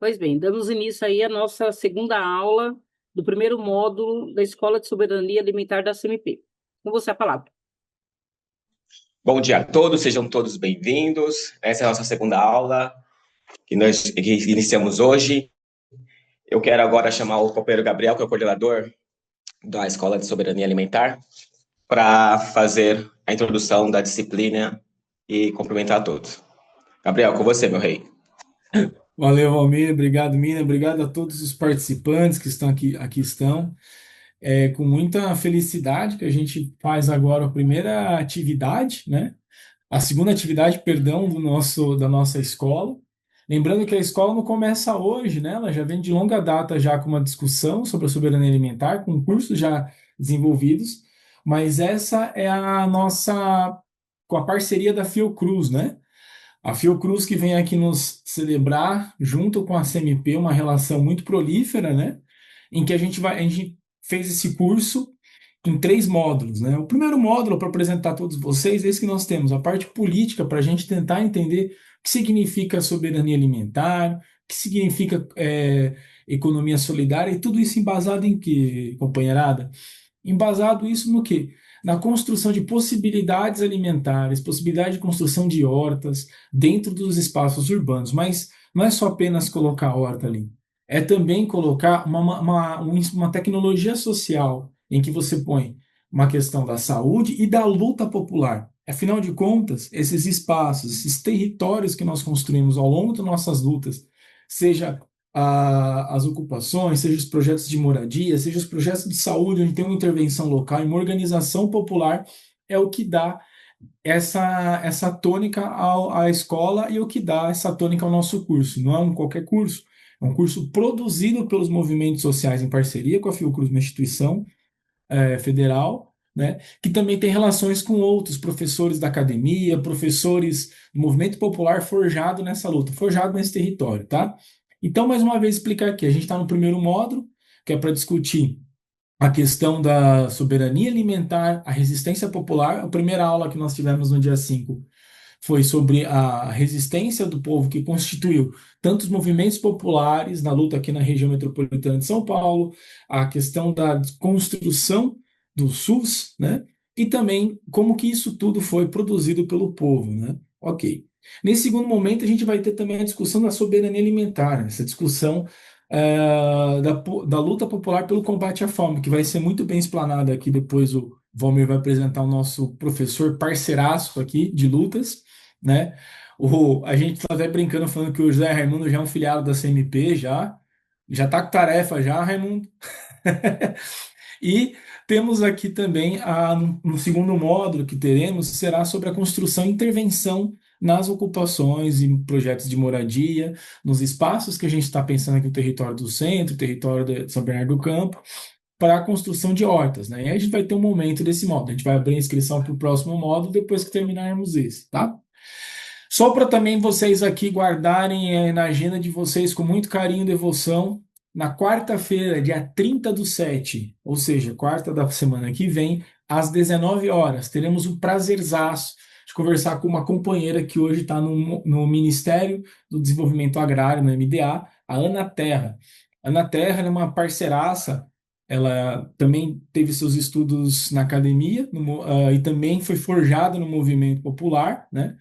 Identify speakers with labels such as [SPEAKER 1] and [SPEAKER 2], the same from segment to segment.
[SPEAKER 1] Pois bem, damos início aí à nossa segunda aula do primeiro módulo da Escola de Soberania Alimentar da CMP. Com você a palavra.
[SPEAKER 2] Bom dia a todos, sejam todos bem-vindos. Essa é a nossa segunda aula que iniciamos hoje. Eu quero agora chamar o companheiro Gabriel, que é o coordenador da Escola de Soberania Alimentar, para fazer a introdução da disciplina e cumprimentar a todos. Gabriel, com você, meu rei.
[SPEAKER 3] Valeu, Valmir. Obrigado, Mina. Obrigado a todos os participantes que estão aqui estão. É com muita felicidade que a gente faz agora a primeira atividade, né? A segunda atividade, perdão, da nossa escola. Lembrando que a escola não começa hoje, né? Ela já vem de longa data já com uma discussão sobre a soberania alimentar, com cursos já desenvolvidos, mas essa é a nossa, com a parceria da Fiocruz, né? A Fiocruz que vem aqui nos celebrar, junto com a CMP, uma relação muito prolífera, né? Em que a gente fez esse curso em três módulos, né? O primeiro módulo, para apresentar a todos vocês, é esse que nós temos, a parte política, para a gente tentar entender o que significa soberania alimentar, o que significa economia solidária, e tudo isso embasado em quê, companheirada? Embasado isso no quê? Na construção de possibilidades alimentares, possibilidade de construção de hortas dentro dos espaços urbanos. Mas não é só apenas colocar a horta ali. É também colocar uma tecnologia social em que você põe uma questão da saúde e da luta popular. Afinal de contas, esses espaços, esses territórios que nós construímos ao longo das nossas lutas, seja as ocupações, seja os projetos de moradia, seja os projetos de saúde, onde tem uma intervenção local e uma organização popular, é o que dá essa tônica à escola e o que dá essa tônica ao nosso curso. Não é qualquer curso, é um curso produzido pelos movimentos sociais em parceria com a Fiocruz, uma instituição federal, né, que também tem relações com outros professores da academia, professores do movimento popular forjado nessa luta, forjado nesse território, tá? Então, mais uma vez, explicar aqui. A gente está no primeiro módulo, que é para discutir a questão da soberania alimentar, a resistência popular. A primeira aula que nós tivemos no dia 5 foi sobre a resistência do povo que constituiu tantos movimentos populares na luta aqui na região metropolitana de São Paulo, a questão da construção do SUS, né? E também como que isso tudo foi produzido pelo povo, né? Ok. Nesse segundo momento, a gente vai ter também a discussão da soberania alimentar, essa discussão da luta popular pelo combate à fome, que vai ser muito bem explanada aqui. Depois o Valmir vai apresentar o nosso professor parceiraço aqui de lutas, né? A gente está até brincando falando que o José Raimundo já é um filiado da CMP, já tá com tarefa já, Raimundo. E temos aqui também, no segundo módulo que teremos, será sobre a construção e intervenção nas ocupações e projetos de moradia, nos espaços que a gente está pensando aqui, o território do centro, o território de São Bernardo do Campo, para a construção de hortas, né? E aí a gente vai ter um momento desse módulo. A gente vai abrir a inscrição para o próximo módulo depois que terminarmos esse, tá? Só para também vocês aqui guardarem na agenda de vocês com muito carinho e devoção, na quarta-feira, dia 30/7, ou seja, quarta da semana que vem, às 19 horas, teremos o prazerzaço de conversar com uma companheira que hoje está no Ministério do Desenvolvimento Agrário, no MDA, a Ana Terra. A Ana Terra é uma parceiraça, ela também teve seus estudos na academia e também foi forjada no movimento popular, né?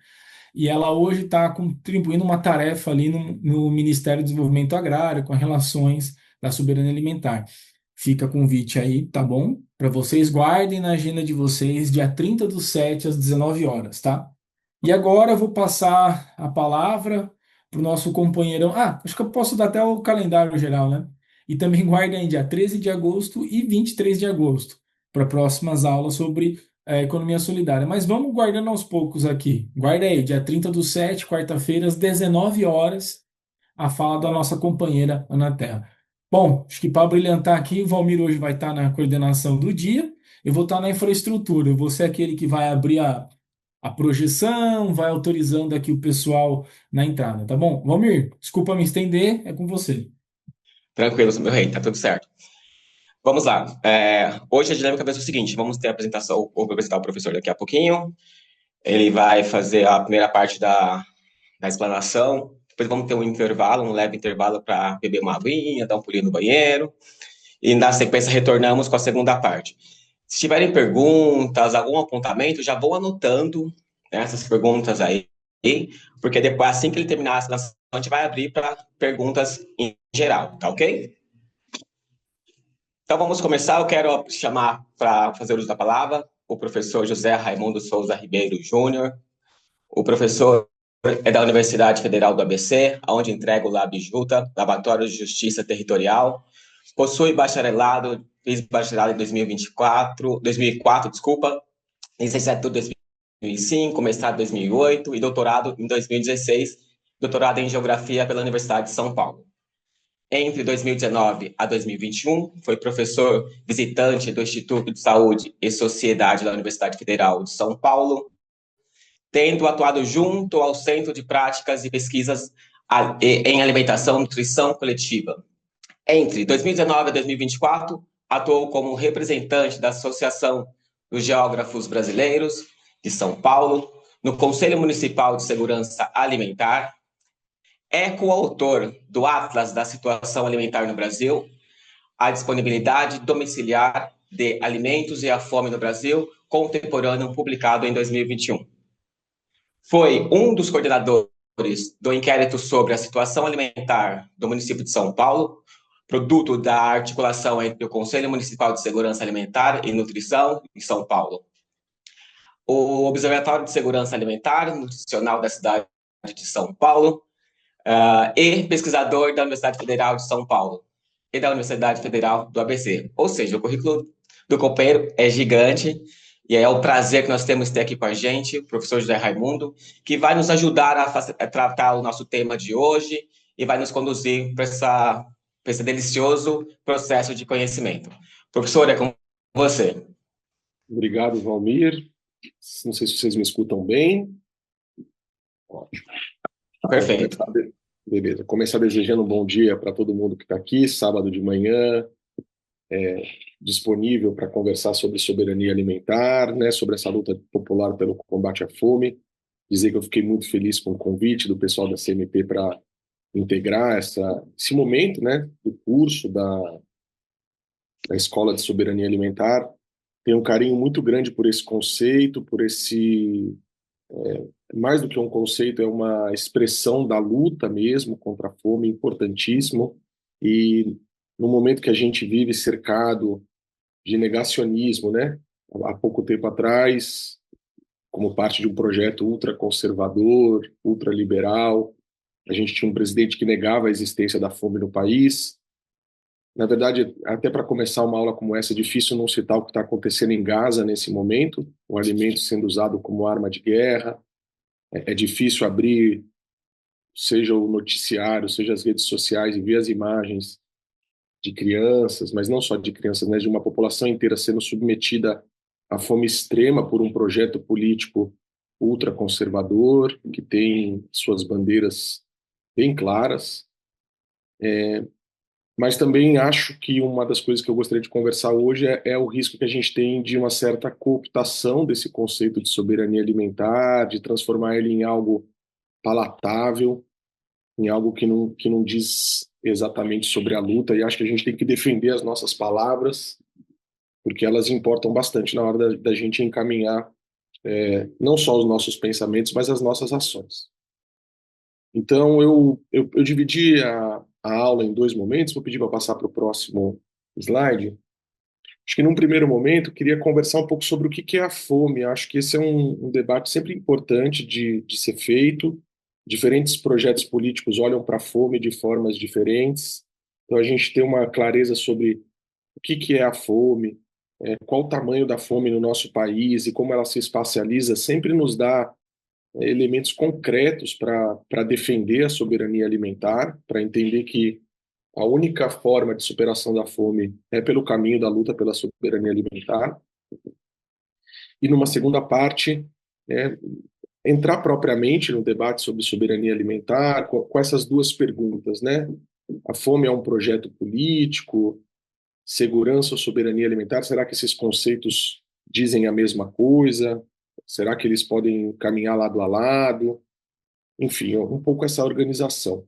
[SPEAKER 3] E ela hoje está contribuindo uma tarefa ali no Ministério do Desenvolvimento Agrário com as relações da soberania alimentar. Fica convite aí, tá bom? Para vocês guardem na agenda de vocês, dia 30/7, às 19 horas, tá? E agora eu vou passar a palavra para o nosso companheirão. Acho que eu posso dar até o calendário geral, né? E também guardem aí dia 13 de agosto e 23 de agosto para próximas aulas sobre economia solidária. Mas vamos guardando aos poucos aqui. Guarda aí, dia 30/7, quarta-feira, às 19 horas, a fala da nossa companheira Ana Terra. Bom, acho que para brilhantar aqui, o Valmir hoje vai estar na coordenação do dia, eu vou estar na infraestrutura, eu vou ser aquele que vai abrir a projeção, vai autorizando aqui o pessoal na entrada, tá bom? Valmir, desculpa me estender, é com você.
[SPEAKER 2] Tranquilo, meu rei, tá tudo certo. Vamos lá. Hoje a dinâmica vai ser o seguinte: vamos ter a apresentação, vou apresentar o professor daqui a pouquinho. Ele vai fazer a primeira parte da explanação depois vamos ter um intervalo, um leve intervalo para beber uma aguinha, dar um pulinho no banheiro, e na sequência retornamos com a segunda parte. Se tiverem perguntas, algum apontamento, já vou anotando, né, essas perguntas aí, porque depois, assim que ele terminar a apresentação, a gente vai abrir para perguntas em geral, tá ok? Então vamos começar. Eu quero chamar para fazer uso da palavra o professor José Raimundo Souza Ribeiro Júnior. O professor é da Universidade Federal do ABC, onde entrega o LabJuta, Laboratório de Justiça Territorial. Possui bacharelado, fiz bacharelado em 2004, desculpa, licenciatura em 2005, mestrado em 2008 e doutorado em 2016, doutorado em Geografia pela Universidade de São Paulo. Entre 2019 a 2021, foi professor visitante do Instituto de Saúde e Sociedade da Universidade Federal de São Paulo, tendo atuado junto ao Centro de Práticas e Pesquisas em Alimentação e Nutrição Coletiva. Entre 2019 e 2024, atuou como representante da Associação dos Geógrafos Brasileiros de São Paulo, no Conselho Municipal de Segurança Alimentar, é coautor do Atlas da Situação Alimentar no Brasil, a disponibilidade domiciliar de alimentos e a fome no Brasil, contemporâneo, publicado em 2021. Foi um dos coordenadores do inquérito sobre a situação alimentar do município de São Paulo, produto da articulação entre o Conselho Municipal de Segurança Alimentar e Nutrição em São Paulo, o Observatório de Segurança Alimentar e Nutricional da cidade de São Paulo, e pesquisador da Universidade Federal de São Paulo e da Universidade Federal do ABC. Ou seja, o currículo do companheiro é gigante e é o prazer que nós temos de ter aqui com a gente, o professor José Raimundo, que vai nos ajudar a tratar o nosso tema de hoje e vai nos conduzir para esse delicioso processo de conhecimento. Professor, é com você.
[SPEAKER 4] Obrigado, Valmir. Não sei se vocês me escutam bem. Ótimo.
[SPEAKER 2] Perfeito.
[SPEAKER 4] Beleza. Começar desejando um bom dia para todo mundo que está aqui, sábado de manhã, disponível para conversar sobre soberania alimentar, né, sobre essa luta popular pelo combate à fome. Dizer que eu fiquei muito feliz com o convite do pessoal da CMP para integrar esse momento, né, do curso da Escola de Soberania Alimentar. Tenho um carinho muito grande por esse conceito, por esse... mais do que um conceito, é uma expressão da luta mesmo contra a fome, importantíssimo. E no momento que a gente vive cercado de negacionismo, né? Há pouco tempo atrás, como parte de um projeto ultraconservador, ultraliberal, a gente tinha um presidente que negava a existência da fome no país. Na verdade, até para começar uma aula como essa, é difícil não citar o que está acontecendo em Gaza nesse momento, o alimento sendo usado como arma de guerra. É difícil abrir, seja o noticiário, seja as redes sociais, e ver as imagens de crianças, mas não só de crianças, né, de uma população inteira sendo submetida à fome extrema por um projeto político ultraconservador, que tem suas bandeiras bem claras. Mas também acho que uma das coisas que eu gostaria de conversar hoje é o risco que a gente tem de uma certa cooptação desse conceito de soberania alimentar, de transformar ele em algo palatável, em algo que não diz exatamente sobre a luta, e acho que a gente tem que defender as nossas palavras, porque elas importam bastante na hora da gente encaminhar não só os nossos pensamentos, mas as nossas ações. Então, eu dividi a aula em dois momentos, vou pedir para passar para o próximo slide. Acho que num primeiro momento, eu queria conversar um pouco sobre o que é a fome. Acho que esse é um debate sempre importante de ser feito. Diferentes projetos políticos olham para a fome de formas diferentes. Então, a gente tem uma clareza sobre o que é a fome, qual o tamanho da fome no nosso país e como ela se espacializa, sempre nos dá elementos concretos para defender a soberania alimentar, para entender que a única forma de superação da fome é pelo caminho da luta pela soberania alimentar. E numa segunda parte, entrar propriamente no debate sobre soberania alimentar, com essas duas perguntas, né? A fome é um projeto político? Segurança ou soberania alimentar? Será que esses conceitos dizem a mesma coisa? Será que eles podem caminhar lado a lado? enfim, um pouco essa organização.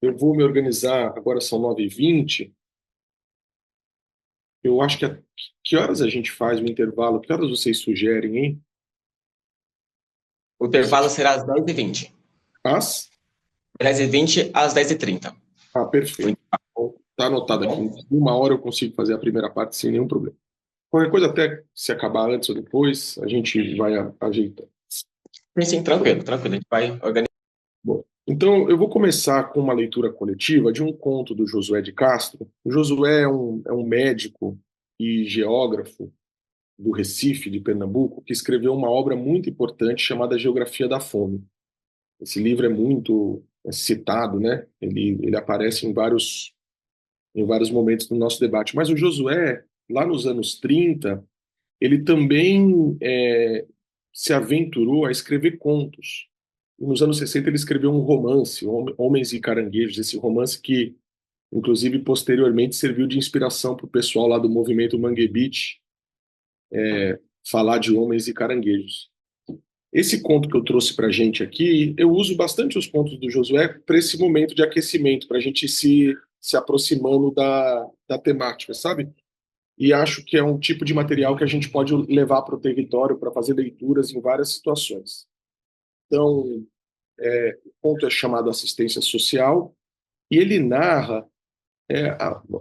[SPEAKER 4] Eu vou me organizar, agora são 9h20. Eu acho que horas a gente faz o intervalo? Que horas vocês sugerem, hein?
[SPEAKER 2] O intervalo será às 10h20.
[SPEAKER 4] Às?
[SPEAKER 2] 10h20 às 10h30.
[SPEAKER 4] Ah, perfeito. Tá anotado aqui. Em 1 hora eu consigo fazer a primeira parte sem nenhum problema. Qualquer coisa, até se acabar antes ou depois, a gente vai ajeitando.
[SPEAKER 2] Sim, tranquilo. A gente vai organizar.
[SPEAKER 4] Bom, então eu vou começar com uma leitura coletiva de um conto do Josué de Castro. O Josué é um médico e geógrafo do Recife, de Pernambuco, que escreveu uma obra muito importante chamada Geografia da Fome. Esse livro é muito citado, né? Ele aparece em vários momentos do nosso debate. Mas o Josué, lá nos anos 30, ele também se aventurou a escrever contos. E nos anos 60 ele escreveu um romance, Homens e Caranguejos, esse romance que, inclusive, posteriormente serviu de inspiração para o pessoal lá do movimento Mangue Beach falar de homens e caranguejos. Esse conto que eu trouxe para a gente aqui, eu uso bastante os contos do Josué para esse momento de aquecimento, para a gente se aproximando da temática, sabe? E acho que é um tipo de material que a gente pode levar para o território para fazer leituras em várias situações. Então, o conto é chamado Assistência Social e ele narra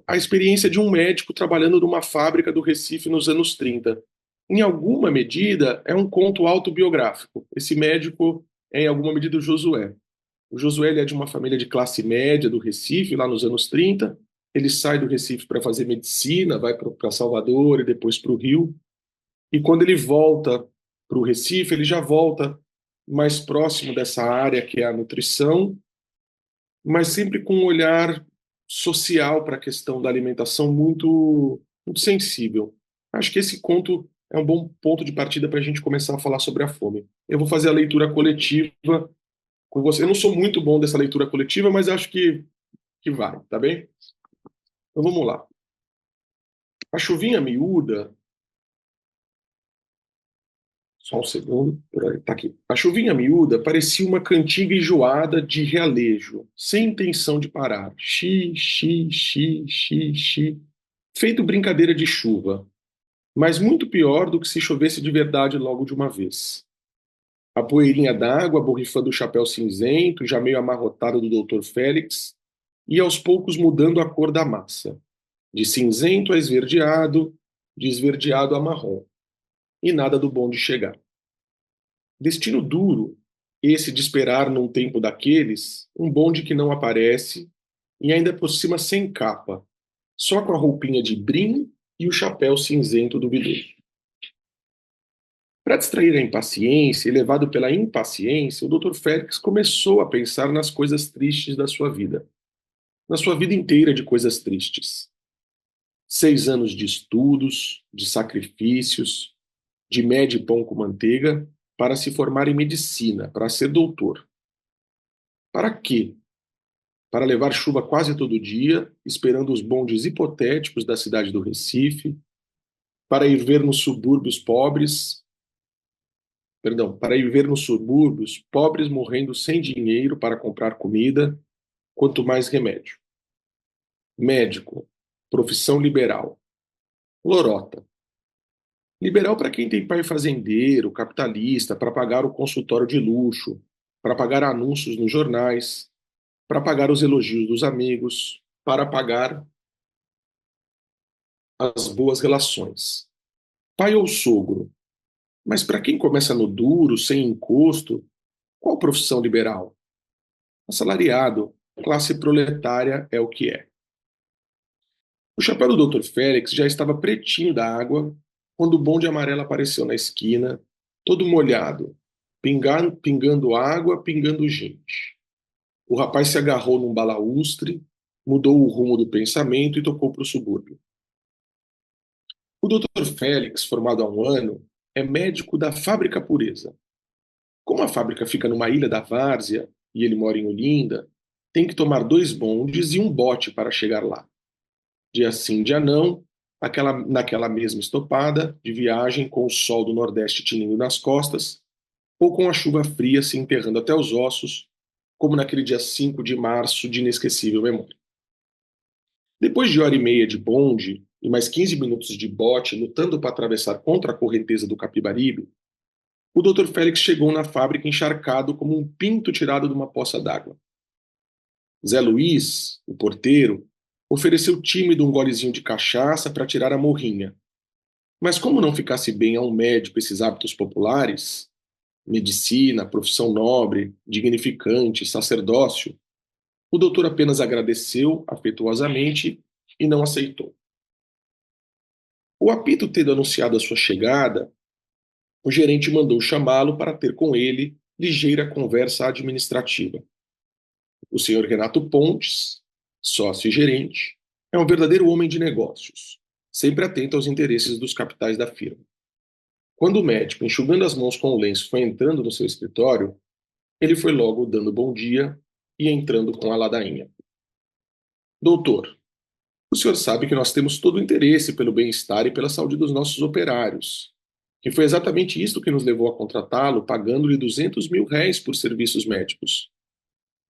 [SPEAKER 4] a experiência de um médico trabalhando numa fábrica do Recife nos anos 30. Em alguma medida, é um conto autobiográfico. Esse médico é, em alguma medida, o Josué. O Josué ele é de uma família de classe média do Recife, lá nos anos 30. Ele sai do Recife para fazer medicina, vai para Salvador e depois para o Rio. E quando ele volta para o Recife, ele já volta mais próximo dessa área que é a nutrição, mas sempre com um olhar social para a questão da alimentação muito, muito sensível. Acho que esse conto é um bom ponto de partida para a gente começar a falar sobre a fome. Eu vou fazer a leitura coletiva com você. Eu não sou muito bom dessa leitura coletiva, mas acho que vai, tá bem? Então vamos lá. A chuvinha miúda. Só um segundo. Tá aqui. A chuvinha miúda parecia uma cantiga enjoada de realejo, sem intenção de parar. Xi, xi, xi, xi, xi. Feito brincadeira de chuva, mas muito pior do que se chovesse de verdade logo de uma vez. A poeirinha d'água borrifando o chapéu cinzento, já meio amarrotado do Dr. Félix, e aos poucos mudando a cor da massa, de cinzento a esverdeado, de esverdeado a marrom, e nada do bonde chegar. Destino duro, esse de esperar num tempo daqueles, um bonde que não aparece, e ainda por cima sem capa, só com a roupinha de brim e o chapéu cinzento do bilhete. Para distrair a impaciência, e levado pela impaciência, o Dr. Félix começou a pensar nas coisas tristes da sua vida. Na sua vida inteira de coisas tristes. 6 anos de estudos, de sacrifícios, de mede pão com manteiga, para se formar em medicina, para ser doutor. Para quê? Para levar chuva quase todo dia, esperando os bondes hipotéticos da cidade do Recife, para ir ver nos subúrbios pobres morrendo sem dinheiro para comprar comida, quanto mais remédio. Médico, profissão liberal. Lorota. Liberal para quem tem pai fazendeiro, capitalista, para pagar o consultório de luxo, para pagar anúncios nos jornais, para pagar os elogios dos amigos, para pagar as boas relações. Pai ou sogro. Mas para quem começa no duro, sem encosto, qual profissão liberal? Assalariado, classe proletária é o que é. O chapéu do Dr. Félix já estava pretinho da água quando o bonde amarelo apareceu na esquina, todo molhado, pingando água, pingando gente. O rapaz se agarrou num balaústre, mudou o rumo do pensamento e tocou para o subúrbio. O Dr. Félix, formado há um ano, é médico da Fábrica Pureza. Como a fábrica fica numa ilha da várzea e ele mora em Olinda, tem que tomar 2 bondes e um bote para chegar lá. Dia sim, dia não, naquela mesma estopada de viagem com o sol do Nordeste tinindo nas costas, ou com a chuva fria se enterrando até os ossos, como naquele dia 5 de março de inesquecível memória. Depois de hora e meia de bonde e mais 15 minutos de bote lutando para atravessar contra a correnteza do Capibaribe, o Dr. Félix chegou na fábrica encharcado como um pinto tirado de uma poça d'água. Zé Luiz, o porteiro, ofereceu tímido um golezinho de cachaça para tirar a morrinha. Mas como não ficasse bem a um médico esses hábitos populares, medicina, profissão nobre, dignificante, sacerdócio, o doutor apenas agradeceu afetuosamente e não aceitou. O apito tendo anunciado a sua chegada, o gerente mandou chamá-lo para ter com ele ligeira conversa administrativa. O senhor Renato Pontes, sócio e gerente, é um verdadeiro homem de negócios, sempre atento aos interesses dos capitais da firma. Quando o médico, enxugando as mãos com o lenço, foi entrando no seu escritório, ele foi logo dando bom dia e entrando com a ladainha. Doutor, o senhor sabe que nós temos todo o interesse pelo bem-estar e pela saúde dos nossos operários, que foi exatamente isso que nos levou a contratá-lo, pagando-lhe R$ 200.000 por serviços médicos.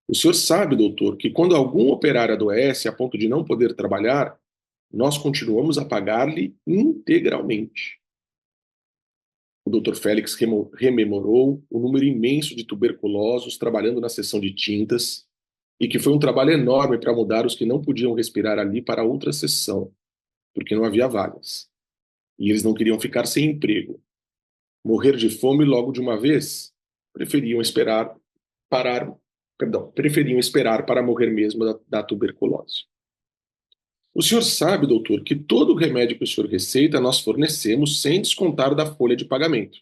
[SPEAKER 4] O senhor sabe, doutor, que quando algum operário adoece a ponto de não poder trabalhar, nós continuamos a pagar-lhe integralmente. O doutor Félix rememorou o número imenso de tuberculosos trabalhando na seção de tintas e que foi um trabalho enorme para mudar os que não podiam respirar ali para outra seção, porque não havia vagas. E eles não queriam ficar sem emprego. Morrer de fome logo de uma vez, preferiam esperar para morrer mesmo da tuberculose. O senhor sabe, doutor, que todo o remédio que o senhor receita nós fornecemos sem descontar da folha de pagamento.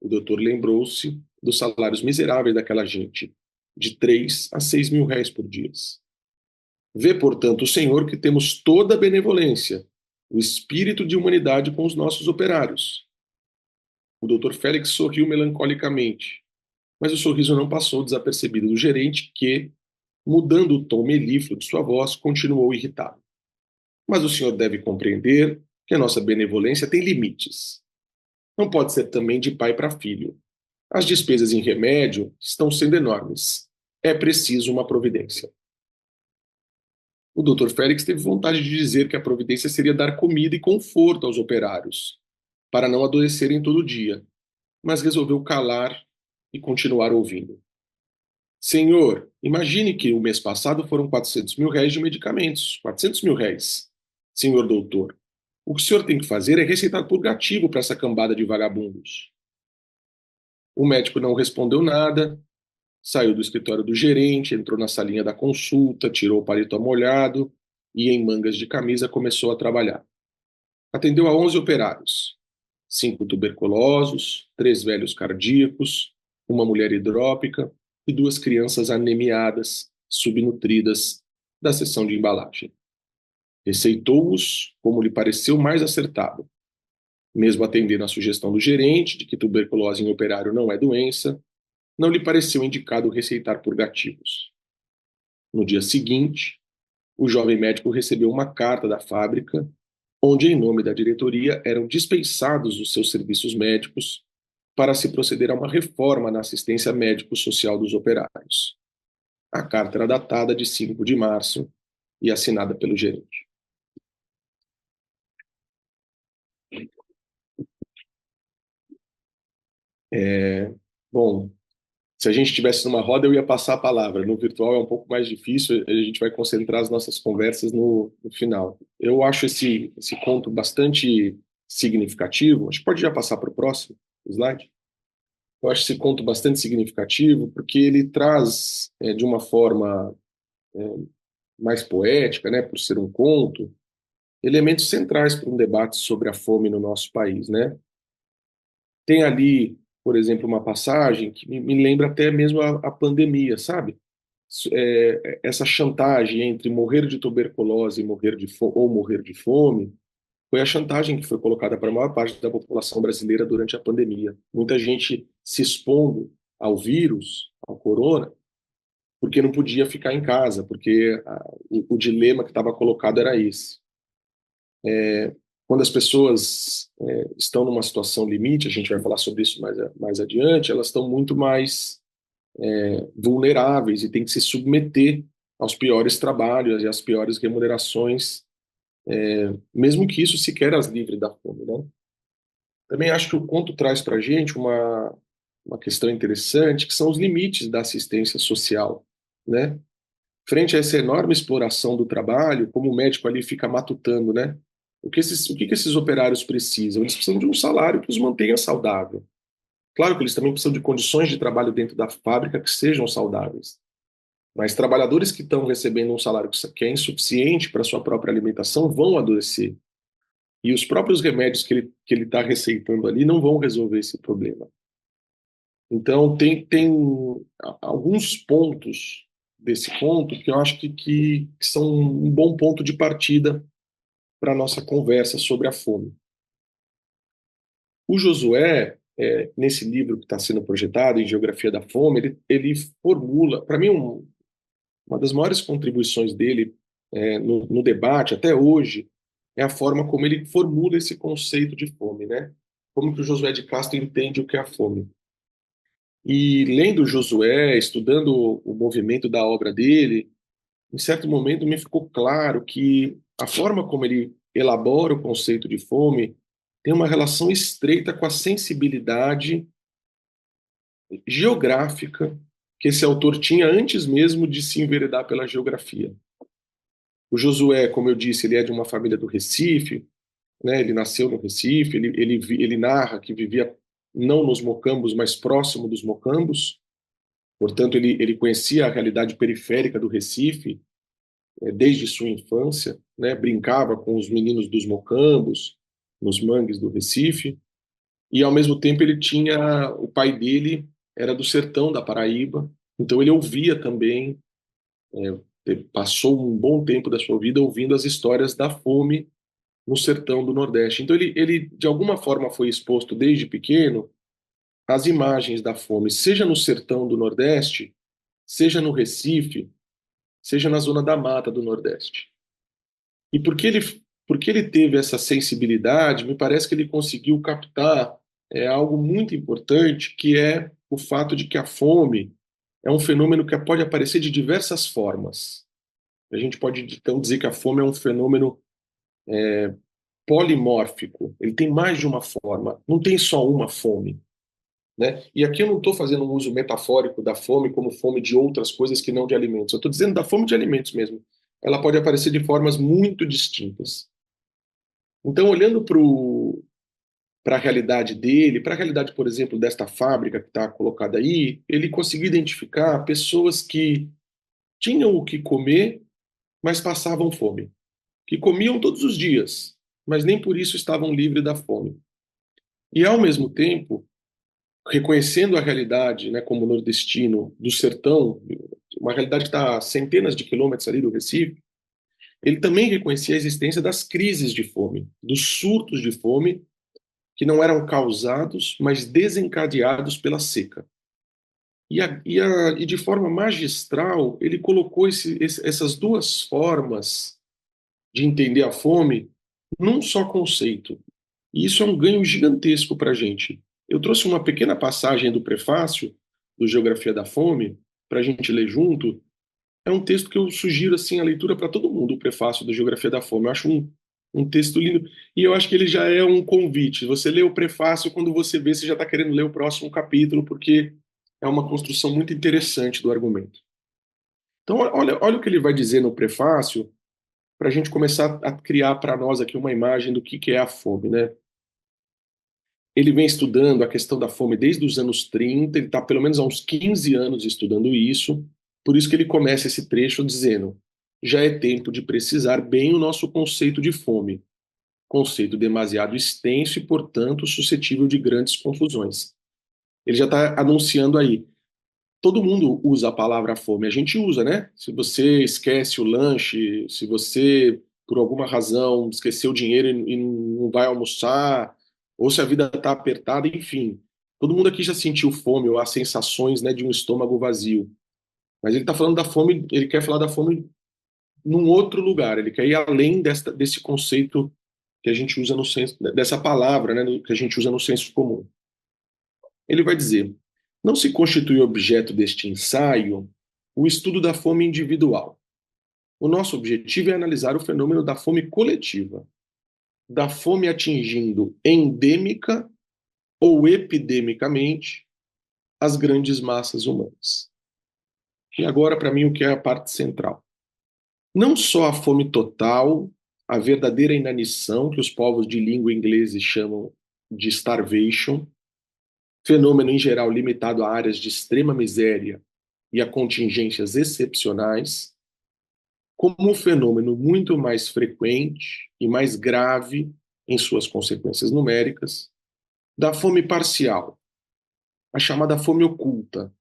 [SPEAKER 4] O doutor lembrou-se dos salários miseráveis daquela gente, de 3 a 6 mil réis por dia. Vê, portanto, o senhor que temos toda a benevolência, o espírito de humanidade com os nossos operários. O doutor Félix sorriu melancolicamente, mas o sorriso não passou desapercebido do gerente que, mudando o tom melífluo de sua voz, continuou irritado. Mas o senhor deve compreender que a nossa benevolência tem limites. Não pode ser também de pai para filho. As despesas em remédio estão sendo enormes. É preciso uma providência. O Dr. Félix teve vontade de dizer que a providência seria dar comida e conforto aos operários, para não adoecerem todo dia, mas resolveu calar e continuar ouvindo. Senhor, imagine que o mês passado foram 400 mil réis de medicamentos. 400 mil réis. Senhor doutor, o que o senhor tem que fazer é receitar purgativo para essa cambada de vagabundos. O médico não respondeu nada, saiu do escritório do gerente, entrou na salinha da consulta, tirou o paletó molhado e, em mangas de camisa, começou a trabalhar. Atendeu a 11 operários, 5 tuberculosos, 3 velhos cardíacos, uma mulher hidrópica e 2 crianças anemiadas, subnutridas, da seção de embalagem. Receitou-os como lhe pareceu mais acertado. Mesmo atendendo à sugestão do gerente de que tuberculose em operário não é doença, não lhe pareceu indicado receitar purgativos. No dia seguinte, o jovem médico recebeu uma carta da fábrica, onde, em nome da diretoria, eram dispensados os seus serviços médicos para se proceder a uma reforma na assistência médico-social dos operários. A carta era datada de 5 de março e assinada pelo gerente. Bom, se a gente estivesse numa roda, eu ia passar a palavra. No virtual é um pouco mais difícil, a gente vai concentrar as nossas conversas no final. Eu acho esse conto bastante significativo. A gente pode já passar para o próximo slide? Eu acho esse conto bastante significativo porque ele traz, de uma forma mais poética, né, por ser um conto, elementos centrais para um debate sobre a fome no nosso país, né? Tem ali, por exemplo, uma passagem que me lembra até mesmo a pandemia, sabe? Essa chantagem entre morrer de tuberculose e morrer de fome foi a chantagem que foi colocada para a maior parte da população brasileira durante a pandemia. Muita gente se expondo ao vírus, ao corona, porque não podia ficar em casa, porque o dilema que estava colocado era esse. quando as pessoas estão numa situação limite, a gente vai falar sobre isso mais adiante, elas estão muito mais vulneráveis e têm que se submeter aos piores trabalhos e às piores remunerações, mesmo que isso sequer as livre da fome, né? Também acho que o conto traz para a gente uma questão interessante, que são os limites da assistência social, né? Frente a essa enorme exploração do trabalho, como o médico ali fica matutando, né? O que esses operários precisam? Eles precisam de um salário que os mantenha saudável. Claro que eles também precisam de condições de trabalho dentro da fábrica que sejam saudáveis. Mas trabalhadores que estão recebendo um salário que é insuficiente para sua própria alimentação vão adoecer. E os próprios remédios que ele está receitando ali não vão resolver esse problema. Então, tem alguns pontos desse conto que eu acho que são um bom ponto de partida para a nossa conversa sobre a fome. O Josué, nesse livro que está sendo projetado, em Geografia da Fome, ele formula, para mim, uma das maiores contribuições dele no debate até hoje é a forma como ele formula esse conceito de fome, né? Como que o Josué de Castro entende o que é a fome. E lendo Josué, estudando o movimento da obra dele, em certo momento me ficou claro que a forma como ele elabora o conceito de fome tem uma relação estreita com a sensibilidade geográfica que esse autor tinha antes mesmo de se enveredar pela geografia. O Josué, como eu disse, ele é de uma família do Recife, né? Ele nasceu no Recife, ele narra que vivia não nos mocambos, mas próximo dos mocambos. Portanto, ele conhecia a realidade periférica do Recife desde sua infância, né? Brincava com os meninos dos mocambos, nos mangues do Recife, e ao mesmo tempo o pai dele era do sertão da Paraíba, então ele ouvia também, passou um bom tempo da sua vida ouvindo as histórias da fome no sertão do Nordeste. Então ele de alguma forma foi exposto desde pequeno às imagens da fome, seja no sertão do Nordeste, seja no Recife, seja na zona da mata do Nordeste. E porque ele teve essa sensibilidade, me parece que ele conseguiu captar algo muito importante, que é o fato de que a fome é um fenômeno que pode aparecer de diversas formas. A gente pode, então, dizer que a fome é um fenômeno polimórfico. Ele tem mais de uma forma, não tem só uma fome, né? E aqui eu não estou fazendo um uso metafórico da fome como fome de outras coisas que não de alimentos. Eu estou dizendo da fome de alimentos mesmo. Ela pode aparecer de formas muito distintas. Então, olhando para a realidade dele, para a realidade, por exemplo, desta fábrica que está colocada aí, ele conseguiu identificar pessoas que tinham o que comer, mas passavam fome, que comiam todos os dias, mas nem por isso estavam livres da fome. E, ao mesmo tempo, reconhecendo a realidade, né, como nordestino do sertão, uma realidade que está a centenas de quilômetros ali do Recife, ele também reconhecia a existência das crises de fome, dos surtos de fome que não eram causados, mas desencadeados pela seca. E de forma magistral, ele colocou essas duas formas de entender a fome num só conceito. E isso é um ganho gigantesco para a gente. Eu trouxe uma pequena passagem do prefácio do Geografia da Fome para a gente ler junto. É um texto que eu sugiro assim a leitura para todo mundo, o prefácio do Geografia da Fome. Eu acho um texto lindo. E eu acho que ele já é um convite. Você lê o prefácio, quando você vê, você já está querendo ler o próximo capítulo, porque é uma construção muito interessante do argumento. Então, olha o que ele vai dizer no prefácio, para a gente começar a criar para nós aqui uma imagem do que é a fome, né? Ele vem estudando a questão da fome desde os anos 30, ele está pelo menos há uns 15 anos estudando isso, por isso que ele começa esse trecho dizendo: já é tempo de precisar bem o nosso conceito de fome, conceito demasiado extenso e, portanto, suscetível de grandes confusões. Ele já está anunciando aí. Todo mundo usa a palavra fome, a gente usa, né? Se você esquece o lanche, se você, por alguma razão, esqueceu o dinheiro e não vai almoçar, ou se a vida está apertada, enfim. Todo mundo aqui já sentiu fome ou as sensações, né, de um estômago vazio. Mas ele está falando da fome, ele quer falar da fome num outro lugar, ele quer ir além desse conceito que a gente usa no senso, dessa palavra, né, que a gente usa no senso comum. Ele vai dizer: não se constitui objeto deste ensaio o estudo da fome individual. O nosso objetivo é analisar o fenômeno da fome coletiva, da fome atingindo endêmica ou epidemicamente as grandes massas humanas. E agora, para mim, o que é a parte central. Não só a fome total, a verdadeira inanição, que os povos de língua inglesa chamam de starvation, fenômeno em geral limitado a áreas de extrema miséria e a contingências excepcionais, como um fenômeno muito mais frequente e mais grave em suas consequências numéricas, da fome parcial, a chamada fome oculta,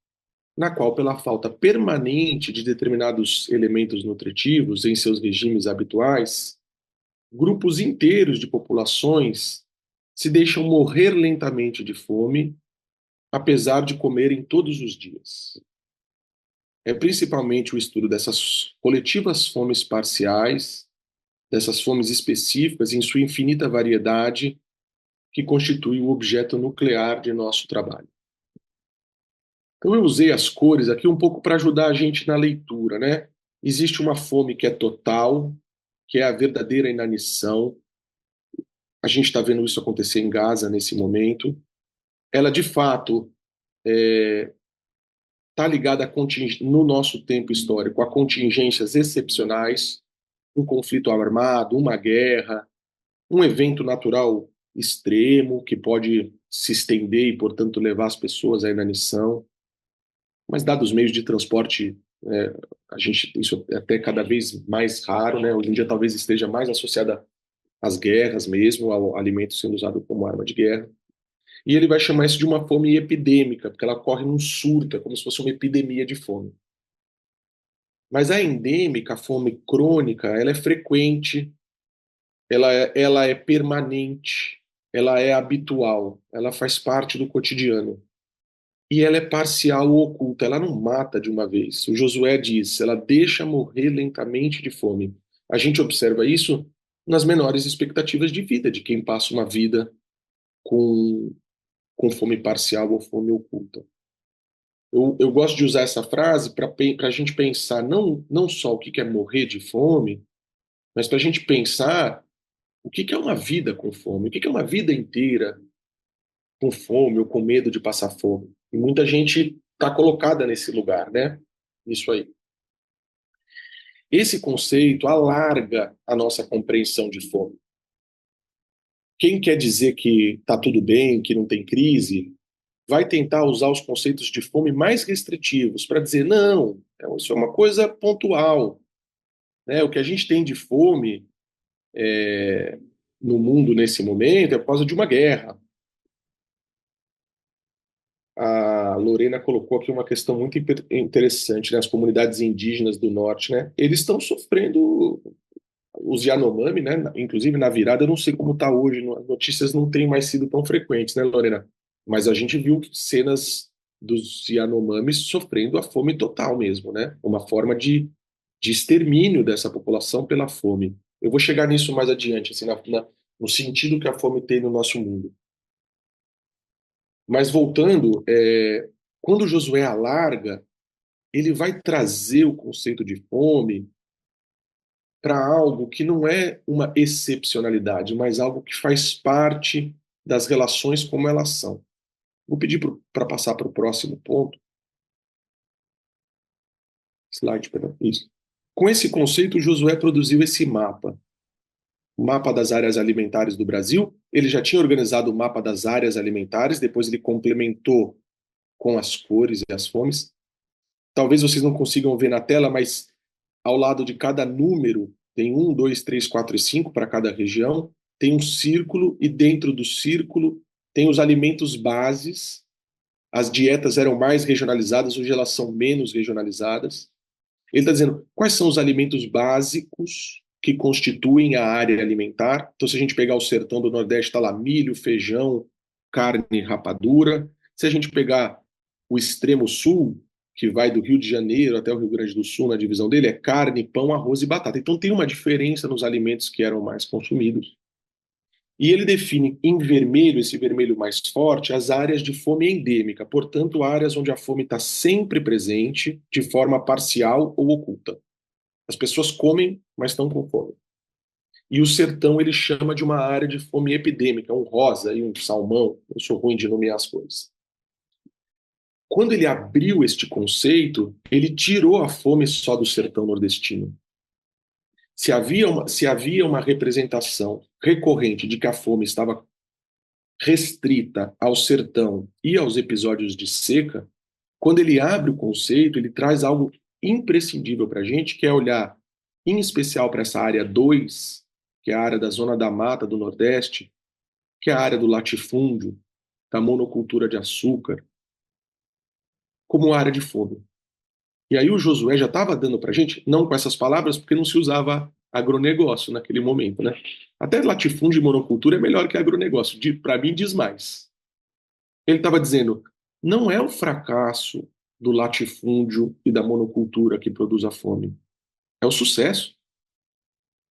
[SPEAKER 4] na qual, pela falta permanente de determinados elementos nutritivos em seus regimes habituais, grupos inteiros de populações se deixam morrer lentamente de fome, apesar de comerem todos os dias. É principalmente o estudo dessas coletivas fomes parciais, dessas fomes específicas em sua infinita variedade, que constitui o objeto nuclear de nosso trabalho. Então eu usei as cores aqui um pouco para ajudar a gente na leitura, né? Existe uma fome que é total, que é a verdadeira inanição. A gente está vendo isso acontecer em Gaza nesse momento. Ela, de fato, está ligada no nosso tempo histórico a contingências excepcionais, um conflito armado, uma guerra, um evento natural extremo que pode se estender e, portanto, levar as pessoas à inanição. Mas, dados os meios de transporte, isso é até cada vez mais raro, né? Hoje em dia talvez esteja mais associada às guerras mesmo, ao alimento sendo usado como arma de guerra. E ele vai chamar isso de uma fome epidêmica, porque ela ocorre num surto, é como se fosse uma epidemia de fome. Mas a endêmica, a fome crônica, ela é frequente, ela é permanente, ela é habitual, ela faz parte do cotidiano. E ela é parcial ou oculta, ela não mata de uma vez. O Josué diz, ela deixa morrer lentamente de fome. A gente observa isso nas menores expectativas de vida, de quem passa uma vida com fome parcial ou fome oculta. Eu gosto de usar essa frase para a gente pensar não só o que é morrer de fome, mas para a gente pensar o que é uma vida com fome, o que é uma vida inteira com fome ou com medo de passar fome. E muita gente está colocada nesse lugar, né? Isso aí. Esse conceito alarga a nossa compreensão de fome. Quem quer dizer que está tudo bem, que não tem crise, vai tentar usar os conceitos de fome mais restritivos para dizer, não, isso é uma coisa pontual. Né? O que a gente tem de fome no mundo nesse momento é por causa de uma guerra. A Lorena colocou aqui uma questão muito interessante, né? As comunidades indígenas do norte, né? Eles estão sofrendo, os Yanomami, né? Inclusive na virada, eu não sei como está hoje, as notícias não têm mais sido tão frequentes, né, Lorena? Mas a gente viu cenas dos Yanomamis sofrendo a fome total mesmo, né? Uma forma de extermínio dessa população pela fome. Eu vou chegar nisso mais adiante, assim, no sentido que a fome tem no nosso mundo. Mas voltando, quando Josué alarga, ele vai trazer o conceito de fome para algo que não é uma excepcionalidade, mas algo que faz parte das relações como elas são. Vou pedir para passar para o próximo ponto. Slide, perdão. Isso. Com esse conceito, Josué produziu esse mapa. O mapa das áreas alimentares do Brasil. Ele já tinha organizado o mapa das áreas alimentares, depois ele complementou com as cores e as fomes. Talvez vocês não consigam ver na tela, mas ao lado de cada número tem 1, 2, 3, 4 e 5 para cada região. Tem um círculo e dentro do círculo tem os alimentos bases. As dietas eram mais regionalizadas, hoje elas são menos regionalizadas. Ele está dizendo quais são os alimentos básicos que constituem a área alimentar. Então, se a gente pegar o sertão do Nordeste, está lá milho, feijão, carne, rapadura. Se a gente pegar o extremo sul, que vai do Rio de Janeiro até o Rio Grande do Sul, na divisão dele, é carne, pão, arroz e batata. Então, tem uma diferença nos alimentos que eram mais consumidos. E ele define em vermelho, esse vermelho mais forte, as áreas de fome endêmica, portanto, áreas onde a fome está sempre presente, de forma parcial ou oculta. As pessoas comem, mas estão com fome. E o sertão ele chama de uma área de fome epidêmica, um rosa e um salmão. Eu sou ruim de nomear as coisas. Quando ele abriu este conceito, ele tirou a fome só do sertão nordestino. Se havia uma representação recorrente de que a fome estava restrita ao sertão e aos episódios de seca, quando ele abre o conceito, ele traz algo imprescindível para a gente, que é olhar em especial para essa área 2, que é a área da zona da mata do Nordeste, que é a área do latifúndio, da monocultura de açúcar, como área de fome. E aí o Josué já estava dando para a gente, não com essas palavras, porque não se usava agronegócio naquele momento, né? Até latifúndio e monocultura é melhor que agronegócio. Para mim, diz mais. Ele estava dizendo, não é o fracasso do latifúndio e da monocultura que produz a fome. É o sucesso.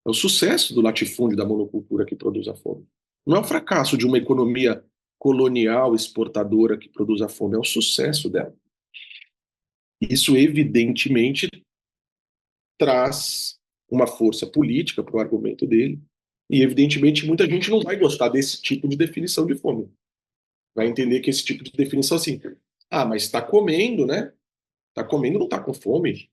[SPEAKER 4] É o sucesso do latifúndio e da monocultura que produz a fome. Não é o fracasso de uma economia colonial exportadora que produz a fome, é o sucesso dela. Isso, evidentemente, traz uma força política para o argumento dele, e, evidentemente, muita gente não vai gostar desse tipo de definição de fome. Vai entender que esse tipo de definição assim, mas está comendo, né? Está comendo, não está com fome.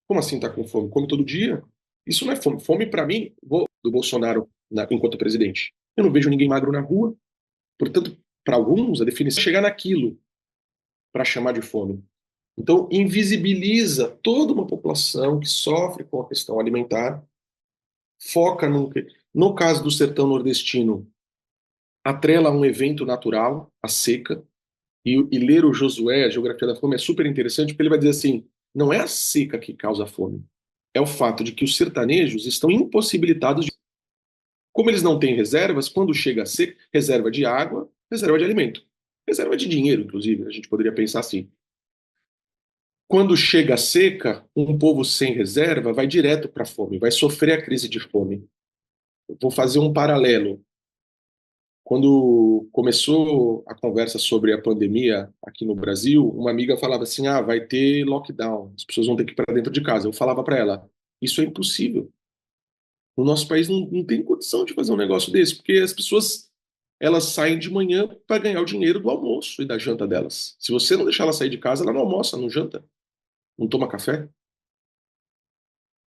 [SPEAKER 4] Como assim está com fome? Come todo dia? Isso não é fome. Fome, para mim, do Bolsonaro enquanto presidente. Eu não vejo ninguém magro na rua. Portanto, para alguns, a definição é chegar naquilo para chamar de fome. Então, invisibiliza toda uma população que sofre com a questão alimentar, foca no caso do sertão nordestino, atrela a um evento natural, a seca, e ler o Josué, a Geografia da Fome, é super interessante, porque ele vai dizer assim, não é a seca que causa fome, é o fato de que os sertanejos estão impossibilitados de... Como eles não têm reservas, quando chega a seca, reserva de água, reserva de alimento, reserva de dinheiro, inclusive, a gente poderia pensar assim. Quando chega a seca, um povo sem reserva vai direto para a fome, vai sofrer a crise de fome. Eu vou fazer um paralelo. Quando começou a conversa sobre a pandemia aqui no Brasil, uma amiga falava assim: vai ter lockdown, as pessoas vão ter que ir para dentro de casa. Eu falava para ela: isso é impossível. O nosso país não tem condição de fazer um negócio desse, porque as pessoas elas saem de manhã para ganhar o dinheiro do almoço e da janta delas. Se você não deixar ela sair de casa, ela não almoça, não janta, não toma café.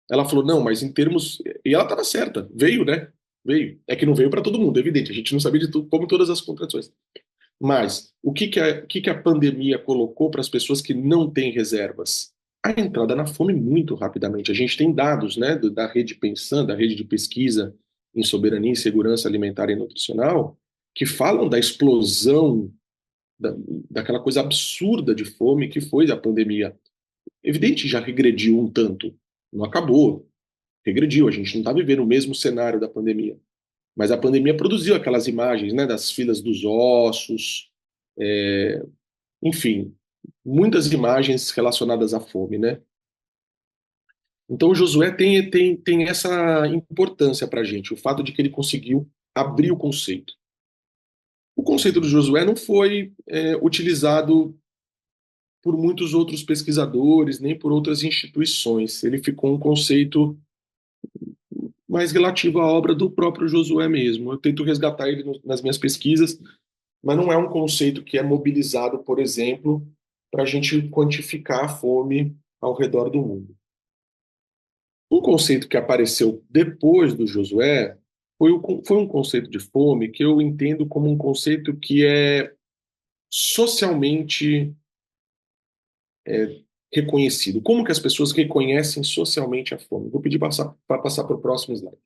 [SPEAKER 4] Ela falou: não, mas em termos. E ela estava certa, veio, né? Veio. É que não veio para todo mundo, é evidente, a gente não sabia de tudo, como todas as contradições. Mas o que a pandemia colocou para as pessoas que não têm reservas? A entrada na fome muito rapidamente. A gente tem dados, né, da rede Pensan, da rede de pesquisa em soberania e segurança alimentar e nutricional, que falam da explosão, da, daquela coisa absurda de fome que foi a pandemia. Evidente, já regrediu um tanto. Não acabou. Regrediu. A gente não está vivendo o mesmo cenário da pandemia. Mas a pandemia produziu aquelas imagens, né, das filas dos ossos, enfim, muitas imagens relacionadas à fome, né? Então o Josué tem essa importância para a gente, o fato de que ele conseguiu abrir o conceito. O conceito do Josué não foi utilizado por muitos outros pesquisadores, nem por outras instituições. Ele ficou um conceito mais relativo à obra do próprio Josué mesmo. Eu tento resgatar ele nas minhas pesquisas, mas não é um conceito que é mobilizado, por exemplo, para a gente quantificar a fome ao redor do mundo. Um conceito que apareceu depois do Josué foi um conceito de fome que eu entendo como um conceito que é socialmente reconhecido. Como que as pessoas reconhecem socialmente a fome? Vou pedir para passar para o próximo slide.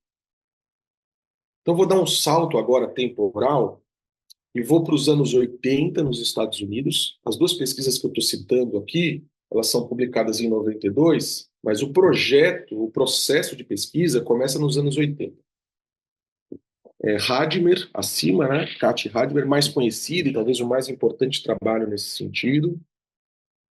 [SPEAKER 4] Então, vou dar um salto agora temporal e vou para os anos 80 nos Estados Unidos. As duas pesquisas que eu estou citando aqui, elas são publicadas em 92, mas o processo de pesquisa começa nos anos 80. Hadmer, acima, né? Kati Hadmer, mais conhecida e talvez o mais importante trabalho nesse sentido.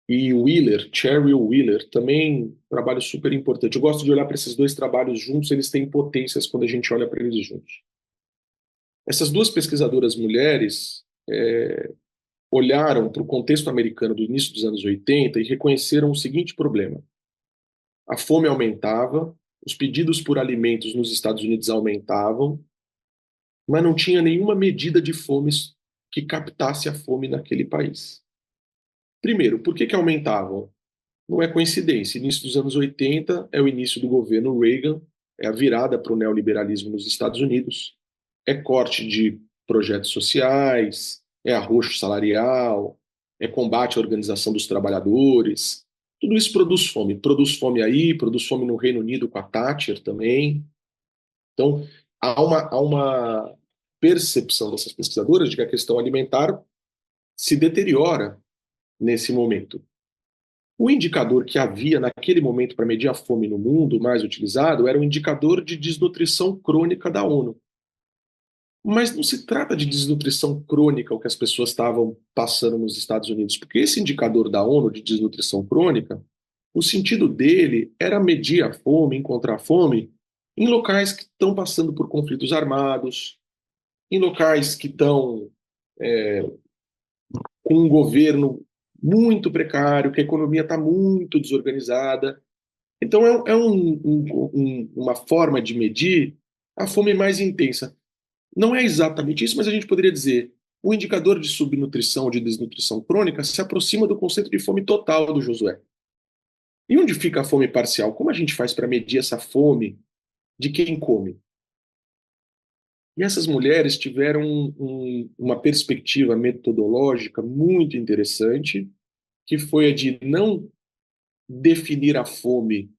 [SPEAKER 4] E Wheeler, Cheryl Wheeler, também trabalho super importante. Eu gosto de olhar para esses dois trabalhos juntos, eles têm potências quando a gente olha para eles juntos. Essas duas pesquisadoras mulheres olharam para o contexto americano do início dos anos 80 e reconheceram o seguinte problema: a fome aumentava, os pedidos por alimentos nos Estados Unidos aumentavam, mas não tinha nenhuma medida de fome que captasse a fome naquele país. Primeiro, por que aumentavam? Não é coincidência. Início dos anos 80 é o início do governo Reagan, é a virada para o neoliberalismo nos Estados Unidos, é corte de projetos sociais, é arroxo salarial, é combate à organização dos trabalhadores. Tudo isso produz fome. Produz fome aí, produz fome no Reino Unido com a Thatcher também. Então, há uma percepção dessas pesquisadoras de que a questão alimentar se deteriora nesse momento. O indicador que havia naquele momento para medir a fome no mundo, mais utilizado, era o indicador de desnutrição crônica da ONU. Mas não se trata de desnutrição crônica o que as pessoas estavam passando nos Estados Unidos, porque esse indicador da ONU de desnutrição crônica, o sentido dele era medir a fome, encontrar fome, em locais que estão passando por conflitos armados, em locais que estão com um governo muito precário, que a economia está muito desorganizada. Então, uma forma de medir a fome mais intensa. Não é exatamente isso, mas a gente poderia dizer o indicador de subnutrição ou de desnutrição crônica se aproxima do conceito de fome total do Josué. E onde fica a fome parcial? Como a gente faz para medir essa fome de quem come? E essas mulheres tiveram uma perspectiva metodológica muito interessante, que foi a de não definir a fome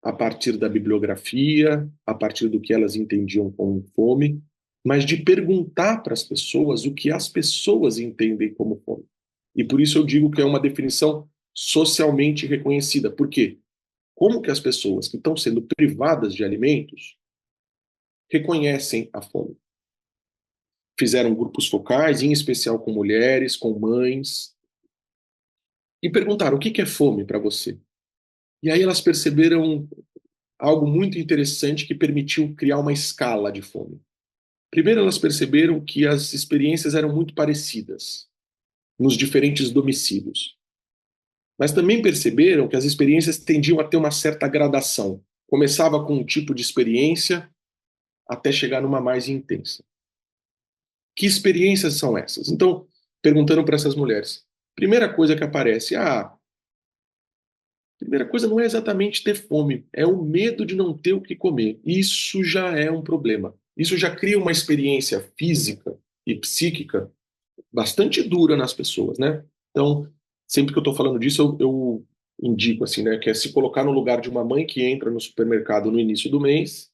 [SPEAKER 4] a partir da bibliografia, a partir do que elas entendiam como fome, mas de perguntar para as pessoas o que as pessoas entendem como fome. E por isso eu digo que é uma definição socialmente reconhecida. Por quê? Como que as pessoas que estão sendo privadas de alimentos reconhecem a fome? Fizeram grupos focais, em especial com mulheres, com mães, e perguntaram: o que é fome para você? E aí elas perceberam algo muito interessante que permitiu criar uma escala de fome. Primeiro, elas perceberam que as experiências eram muito parecidas nos diferentes domicílios. Mas também perceberam que as experiências tendiam a ter uma certa gradação. Começava com um tipo de experiência até chegar numa mais intensa. Que experiências são essas? Então, perguntando para essas mulheres. Primeira coisa que aparece, primeira coisa não é exatamente ter fome, é o medo de não ter o que comer. Isso já é um problema. Isso já cria uma experiência física e psíquica bastante dura nas pessoas, né? Então, sempre que eu estou falando disso, eu indico assim, né, que é se colocar no lugar de uma mãe que entra no supermercado no início do mês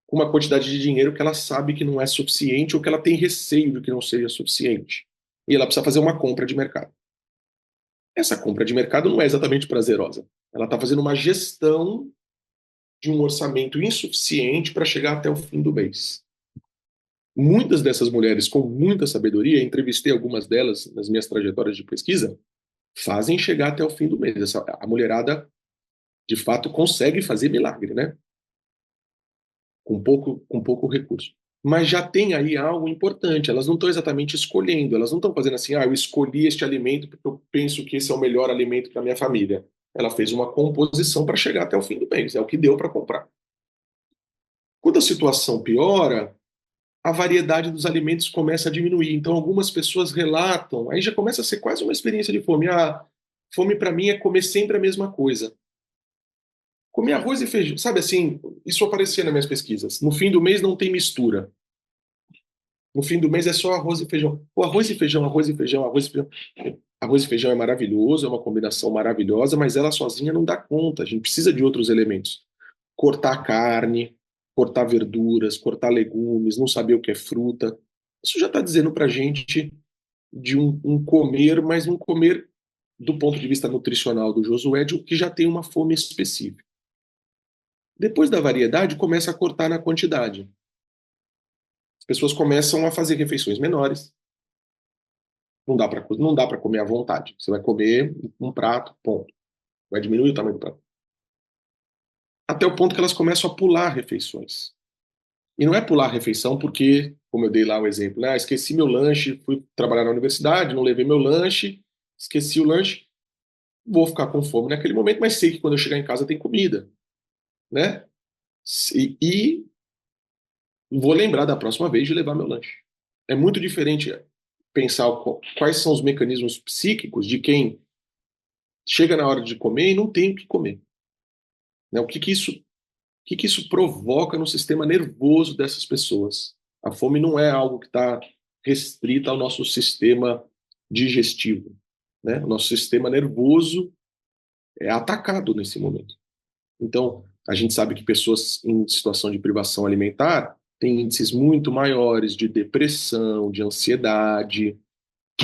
[SPEAKER 4] com uma quantidade de dinheiro que ela sabe que não é suficiente ou que ela tem receio de que não seja suficiente. E ela precisa fazer uma compra de mercado. Essa compra de mercado não é exatamente prazerosa. Ela está fazendo uma gestão de um orçamento insuficiente para chegar até o fim do mês. Muitas dessas mulheres com muita sabedoria, entrevistei algumas delas nas minhas trajetórias de pesquisa, fazem chegar até o fim do mês. A mulherada, de fato, consegue fazer milagre, né? Com pouco recurso. Mas já tem aí algo importante, elas não estão exatamente escolhendo, elas não estão fazendo assim, eu escolhi este alimento porque eu penso que esse é o melhor alimento para minha família. Ela fez uma composição para chegar até o fim do mês, é o que deu para comprar. Quando a situação piora, a variedade dos alimentos começa a diminuir. Então, algumas pessoas relatam, aí já começa a ser quase uma experiência de fome. Fome para mim é comer sempre a mesma coisa. Comer arroz e feijão, sabe assim, isso aparecia nas minhas pesquisas. No fim do mês não tem mistura. No fim do mês é só arroz e feijão. O arroz e feijão, arroz e feijão, arroz e feijão. Arroz e feijão é maravilhoso, é uma combinação maravilhosa, mas ela sozinha não dá conta. A gente precisa de outros elementos. Cortar carne, cortar verduras, cortar legumes, não saber o que é fruta. Isso já está dizendo para a gente de um comer, mas um comer do ponto de vista nutricional do Josué, que já tem uma fome específica. Depois da variedade, começa a cortar na quantidade. As pessoas começam a fazer refeições menores. Não dá para comer à vontade. Você vai comer um prato, ponto. Vai diminuir o tamanho do prato. Até o ponto que elas começam a pular refeições. E não é pular a refeição porque como eu dei lá o exemplo, né? Esqueci meu lanche, fui trabalhar na universidade, não levei meu lanche, esqueci o lanche, vou ficar com fome naquele momento, mas sei que quando eu chegar em casa tem comida, né? E vou lembrar da próxima vez de levar meu lanche. É muito diferente pensar quais são os mecanismos psíquicos de quem chega na hora de comer e não tem o que comer. Né? O que que isso provoca no sistema nervoso dessas pessoas? A fome não é algo que está restrita ao nosso sistema digestivo. Né? O nosso sistema nervoso é atacado nesse momento. Então, a gente sabe que pessoas em situação de privação alimentar têm índices muito maiores de depressão, de ansiedade,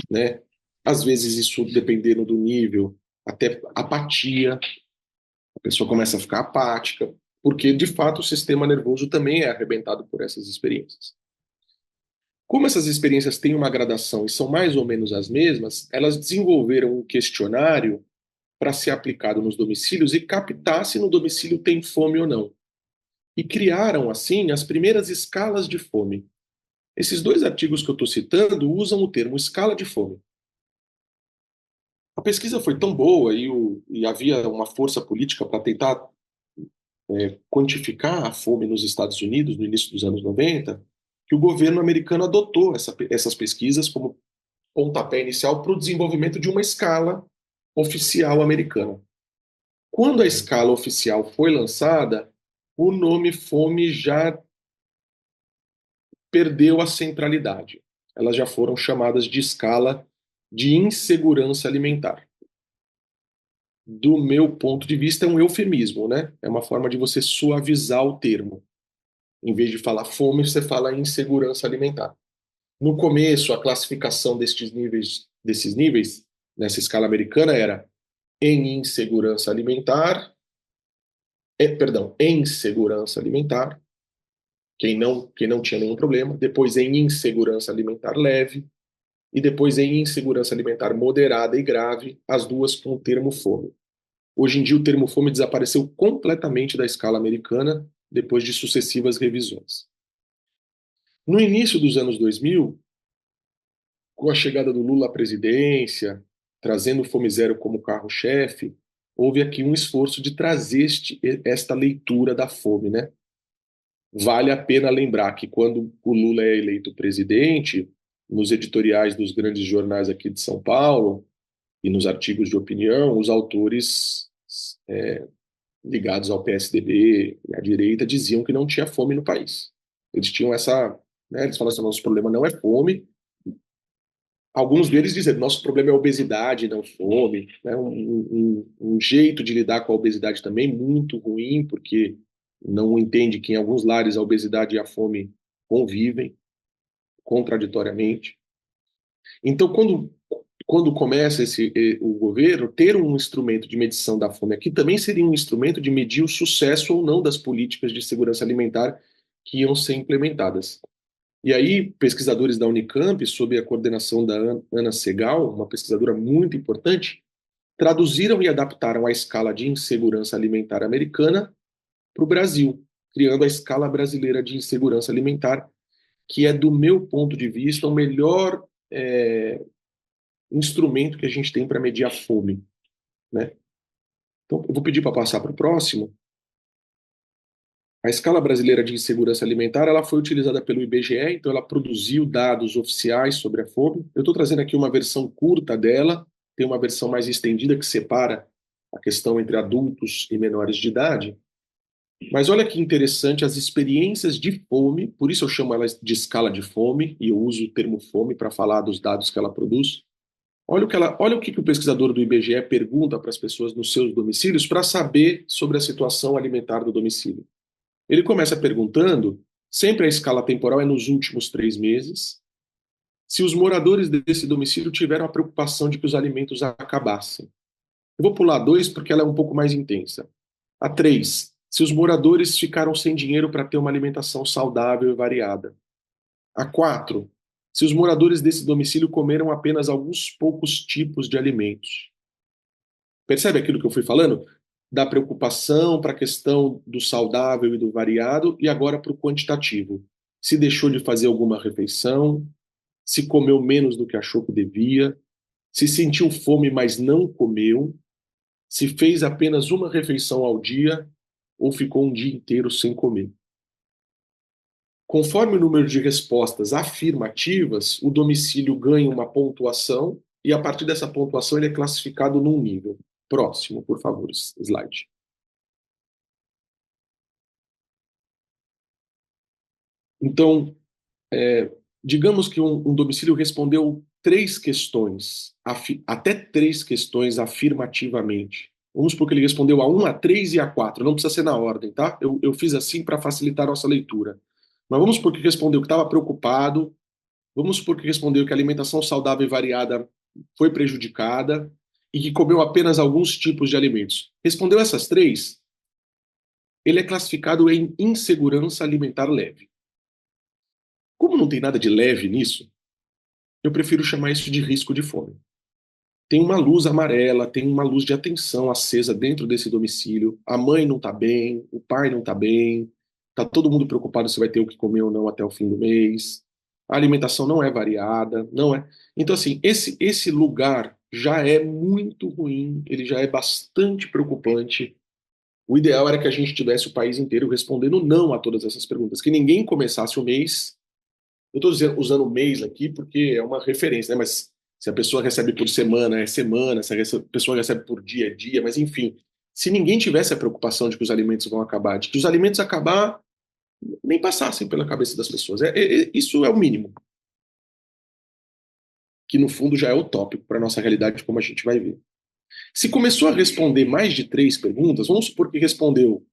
[SPEAKER 4] né? Às vezes isso, dependendo do nível, até apatia, a pessoa começa a ficar apática, porque de fato o sistema nervoso também é arrebentado por essas experiências. Como essas experiências têm uma gradação e são mais ou menos as mesmas, elas desenvolveram um questionário para ser aplicado nos domicílios e captar se no domicílio tem fome ou não. E criaram, assim, as primeiras escalas de fome. Esses dois artigos que eu estou citando usam o termo escala de fome. A pesquisa foi tão boa e havia uma força política para tentar quantificar a fome nos Estados Unidos no início dos anos 90, que o governo americano adotou essas pesquisas como pontapé inicial para o desenvolvimento de uma escala oficial americana. Quando a escala oficial foi lançada, o nome fome já perdeu a centralidade. Elas já foram chamadas de escala de insegurança alimentar. Do meu ponto de vista, é um eufemismo, né? É uma forma de você suavizar o termo. Em vez de falar fome, você fala insegurança alimentar. No começo, a classificação desses níveis nessa escala americana era em insegurança alimentar, em segurança alimentar, quem não tinha nenhum problema, depois em insegurança alimentar leve, e depois em insegurança alimentar moderada e grave, as duas com o termo fome. Hoje em dia, o termo fome desapareceu completamente da escala americana, depois de sucessivas revisões. No início dos anos 2000, com a chegada do Lula à presidência, trazendo o Fome Zero como carro-chefe, houve aqui um esforço de trazer esta leitura da fome, né? Vale a pena lembrar que quando o Lula é eleito presidente, nos editoriais dos grandes jornais aqui de São Paulo e nos artigos de opinião, os autores ligados ao PSDB e à direita diziam que não tinha fome no país. Eles tinham eles falavam assim, nosso problema não é fome. Alguns deles dizem, nosso problema é obesidade, não fome. Né? Um jeito de lidar com a obesidade também muito ruim, porque não entende que em alguns lares a obesidade e a fome convivem contraditoriamente. Então, quando começa o governo ter um instrumento de medição da fome aqui, também seria um instrumento de medir o sucesso ou não das políticas de segurança alimentar que iam ser implementadas. E aí, pesquisadores da Unicamp, sob a coordenação da Ana Segal, uma pesquisadora muito importante, traduziram e adaptaram a escala de insegurança alimentar americana para o Brasil, criando a escala brasileira de insegurança alimentar, que é, do meu ponto de vista, o melhor instrumento que a gente tem para medir a fome. Né? Então, eu vou pedir para passar para o próximo. A escala brasileira de insegurança alimentar ela foi utilizada pelo IBGE, então ela produziu dados oficiais sobre a fome. Eu estou trazendo aqui uma versão curta dela, tem uma versão mais estendida que separa a questão entre adultos e menores de idade. Mas olha que interessante as experiências de fome, por isso eu chamo ela de escala de fome, e eu uso o termo fome para falar dos dados que ela produz. Olha o que o pesquisador do IBGE pergunta para as pessoas nos seus domicílios para saber sobre a situação alimentar do domicílio. Ele começa perguntando, sempre a escala temporal é nos últimos 3 meses, se os moradores desse domicílio tiveram a preocupação de que os alimentos acabassem. Eu vou pular 2 porque ela é um pouco mais intensa. A 3, se os moradores ficaram sem dinheiro para ter uma alimentação saudável e variada. A 4, se os moradores desse domicílio comeram apenas alguns poucos tipos de alimentos. Percebe aquilo que eu fui falando? Da preocupação para a questão do saudável e do variado, e agora para o quantitativo. se deixou de fazer alguma refeição, se comeu menos do que achou que devia, se sentiu fome, mas não comeu, se fez apenas uma refeição ao dia ou ficou um dia inteiro sem comer. Conforme o número de respostas afirmativas, o domicílio ganha uma pontuação e, a partir dessa pontuação, ele é classificado num nível. Próximo, por favor, slide. Então, digamos que um domicílio respondeu até três questões afirmativamente. Vamos supor que ele respondeu a 1, a 3 e a 4. Não precisa ser na ordem, tá? Eu fiz assim para facilitar a nossa leitura. Mas vamos supor que respondeu que estava preocupado. Vamos supor que respondeu que a alimentação saudável e variada foi prejudicada e que comeu apenas alguns tipos de alimentos. Respondeu essas três, ele é classificado em insegurança alimentar leve. Como não tem nada de leve nisso, eu prefiro chamar isso de risco de fome. Tem uma luz amarela, tem uma luz de atenção acesa dentro desse domicílio. A mãe não está bem, o pai não está bem, está todo mundo preocupado se vai ter o que comer ou não até o fim do mês. A alimentação não é variada, não é. Então, assim, esse lugar já é muito ruim, ele já é bastante preocupante. O ideal era que a gente tivesse o país inteiro respondendo não a todas essas perguntas, que ninguém começasse o mês. Eu estou usando o mês aqui porque é uma referência, né? Mas se a pessoa recebe por semana, é semana, se a pessoa recebe por dia, é dia, mas enfim. Se ninguém tivesse a preocupação de que os alimentos vão acabar, de que os alimentos acabar, nem passassem pela cabeça das pessoas. Isso é o mínimo. Que no fundo já é utópico para a nossa realidade, como a gente vai ver. Se começou a responder mais de 3 perguntas, vamos supor que respondeu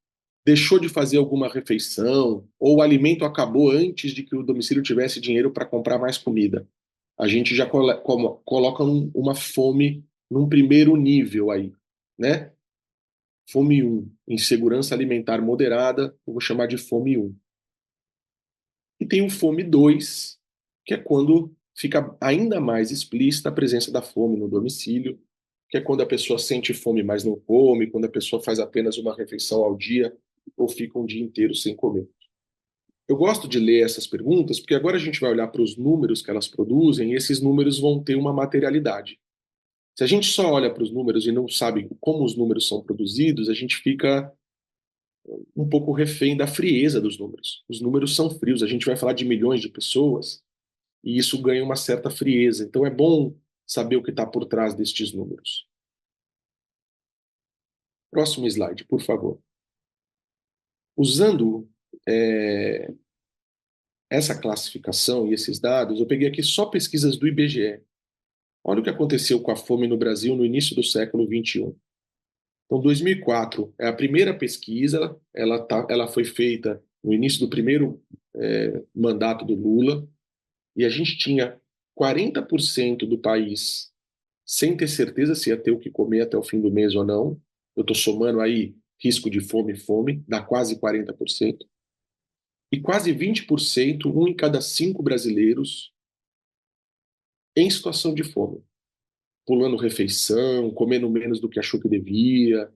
[SPEAKER 4] deixou de fazer alguma refeição, ou o alimento acabou antes de que o domicílio tivesse dinheiro para comprar mais comida. A gente já coloca uma fome num primeiro nível aí, né? Fome 1, insegurança alimentar moderada, eu vou chamar de fome 1. E tem o fome 2, que é quando fica ainda mais explícita a presença da fome no domicílio, que é quando a pessoa sente fome, mas não come, quando a pessoa faz apenas uma refeição ao dia ou fica um dia inteiro sem comer. Eu gosto de ler essas perguntas porque agora a gente vai olhar para os números que elas produzem e esses números vão ter uma materialidade. Se a gente só olha para os números e não sabe como os números são produzidos, a gente fica um pouco refém da frieza dos números. Os números são frios, a gente vai falar de milhões de pessoas e isso ganha uma certa frieza. Então é bom saber o que está por trás destes números. Próximo slide, por favor. Usando essa classificação e esses dados, eu peguei aqui só pesquisas do IBGE. Olha o que aconteceu com a fome no Brasil no início do século XXI. Então, 2004 é a primeira pesquisa, ela foi feita no início do primeiro mandato do Lula, e a gente tinha 40% do país sem ter certeza se ia ter o que comer até o fim do mês ou não. Eu estou somando aí risco de fome, dá quase 40%. E quase 20%, 1 em cada 5 brasileiros, em situação de fome. Pulando refeição, comendo menos do que achou que devia,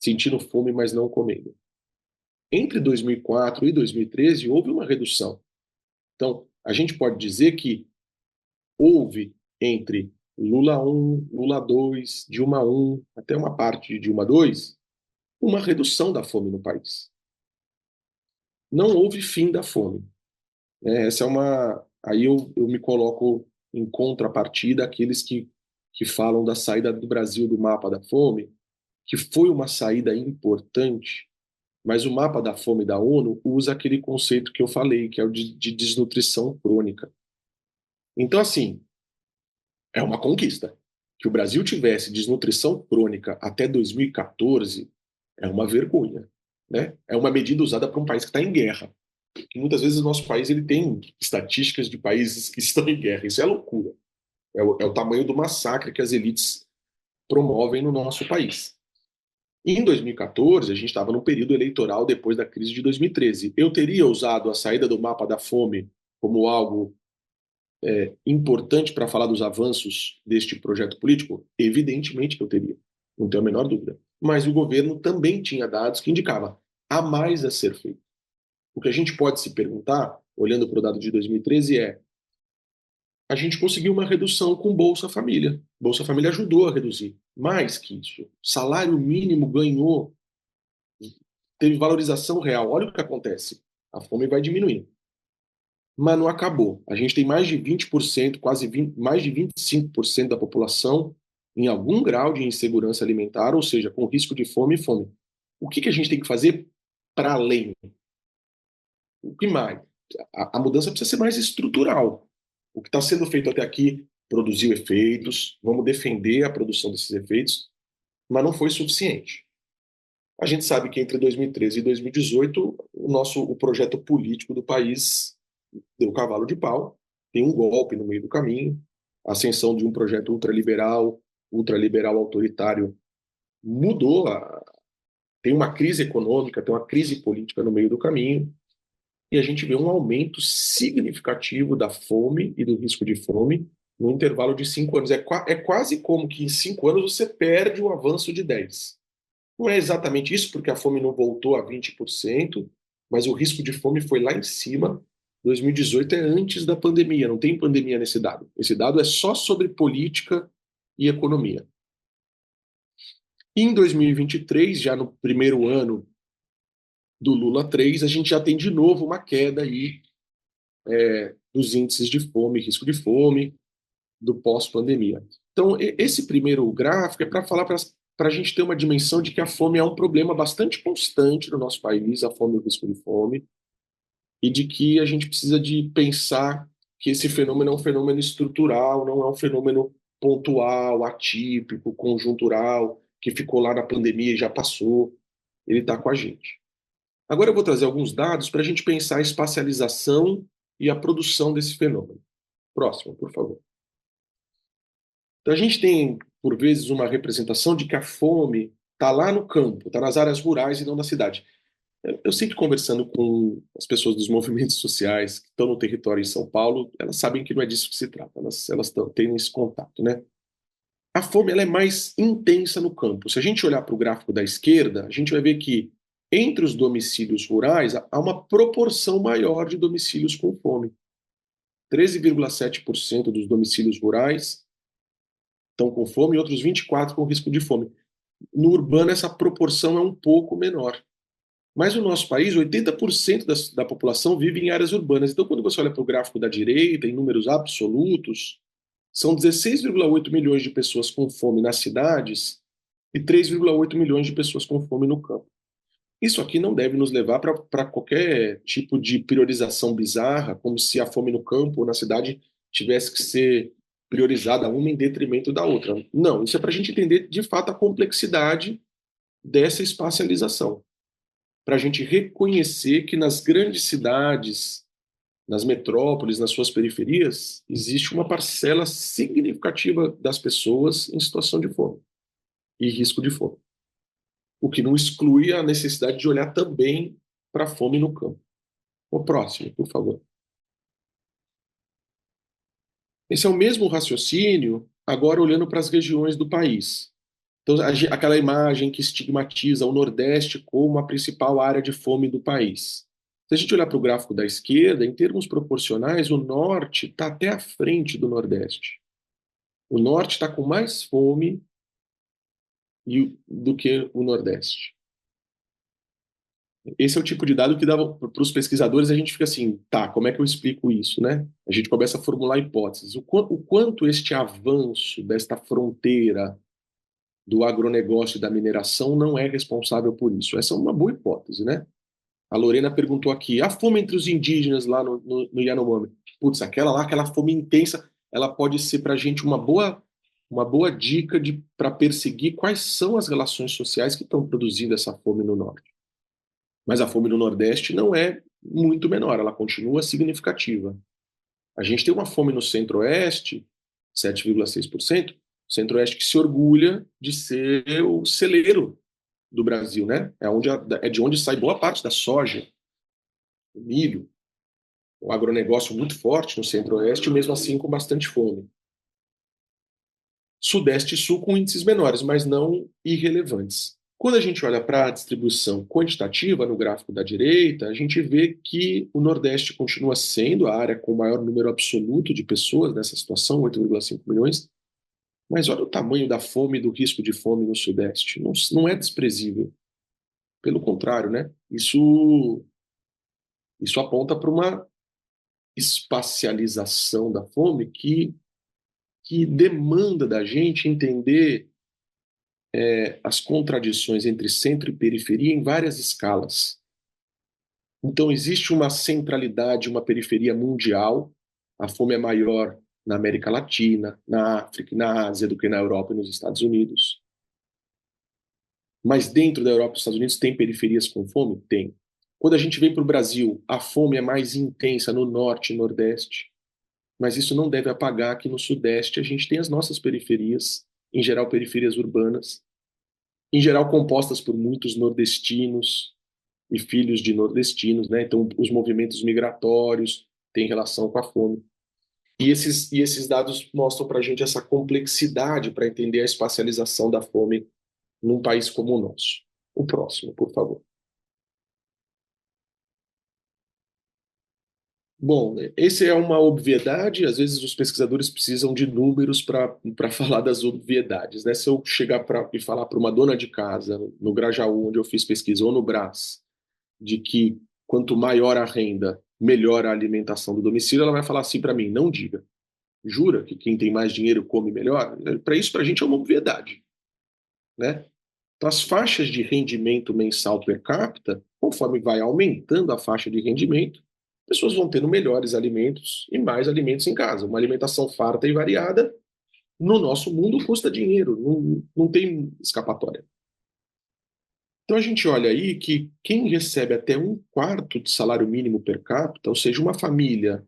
[SPEAKER 4] sentindo fome, mas não comendo. Entre 2004 e 2013, houve uma redução. Então, a gente pode dizer que houve entre Lula 1, Lula 2, Dilma 1, até uma parte de Dilma 2, uma redução da fome no país. Não houve fim da fome. Essa é uma... Aí eu me coloco em contrapartida àqueles que falam da saída do Brasil do mapa da fome, que foi uma saída importante, mas o mapa da fome da ONU usa aquele conceito que eu falei, que é o de desnutrição crônica. Então, assim, é uma conquista. Que o Brasil tivesse desnutrição crônica até 2014 é uma vergonha, né? É uma medida usada para um país que está em guerra. E muitas vezes o nosso país ele tem estatísticas de países que estão em guerra. Isso é loucura. É o tamanho do massacre que as elites promovem no nosso país. E em 2014, a gente estava num período eleitoral depois da crise de 2013. Eu teria usado a saída do mapa da fome como algo importante para falar dos avanços deste projeto político? Evidentemente que eu teria, não tenho a menor dúvida. Mas o governo também tinha dados que indicavam há mais a ser feito. O que a gente pode se perguntar olhando para o dado de 2013, a gente conseguiu uma redução com Bolsa Família. Bolsa Família ajudou a reduzir. Mais que isso, salário mínimo ganhou, teve valorização real. Olha o que acontece. A fome vai diminuindo. Mas não acabou. A gente tem mais de 20%, quase 20, mais de 25% da população em algum grau de insegurança alimentar, ou seja, com risco de fome e fome. O que a gente tem que fazer para além? O que mais? A mudança precisa ser mais estrutural. O que está sendo feito até aqui produziu efeitos, vamos defender a produção desses efeitos, mas não foi suficiente. A gente sabe que entre 2013 e 2018, o projeto político do país deu cavalo de pau, tem um golpe no meio do caminho, a ascensão de um projeto ultraliberal autoritário mudou, tem uma crise econômica, tem uma crise política no meio do caminho, e a gente vê um aumento significativo da fome e do risco de fome no intervalo de 5 anos. É quase como que em 5 anos você perde o avanço de 10. Não é exatamente isso, porque a fome não voltou a 20%, mas o risco de fome foi lá em cima. 2018 é antes da pandemia, não tem pandemia nesse dado. Esse dado é só sobre política e economia. Em 2023, já no primeiro ano do Lula 3, a gente já tem de novo uma queda aí dos índices de fome, risco de fome, do pós-pandemia. Então, esse primeiro gráfico é para falar para a gente ter uma dimensão de que a fome é um problema bastante constante no nosso país, a fome e o risco de fome, e de que a gente precisa de pensar que esse fenômeno é um fenômeno estrutural, não é um fenômeno pontual, atípico, conjuntural, que ficou lá na pandemia e já passou. Ele está com a gente. Agora eu vou trazer alguns dados para a gente pensar a espacialização e a produção desse fenômeno. Próximo, por favor. Então a gente tem, por vezes, uma representação de que a fome está lá no campo, está nas áreas rurais e não na cidade. Eu sempre conversando com as pessoas dos movimentos sociais que estão no território em São Paulo, elas sabem que não é disso que se trata, elas têm esse contato, né? A fome ela é mais intensa no campo. Se a gente olhar para o gráfico da esquerda, a gente vai ver que entre os domicílios rurais há uma proporção maior de domicílios com fome. 13,7% dos domicílios rurais estão com fome e outros 24% com risco de fome. No urbano, essa proporção é um pouco menor. Mas no nosso país, 80% da população vive em áreas urbanas. Então, quando você olha para o gráfico da direita, em números absolutos, são 16,8 milhões de pessoas com fome nas cidades e 3,8 milhões de pessoas com fome no campo. Isso aqui não deve nos levar para qualquer tipo de priorização bizarra, como se a fome no campo ou na cidade tivesse que ser priorizada uma em detrimento da outra. Não, isso é para a gente entender de fato a complexidade dessa espacialização. Para a gente reconhecer que nas grandes cidades, nas metrópoles, nas suas periferias, existe uma parcela significativa das pessoas em situação de fome e risco de fome. O que não exclui a necessidade de olhar também para a fome no campo. O próximo, por favor. Esse é o mesmo raciocínio, agora olhando para as regiões do país. Então, aquela imagem que estigmatiza o Nordeste como a principal área de fome do país. Se a gente olhar para o gráfico da esquerda, em termos proporcionais, o Norte está até à frente do Nordeste. O Norte está com mais fome do que o Nordeste. Esse é o tipo de dado que dá para os pesquisadores, a gente fica assim, tá, como é que eu explico isso, né? A gente começa a formular hipóteses. O quanto este avanço desta fronteira do agronegócio e da mineração não é responsável por isso. Essa é uma boa hipótese, né? A Lorena perguntou aqui, a fome entre os indígenas lá no Yanomami. Putz, aquela fome intensa, ela pode ser para a gente uma boa dica para perseguir quais são as relações sociais que estão produzindo essa fome no Norte. Mas a fome no Nordeste não é muito menor, ela continua significativa. A gente tem uma fome no Centro-Oeste, 7,6%, Centro-Oeste que se orgulha de ser o celeiro do Brasil, né? É de onde sai boa parte da soja, o milho, o agronegócio muito forte no Centro-Oeste, mesmo assim com bastante fome. Sudeste e Sul com índices menores, mas não irrelevantes. Quando a gente olha para a distribuição quantitativa no gráfico da direita, a gente vê que o Nordeste continua sendo a área com o maior número absoluto de pessoas nessa situação, 8,5 milhões, mas olha o tamanho da fome e do risco de fome no Sudeste. Não é desprezível. Pelo contrário, né? Isso aponta para uma espacialização da fome que demanda da gente entender as contradições entre centro e periferia em várias escalas. Então, existe uma centralidade, uma periferia mundial. A fome é maior na América Latina, na África e na Ásia do que na Europa e nos Estados Unidos. Mas dentro da Europa e dos Estados Unidos tem periferias com fome? Tem. Quando a gente vem para o Brasil, a fome é mais intensa no norte e nordeste. Mas isso não deve apagar que no sudeste a gente tem as nossas periferias, em geral periferias urbanas, em geral compostas por muitos nordestinos e filhos de nordestinos, né? Então os movimentos migratórios têm relação com a fome. E esses dados mostram para a gente essa complexidade para entender a espacialização da fome num país como o nosso. O próximo, por favor. Bom, esse é uma obviedade, às vezes os pesquisadores precisam de números para falar das obviedades, né? Se eu chegar e falar para uma dona de casa, no Grajaú, onde eu fiz pesquisa, ou no Brás, de que quanto maior a renda, melhor a alimentação do domicílio, ela vai falar assim para mim, não diga. Jura que quem tem mais dinheiro come melhor? Para isso, para a gente é uma obviedade, né? Então, as faixas de rendimento mensal per capita, conforme vai aumentando a faixa de rendimento, pessoas vão tendo melhores alimentos e mais alimentos em casa. Uma alimentação farta e variada, no nosso mundo, custa dinheiro, não tem escapatória. Então, a gente olha aí que quem recebe até 1/4 de salário mínimo per capita, ou seja, uma família,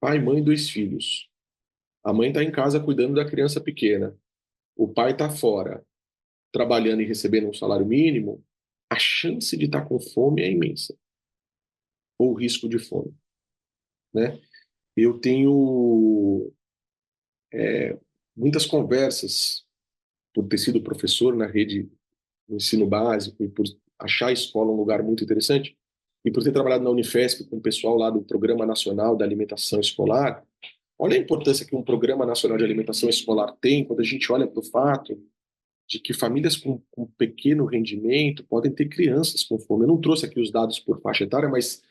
[SPEAKER 4] pai, mãe, 2 filhos. A mãe está em casa cuidando da criança pequena. O pai está fora, trabalhando e recebendo um salário mínimo, a chance de estar com fome é imensa. Ou o risco de fome, né? Eu tenho muitas conversas, por ter sido professor na rede do ensino básico e por achar a escola um lugar muito interessante, e por ter trabalhado na Unifesp com o pessoal lá do Programa Nacional da Alimentação Escolar. Olha a importância que um Programa Nacional de Alimentação Escolar tem quando a gente olha para o fato de que famílias com pequeno rendimento podem ter crianças com fome. Eu não trouxe aqui os dados por faixa etária, mas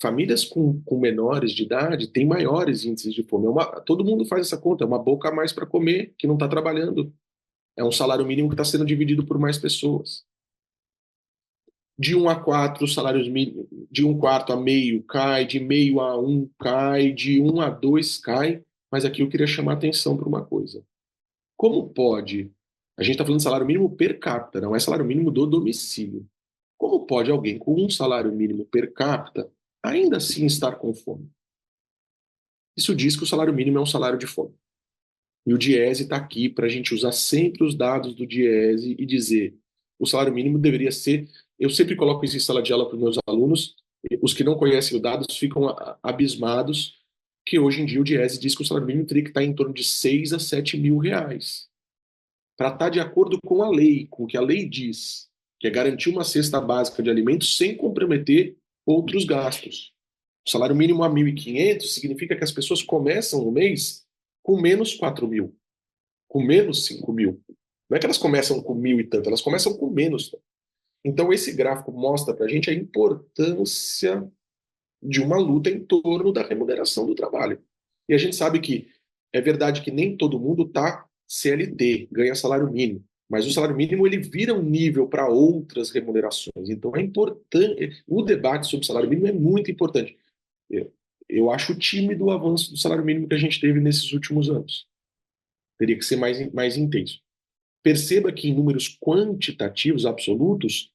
[SPEAKER 4] famílias com menores de idade têm maiores índices de fome. Todo mundo faz essa conta, é uma boca a mais para comer que não está trabalhando. É um salário mínimo que está sendo dividido por mais pessoas. De 1 a 4, os salários mínimos, de 1/4 a meio cai, de meio a 1 cai, de 1 a 2 cai, mas aqui eu queria chamar a atenção para uma coisa. Como pode, a gente está falando de salário mínimo per capita, não é salário mínimo do domicílio. Como pode alguém com um salário mínimo per capita ainda assim estar com fome? Isso diz que o salário mínimo é um salário de fome. E o Diese está aqui para a gente usar sempre os dados do Diese e dizer o salário mínimo deveria ser. Eu sempre coloco isso em sala de aula para os meus alunos. Os que não conhecem o dado ficam abismados que hoje em dia o Diese diz que o salário mínimo teria que estar em torno de 6 a 7 mil reais. Para estar de acordo com a lei, com o que a lei diz, que é garantir uma cesta básica de alimentos sem comprometer outros gastos. O salário mínimo a 1.500 significa que as pessoas começam o mês com menos 4 mil, com menos 5 mil. Não é que elas começam com 1.000 e tanto, elas começam com menos. Então, esse gráfico mostra para a gente a importância de uma luta em torno da remuneração do trabalho. E a gente sabe que é verdade que nem todo mundo está CLT, ganha salário mínimo, mas o salário mínimo ele vira um nível para outras remunerações. Então, é importante. O debate sobre salário mínimo é muito importante. Eu acho tímido o avanço do salário mínimo que a gente teve nesses últimos anos. Teria que ser mais intenso. Perceba que em números quantitativos absolutos,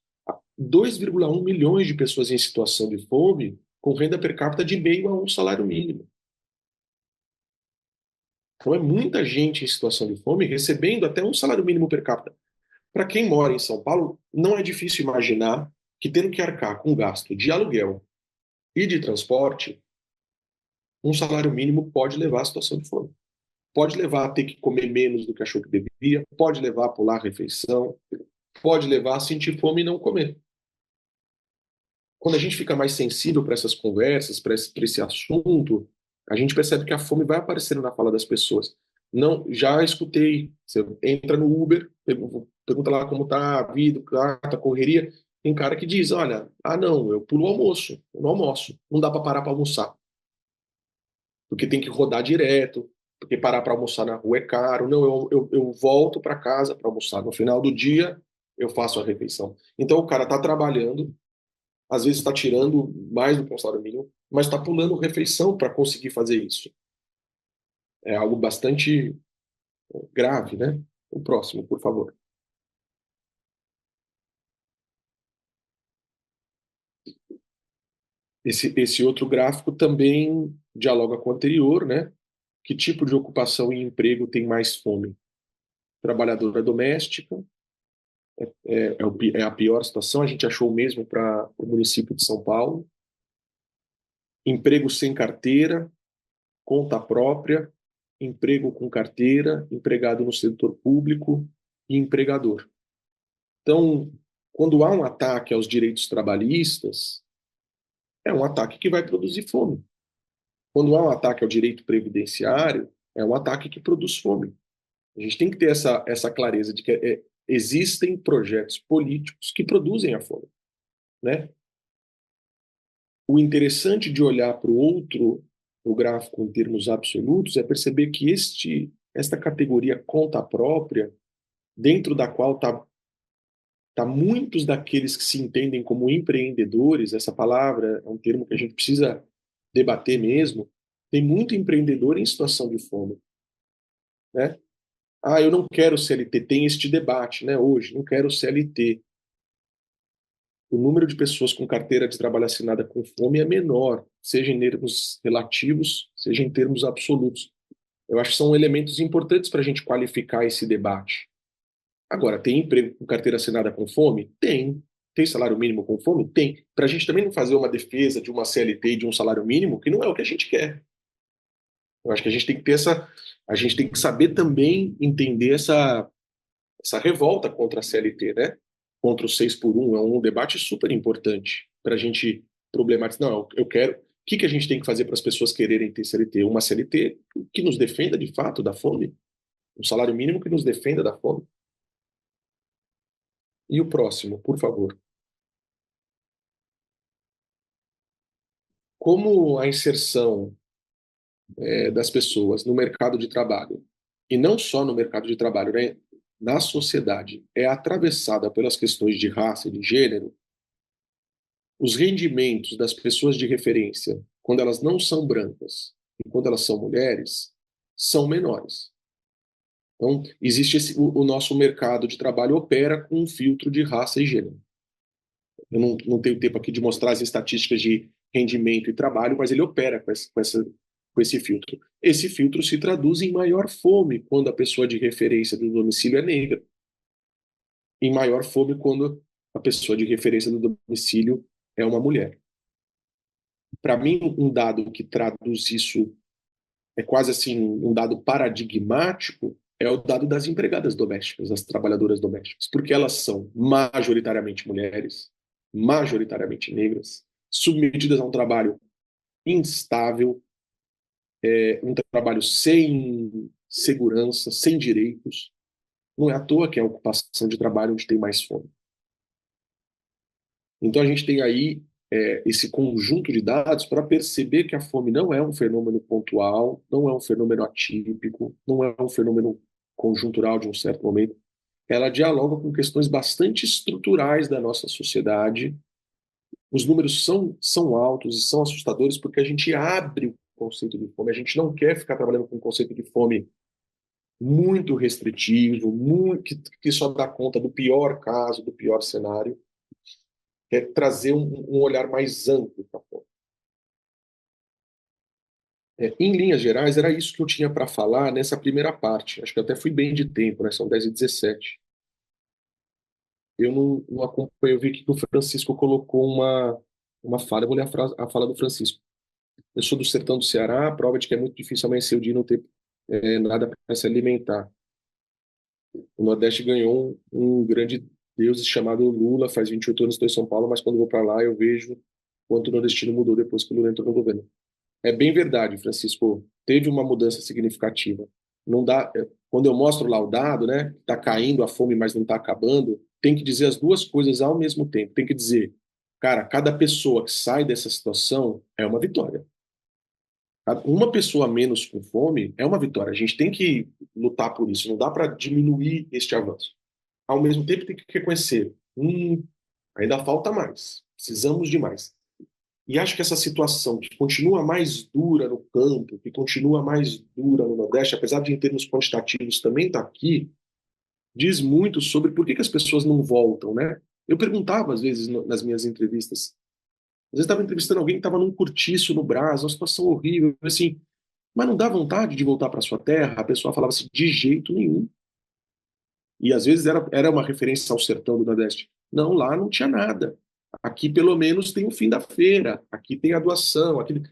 [SPEAKER 4] 2,1 milhões de pessoas em situação de fome com renda per capita de meio a um salário mínimo. Então é muita gente em situação de fome recebendo até um salário mínimo per capita. Para quem mora em São Paulo, não é difícil imaginar que tendo que arcar com gasto de aluguel e de transporte, um salário mínimo pode levar à situação de fome. Pode levar a ter que comer menos do que achou que deveria, pode levar a pular a refeição, pode levar a sentir fome e não comer. Quando a gente fica mais sensível para essas conversas, para esse assunto, a gente percebe que a fome vai aparecendo na fala das pessoas. Não, já escutei, você entra no Uber, pergunta lá como tá a vida, a correria, tem cara que diz, olha, não, eu pulo o almoço, eu não almoço, não dá para parar para almoçar, porque tem que rodar direto, porque parar para almoçar na rua é caro, não, eu volto para casa para almoçar, no final do dia eu faço a refeição. Então o cara está trabalhando, às vezes está tirando mais do que um salário mínimo, mas está pulando refeição para conseguir fazer isso. É algo bastante grave, né? O próximo, por favor. Esse outro gráfico também dialoga com o anterior, né? Que tipo de ocupação e emprego tem mais fome? Trabalhadora doméstica, é a pior situação, a gente achou o mesmo para o município de São Paulo. Emprego sem carteira, conta própria, emprego com carteira, empregado no setor público e empregador. Então, quando há um ataque aos direitos trabalhistas, é um ataque que vai produzir fome. Quando há um ataque ao direito previdenciário, é um ataque que produz fome. A gente tem que ter essa clareza de que existem projetos políticos que produzem a fome, né? O interessante de olhar para o outro, o gráfico em termos absolutos, é perceber que esta categoria conta própria, dentro da qual tá muitos daqueles que se entendem como empreendedores, essa palavra é um termo que a gente precisa debater mesmo, tem muito empreendedor em situação de fome, né? Eu não quero CLT, tem este debate, né, hoje, não quero CLT. O número de pessoas com carteira de trabalho assinada com fome é menor, seja em termos relativos, seja em termos absolutos. Eu acho que são elementos importantes para a gente qualificar esse debate. Agora, tem emprego com carteira assinada com fome? Tem. Tem salário mínimo com fome? Tem. Para a gente também não fazer uma defesa de uma CLT e de um salário mínimo, que não é o que a gente quer. Eu acho que a gente tem que ter a gente tem que saber também entender essa revolta contra a CLT, né? Contra o 6 por 1. É um debate super importante para a gente problematizar. Não, eu quero. O que a gente tem que fazer para as pessoas quererem ter CLT? Uma CLT que nos defenda de fato da fome, um salário mínimo que nos defenda da fome. E o próximo, por favor. Como a inserção das pessoas no mercado de trabalho, e não só no mercado de trabalho, né, na sociedade, é atravessada pelas questões de raça e de gênero, os rendimentos das pessoas de referência, quando elas não são brancas e quando elas são mulheres, são menores. Então, existe o nosso mercado de trabalho opera com um filtro de raça e gênero. Eu não tenho tempo aqui de mostrar as estatísticas de rendimento e trabalho, mas ele opera com esse filtro. Esse filtro se traduz em maior fome quando a pessoa de referência do domicílio é negra, em maior fome quando a pessoa de referência do domicílio é uma mulher. Para mim, um dado que traduz isso é quase assim um dado paradigmático é o dado das empregadas domésticas, das trabalhadoras domésticas, porque elas são majoritariamente mulheres, majoritariamente negras, submetidas a um trabalho instável, um trabalho sem segurança, sem direitos. Não é à toa que é a ocupação de trabalho onde tem mais fome. Então a gente tem aí esse conjunto de dados para perceber que a fome não é um fenômeno pontual, não é um fenômeno atípico, não é um fenômeno conjuntural de um certo momento. Ela dialoga com questões bastante estruturais da nossa sociedade. Os números são altos e são assustadores porque a gente abre o conceito de fome. A gente não quer ficar trabalhando com um conceito de fome muito restritivo, que só dá conta do pior caso, do pior cenário. É trazer um olhar mais amplo para a fome. Em linhas gerais, era isso que eu tinha para falar nessa primeira parte. Acho que eu até fui bem de tempo, né? São 10h17. Eu não acompanhei, eu vi que o Francisco colocou uma fala. Eu vou ler a fala do Francisco. Eu sou do sertão do Ceará, prova de que é muito difícil amanhecer o dia e não ter nada para se alimentar. O Nordeste ganhou um grande deuses chamado Lula, faz 28 anos que estou em São Paulo, mas quando vou para lá eu vejo quanto o nordestino mudou depois que o Lula entrou no governo. É bem verdade, Francisco, teve uma mudança significativa. Não dá, quando eu mostro lá o dado, né, está caindo a fome, mas não está acabando, tem que dizer as duas coisas ao mesmo tempo. Tem que dizer, cara, cada pessoa que sai dessa situação é uma vitória. Uma pessoa menos com fome é uma vitória. A gente tem que lutar por isso. Não dá para diminuir este avanço. Ao mesmo tempo, tem que reconhecer, ainda falta mais. Precisamos de mais. E acho que essa situação que continua mais dura no campo, que continua mais dura no Nordeste, apesar de em termos quantitativos também estar aqui, diz muito sobre por que que as pessoas não voltam, né? Eu perguntava às vezes nas minhas entrevistas, às vezes estava entrevistando alguém que estava num cortiço no Brás, uma situação horrível, assim, mas não dá vontade de voltar para sua terra? A pessoa falava assim, de jeito nenhum. E às vezes era uma referência ao sertão do Nordeste. Não, lá não tinha nada. Aqui pelo menos tem o fim da feira, aqui tem a doação, aqui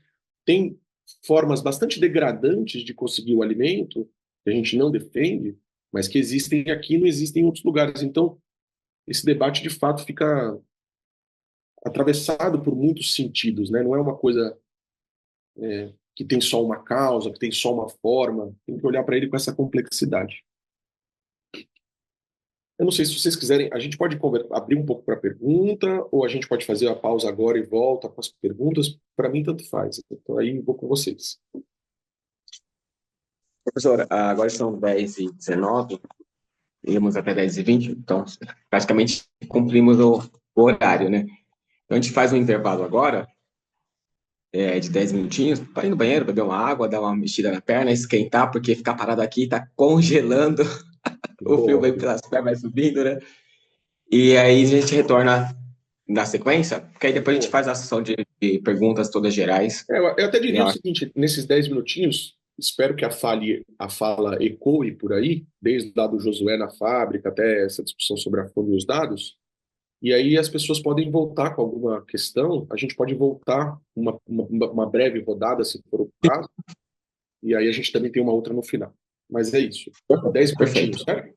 [SPEAKER 4] tem formas bastante degradantes de conseguir o alimento, que a gente não defende, mas que existem aqui e não existem em outros lugares. Então, esse debate de fato fica atravessado por muitos sentidos, né? Não é uma coisa que tem só uma causa, que tem só uma forma, tem que olhar para ele com essa complexidade. Eu não sei se vocês quiserem, a gente pode abrir um pouco para pergunta, ou a gente pode fazer a pausa agora e volta com as perguntas. Para mim, tanto faz. Então, aí vou com vocês.
[SPEAKER 2] Professor, agora são 10h19, íamos até 10h20, então praticamente cumprimos o horário, né? Então a gente faz um intervalo agora, de 10 minutinhos, para ir no banheiro, beber uma água, dar uma mexida na perna, esquentar, porque ficar parado aqui está congelando, o frio vem pelas pernas, vai subindo, né? E aí a gente retorna na sequência, porque aí depois a gente faz a sessão de perguntas todas gerais.
[SPEAKER 4] Eu até diria o seguinte, nesses 10 minutinhos, espero que a fala ecoe por aí, desde lá do Josué na fábrica até essa discussão sobre a fome e os dados, e aí as pessoas podem voltar com alguma questão, a gente pode voltar uma breve rodada, se for o caso, e aí a gente também tem uma outra no final. Mas é isso. 10 minutinhos, certo?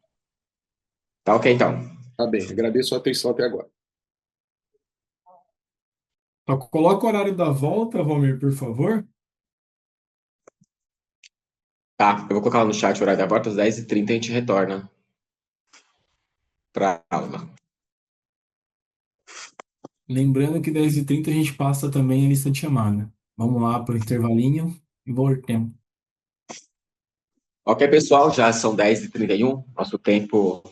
[SPEAKER 2] Tá ok, então.
[SPEAKER 4] Tá bem, agradeço a atenção até agora.
[SPEAKER 3] Coloca o horário da volta, Valmir, por favor.
[SPEAKER 2] Tá, eu vou colocar lá no chat o horário da volta, às 10h30 a gente retorna para a aula.
[SPEAKER 3] Lembrando que 10h30 a gente passa também a lista de chamada. Vamos lá para o intervalinho e voltemos.
[SPEAKER 2] Ok, pessoal, já são 10h31, nosso tempo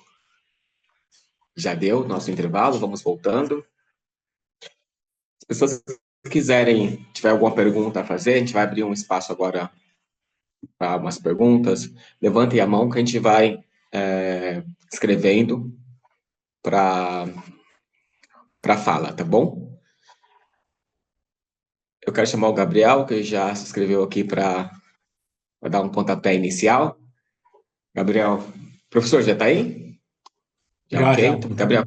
[SPEAKER 2] já deu, nosso intervalo, vamos voltando. Se as pessoas quiserem, tiver alguma pergunta a fazer, a gente vai abrir um espaço agora para algumas perguntas. Levantem a mão que a gente vai escrevendo para fala, tá bom? Eu quero chamar o Gabriel, que já se inscreveu aqui para dar um pontapé inicial. Gabriel, professor, já está aí? Já, ok?
[SPEAKER 3] Já.
[SPEAKER 2] Gabriel.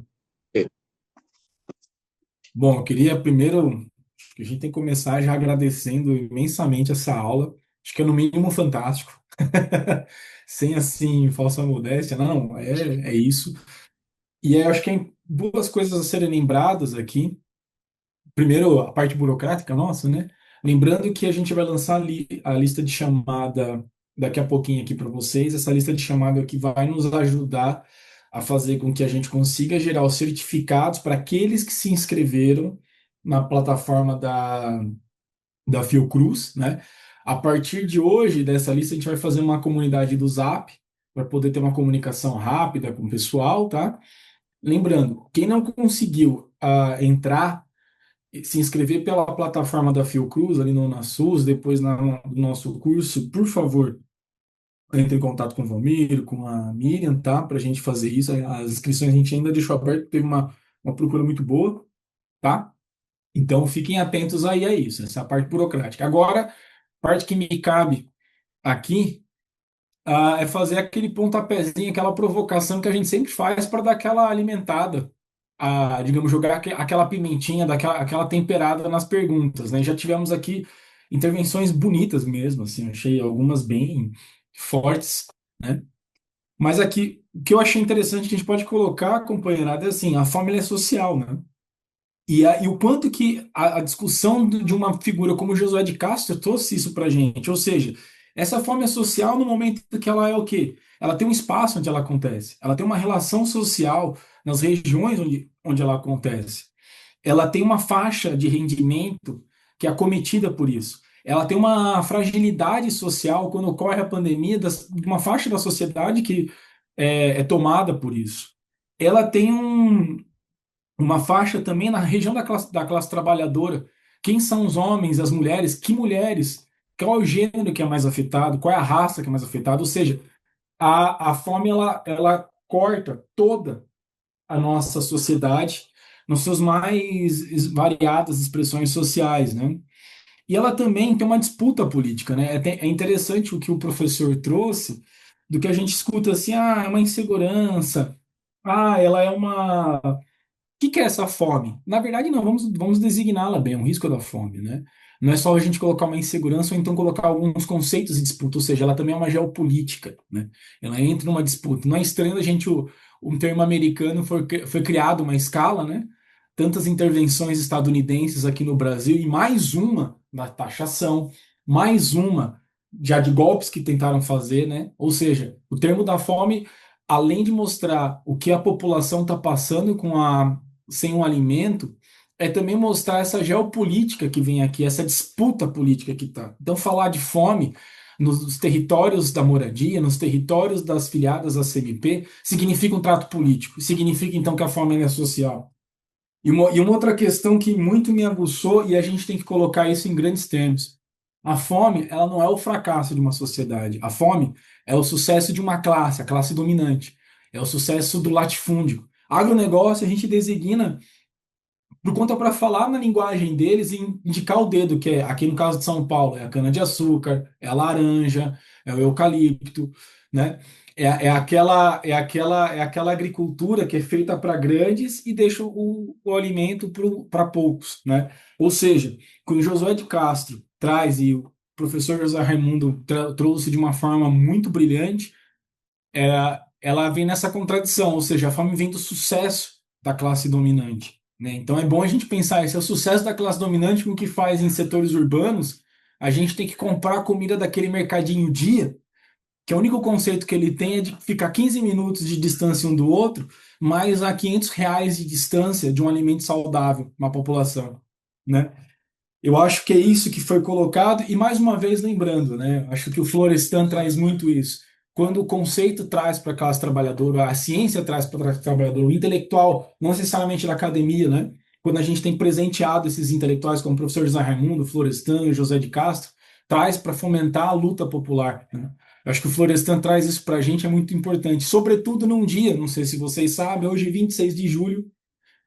[SPEAKER 3] Bom, eu queria primeiro, que a gente tem que começar já agradecendo imensamente essa aula. Acho que é no mínimo fantástico. Sem, assim, falsa modéstia. Não, é isso. E eu acho que tem duas coisas a serem lembradas aqui. Primeiro, a parte burocrática nossa, né? Lembrando que a gente vai lançar a lista de chamada daqui a pouquinho aqui para vocês. Essa lista de chamada aqui vai nos ajudar a fazer com que a gente consiga gerar os certificados para aqueles que se inscreveram na plataforma da Fiocruz, né? A partir de hoje, dessa lista, a gente vai fazer uma comunidade do Zap para poder ter uma comunicação rápida com o pessoal, tá? Lembrando, quem não conseguiu entrar, se inscrever pela plataforma da Fiocruz, ali no Unasus, depois no nosso curso, por favor, entre em contato com o Valmir, com a Miriam, tá? Para a gente fazer isso. As inscrições a gente ainda deixou aberto, teve uma procura muito boa, tá? Então fiquem atentos aí a isso, essa é a parte burocrática. Agora, parte que me cabe aqui é fazer aquele pontapézinho, aquela provocação que a gente sempre faz para dar aquela alimentada, digamos, jogar aquela pimentinha, aquela temperada nas perguntas, né? Já tivemos aqui intervenções bonitas mesmo, assim, achei algumas bem fortes, né? Mas aqui, o que eu achei interessante que a gente pode colocar, companheirada, é assim, a fome ela é social, né? E o quanto que a discussão de uma figura como Josué de Castro trouxe isso para a gente. Ou seja, essa fome é social no momento que ela é o quê? Ela tem um espaço onde ela acontece. Ela tem uma relação social nas regiões onde ela acontece. Ela tem uma faixa de rendimento que é acometida por isso. Ela tem uma fragilidade social quando ocorre a pandemia de uma faixa da sociedade que é tomada por isso. Ela tem uma faixa também na região da classe trabalhadora. Quem são os homens, as mulheres? Que mulheres? Qual é o gênero que é mais afetado? Qual é a raça que é mais afetada? Ou seja, a fome ela corta toda a nossa sociedade nos seus mais variadas expressões sociais, né? E ela também tem uma disputa política, né? É interessante o que o professor trouxe, do que a gente escuta assim, é uma insegurança, ela é uma que é essa fome? Na verdade, não, vamos designá-la bem, o risco da fome, né? Não é só a gente colocar uma insegurança ou então colocar alguns conceitos em disputa, ou seja, ela também é uma geopolítica, né? Ela entra numa disputa. Não é estranho a gente, um termo americano foi criado uma escala, né? Tantas intervenções estadunidenses aqui no Brasil e mais uma da taxação, mais uma já de golpes que tentaram fazer, né? Ou seja, o termo da fome, além de mostrar o que a população está passando sem um alimento, é também mostrar essa geopolítica que vem aqui, essa disputa política que está. Então, falar de fome nos territórios da moradia, nos territórios das filiadas à CMP, significa um trato político, significa então que a fome é social. E uma outra questão que muito me aguçou, e a gente tem que colocar isso em grandes termos. A fome, ela não é o fracasso de uma sociedade. A fome é o sucesso de uma classe, a classe dominante. É o sucesso do latifúndio. Agronegócio, a gente designa por conta para falar na linguagem deles e indicar o dedo, que é, aqui no caso de São Paulo, é a cana-de-açúcar, é a laranja, é o eucalipto, né? É aquela agricultura que é feita para grandes e deixa o alimento para poucos, né? Ou seja, quando Josué de Castro traz e o professor José Raimundo trouxe de uma forma muito brilhante, ela vem nessa contradição, ou seja, a fome vem do sucesso da classe dominante, né? Então é bom a gente pensar, esse é o sucesso da classe dominante com o que faz em setores urbanos, a gente tem que comprar a comida daquele mercadinho dia, que é o único conceito que ele tem é de ficar 15 minutos de distância um do outro, mais a R$ 500 de distância de um alimento saudável na população, né? Eu acho que é isso que foi colocado, e mais uma vez lembrando, né? Acho que o Florestan traz muito isso. Quando o conceito traz para a classe trabalhadora, a ciência traz para a classe trabalhadora, o intelectual, não necessariamente da academia, né? Quando a gente tem presenteado esses intelectuais, como o professor José Raimundo, Florestan e José de Castro, traz para fomentar a luta popular, né? Eu acho que o Florestan traz isso para a gente, é muito importante. Sobretudo num dia, não sei se vocês sabem, hoje, 26 de julho,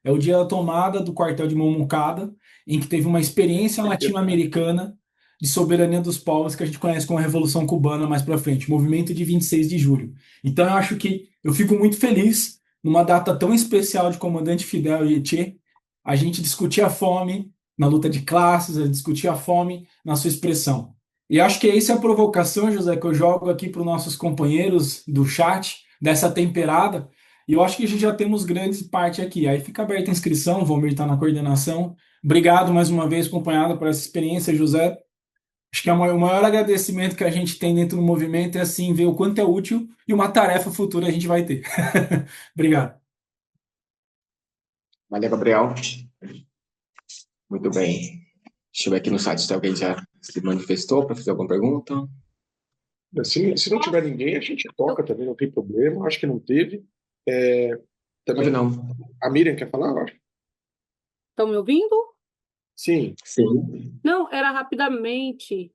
[SPEAKER 3] é o dia da tomada do quartel de Momocada, em que teve uma experiência latino-americana de soberania dos povos que a gente conhece como a Revolução Cubana mais para frente, movimento de 26 de julho. Então eu acho que eu fico muito feliz numa data tão especial de Comandante Fidel e Che, a gente discutir a fome na luta de classes, a discutir a fome na sua expressão. E acho que essa é a provocação, José, que eu jogo aqui para os nossos companheiros do chat, dessa temperada, e eu acho que a gente já temos grandes parte aqui. Aí fica aberta a inscrição, o Valmir está na coordenação. Obrigado mais uma vez, acompanhado por essa experiência, José. Acho que o maior agradecimento que a gente tem dentro do movimento é assim ver o quanto é útil e uma tarefa futura a gente vai ter. Obrigado.
[SPEAKER 2] Valeu, Gabriel. Muito bem. Deixa eu ver aqui no site se alguém já se manifestou para fazer alguma pergunta.
[SPEAKER 4] Se não tiver ninguém, a gente toca também, não tem problema. Acho que não teve.
[SPEAKER 2] Hoje
[SPEAKER 4] Também
[SPEAKER 2] não.
[SPEAKER 4] a Miriam quer falar, eu acho?
[SPEAKER 1] Estão me ouvindo?
[SPEAKER 4] Sim.
[SPEAKER 2] Sim.
[SPEAKER 1] Não, era rapidamente.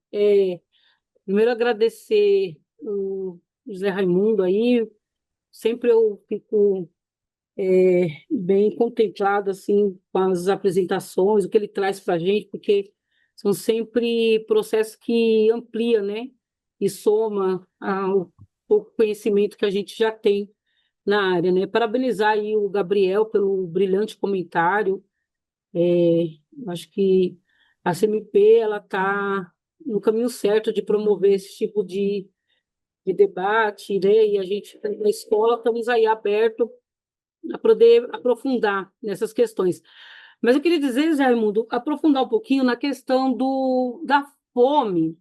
[SPEAKER 1] Primeiro agradecer o José Raimundo aí. Sempre eu fico bem contemplado assim com as apresentações, o que ele traz para a gente, porque são sempre processos que amplia, né? E soma ao pouco conhecimento que a gente já tem na área, né? Parabenizar aí o Gabriel pelo brilhante comentário. Acho que a CMP ela está no caminho certo de promover esse tipo de de debate, né? E a gente, na escola, estamos aí aberto a poder aprofundar nessas questões. Mas eu queria dizer, Zé Raimundo, aprofundar um pouquinho na questão da fome,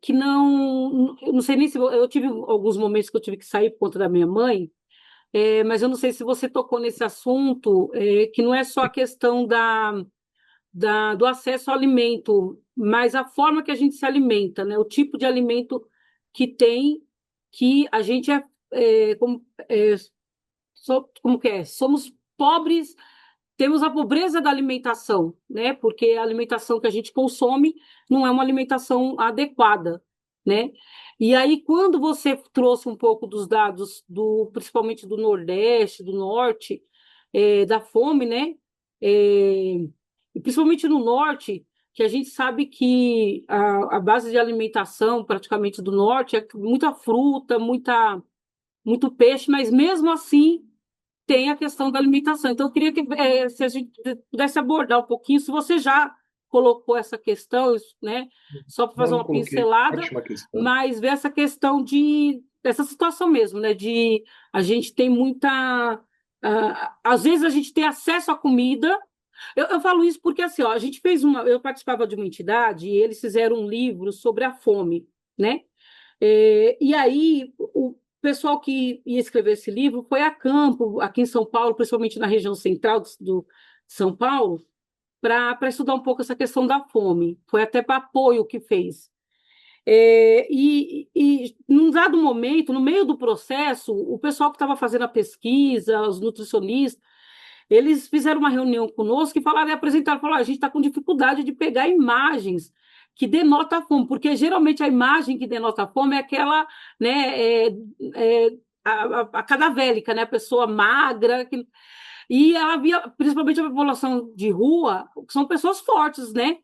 [SPEAKER 1] que não, eu não sei nem se eu tive alguns momentos que eu tive que sair por conta da minha mãe, mas eu não sei se você tocou nesse assunto, que não é só a questão do acesso ao alimento, mas a forma que a gente se alimenta, né? O tipo de alimento que tem, que a gente como que é? Somos pobres, temos a pobreza da alimentação, né? Porque a alimentação que a gente consome não é uma alimentação adequada, né? E aí, quando você trouxe um pouco dos dados principalmente do Nordeste, do Norte, da fome, né? E principalmente no Norte, que a gente sabe que a base de alimentação praticamente do Norte é muita fruta, muito peixe, mas mesmo assim tem a questão da alimentação. Então, eu queria que se a gente pudesse abordar um pouquinho, se você já colocou essa questão, né, só para fazer
[SPEAKER 4] Não
[SPEAKER 1] uma
[SPEAKER 4] coloquei.
[SPEAKER 1] pincelada,
[SPEAKER 4] Ótima questão.
[SPEAKER 1] mas ver essa questão dessa situação mesmo, né, de a gente tem muita. Às vezes a gente tem acesso à comida. Eu falo isso porque assim, ó, a gente fez eu participava de uma entidade e eles fizeram um livro sobre a fome, né? E aí, o pessoal que ia escrever esse livro foi a campo, aqui em São Paulo, principalmente na região central de São Paulo, para estudar um pouco essa questão da fome. Foi até para apoio que fez. Num dado momento, no meio do processo, o pessoal que estava fazendo a pesquisa, os nutricionistas, eles fizeram uma reunião conosco e falaram, apresentaram, falaram, a gente está com dificuldade de pegar imagens que denota a fome, porque geralmente a imagem que denota a fome é aquela, né, a cadavélica, né, a pessoa magra, e ela via, principalmente a população de rua, que são pessoas fortes, né,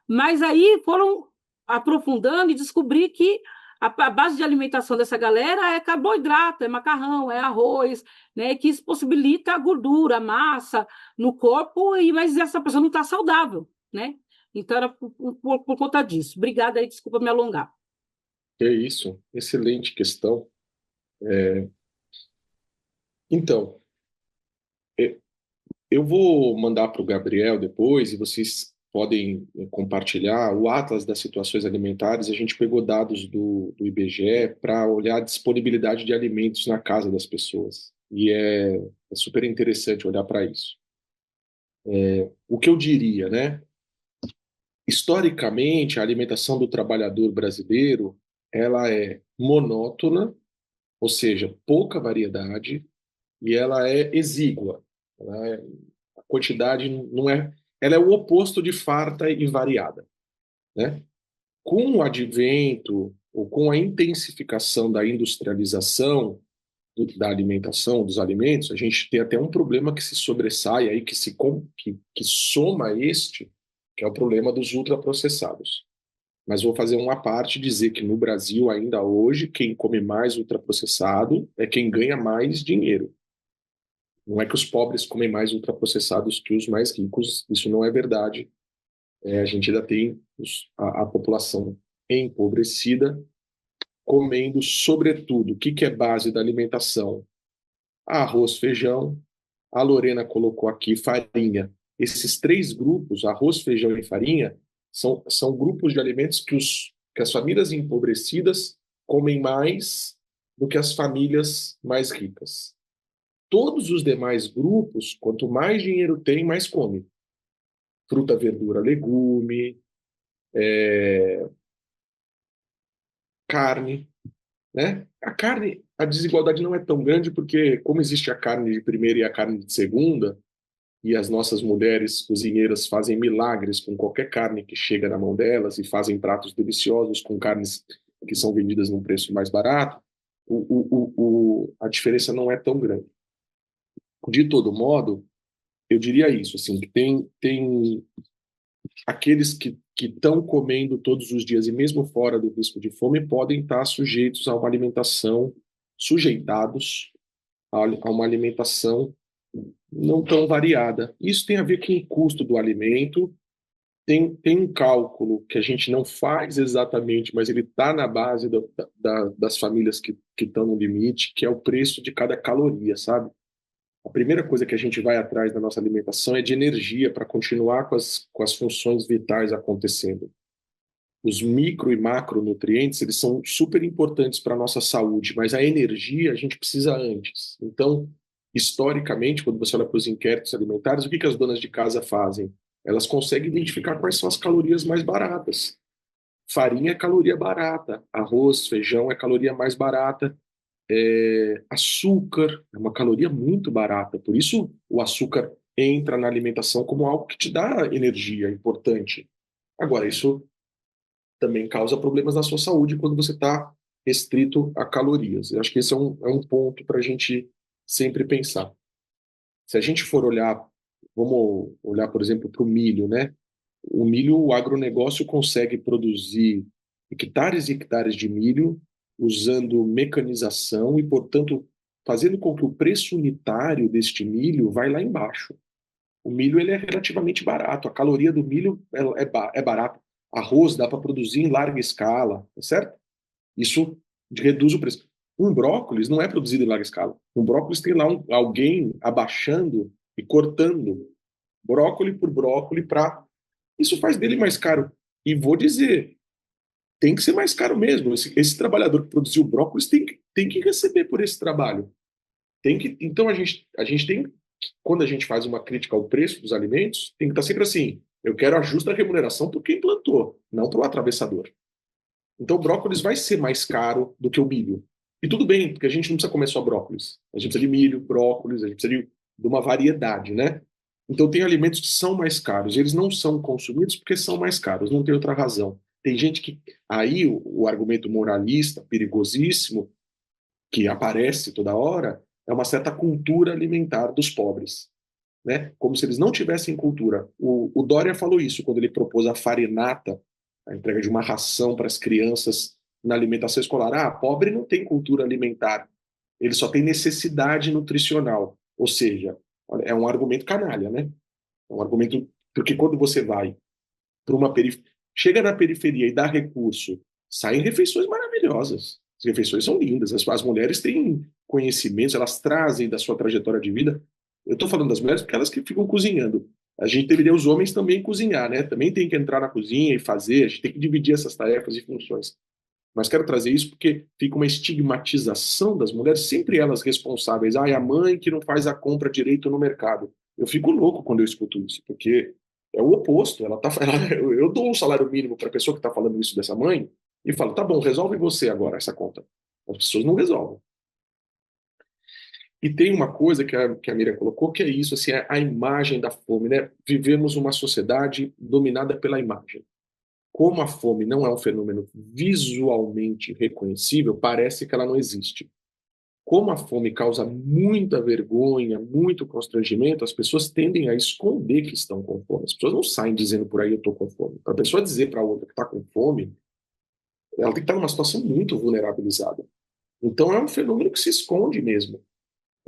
[SPEAKER 1] mas aí foram aprofundando e descobrir que a base de alimentação dessa galera é carboidrato, é macarrão, é arroz, né? Que isso possibilita a gordura, a massa no corpo, mas essa pessoa não está saudável, né? Então era por conta disso. Obrigada aí, desculpa me alongar.
[SPEAKER 4] É isso. Excelente questão. Então, é, eu vou mandar para o Gabriel depois e vocês podem compartilhar o Atlas das Situações Alimentares. A gente pegou dados do IBGE para olhar a disponibilidade de alimentos na casa das pessoas. E é super interessante olhar para isso. O que eu diria, né? Historicamente, a alimentação do trabalhador brasileiro, ela é monótona, ou seja, pouca variedade, e ela é exígua. A quantidade não é, ela é o oposto de farta e variada, né? Com o advento ou com a intensificação da industrialização da alimentação, dos alimentos, a gente tem até um problema que se sobressai aí, que soma este, que é o problema dos ultraprocessados. Mas vou fazer uma parte e dizer que no Brasil, ainda hoje, quem come mais ultraprocessado é quem ganha mais dinheiro. Não é que os pobres comem mais ultraprocessados que os mais ricos, isso não é verdade. A gente ainda tem a população empobrecida comendo, sobretudo, o que é base da alimentação? Arroz, feijão, a Lorena colocou aqui farinha. Esses três grupos, arroz, feijão e farinha, são grupos de alimentos que as famílias empobrecidas comem mais do que as famílias mais ricas. Todos os demais grupos, quanto mais dinheiro tem, mais come. Fruta, verdura, legume, carne, né? A carne, a desigualdade não é tão grande porque, como existe a carne de primeira e a carne de segunda, e as nossas mulheres cozinheiras fazem milagres com qualquer carne que chega na mão delas e fazem pratos deliciosos com carnes que são vendidas num preço mais barato, a diferença não é tão grande. De todo modo, eu diria isso, assim, que tem aqueles que estão comendo todos os dias e mesmo fora do risco de fome podem estar sujeitos a uma alimentação, sujeitados a uma alimentação não tão variada. Isso tem a ver com o custo do alimento tem um cálculo que a gente não faz exatamente, mas ele está na base das famílias que estão no limite, que é o preço de cada caloria, sabe? A primeira coisa que a gente vai atrás da nossa alimentação é de energia para continuar com as funções vitais acontecendo. Os micro e macronutrientes, eles são super importantes para a nossa saúde, mas a energia a gente precisa antes. Então, historicamente, quando você olha para os inquéritos alimentares, o que as donas de casa fazem? Elas conseguem identificar quais são as calorias mais baratas. Farinha é caloria barata, arroz, feijão é caloria mais barata, açúcar é uma caloria muito barata. Por isso, o açúcar entra na alimentação como algo que te dá energia, importante. Agora, isso também causa problemas na sua saúde quando você está restrito a calorias. Eu acho que esse é um ponto para a gente sempre pensar. Se a gente for olhar, vamos olhar, por exemplo, para o milho, né? O milho, o agronegócio consegue produzir hectares e hectares de milho usando mecanização e, portanto, fazendo com que o preço unitário deste milho vai lá embaixo. O milho ele é relativamente barato, a caloria do milho é barata. Arroz dá para produzir em larga escala, tá certo? Isso reduz o preço. Um brócolis não é produzido em larga escala. Um brócolis tem lá alguém abaixando e cortando brócolis por brócolis para. Isso faz dele mais caro. E vou dizer, tem que ser mais caro mesmo. Esse trabalhador que produziu brócolis tem que receber por esse trabalho. Então a gente tem, quando a gente faz uma crítica ao preço dos alimentos, tem que estar sempre assim: eu quero a justa remuneração por quem plantou, não para o atravessador. Então o brócolis vai ser mais caro do que o milho. E tudo bem, porque a gente não precisa comer só brócolis. A gente precisa de milho, brócolis, a gente precisa de uma variedade, né? Então tem alimentos que são mais caros. Eles não são consumidos porque são mais caros, não tem outra razão. Tem gente que. Aí o argumento moralista, perigosíssimo, que aparece toda hora, é uma certa cultura alimentar dos pobres, né? Como se eles não tivessem cultura. O Dória falou isso quando ele propôs a farinata, a entrega de uma ração para as crianças na alimentação escolar. Ah, pobre não tem cultura alimentar, ele só tem necessidade nutricional. Ou seja, é um argumento canalha, né? É um argumento porque quando você vai para uma periferia, chega na periferia e dá recurso, saem refeições maravilhosas. As refeições são lindas, as mulheres têm conhecimentos, elas trazem da sua trajetória de vida. Eu estou falando das mulheres porque elas que ficam cozinhando. A gente deveria os homens também cozinhar, né? Também tem que entrar na cozinha e fazer, a gente tem que dividir essas tarefas e funções. Mas quero trazer isso porque fica uma estigmatização das mulheres, sempre elas responsáveis. Ah, é a mãe que não faz a compra direito no mercado. Eu fico louco quando eu escuto isso, porque é o oposto. Eu dou um salário mínimo para a pessoa que está falando isso dessa mãe e falo, tá bom, resolve você agora essa conta. As pessoas não resolvem. E tem uma coisa que a Miriam colocou, que é isso, assim, a imagem da fome, né? Vivemos uma sociedade dominada pela imagem. Como a fome não é um fenômeno visualmente reconhecível, parece que ela não existe. Como a fome causa muita vergonha, muito constrangimento, as pessoas tendem a esconder que estão com fome. As pessoas não saem dizendo por aí eu estou com fome. Para a pessoa dizer para a outra que está com fome, ela tem que estar numa situação muito vulnerabilizada. Então é um fenômeno que se esconde mesmo.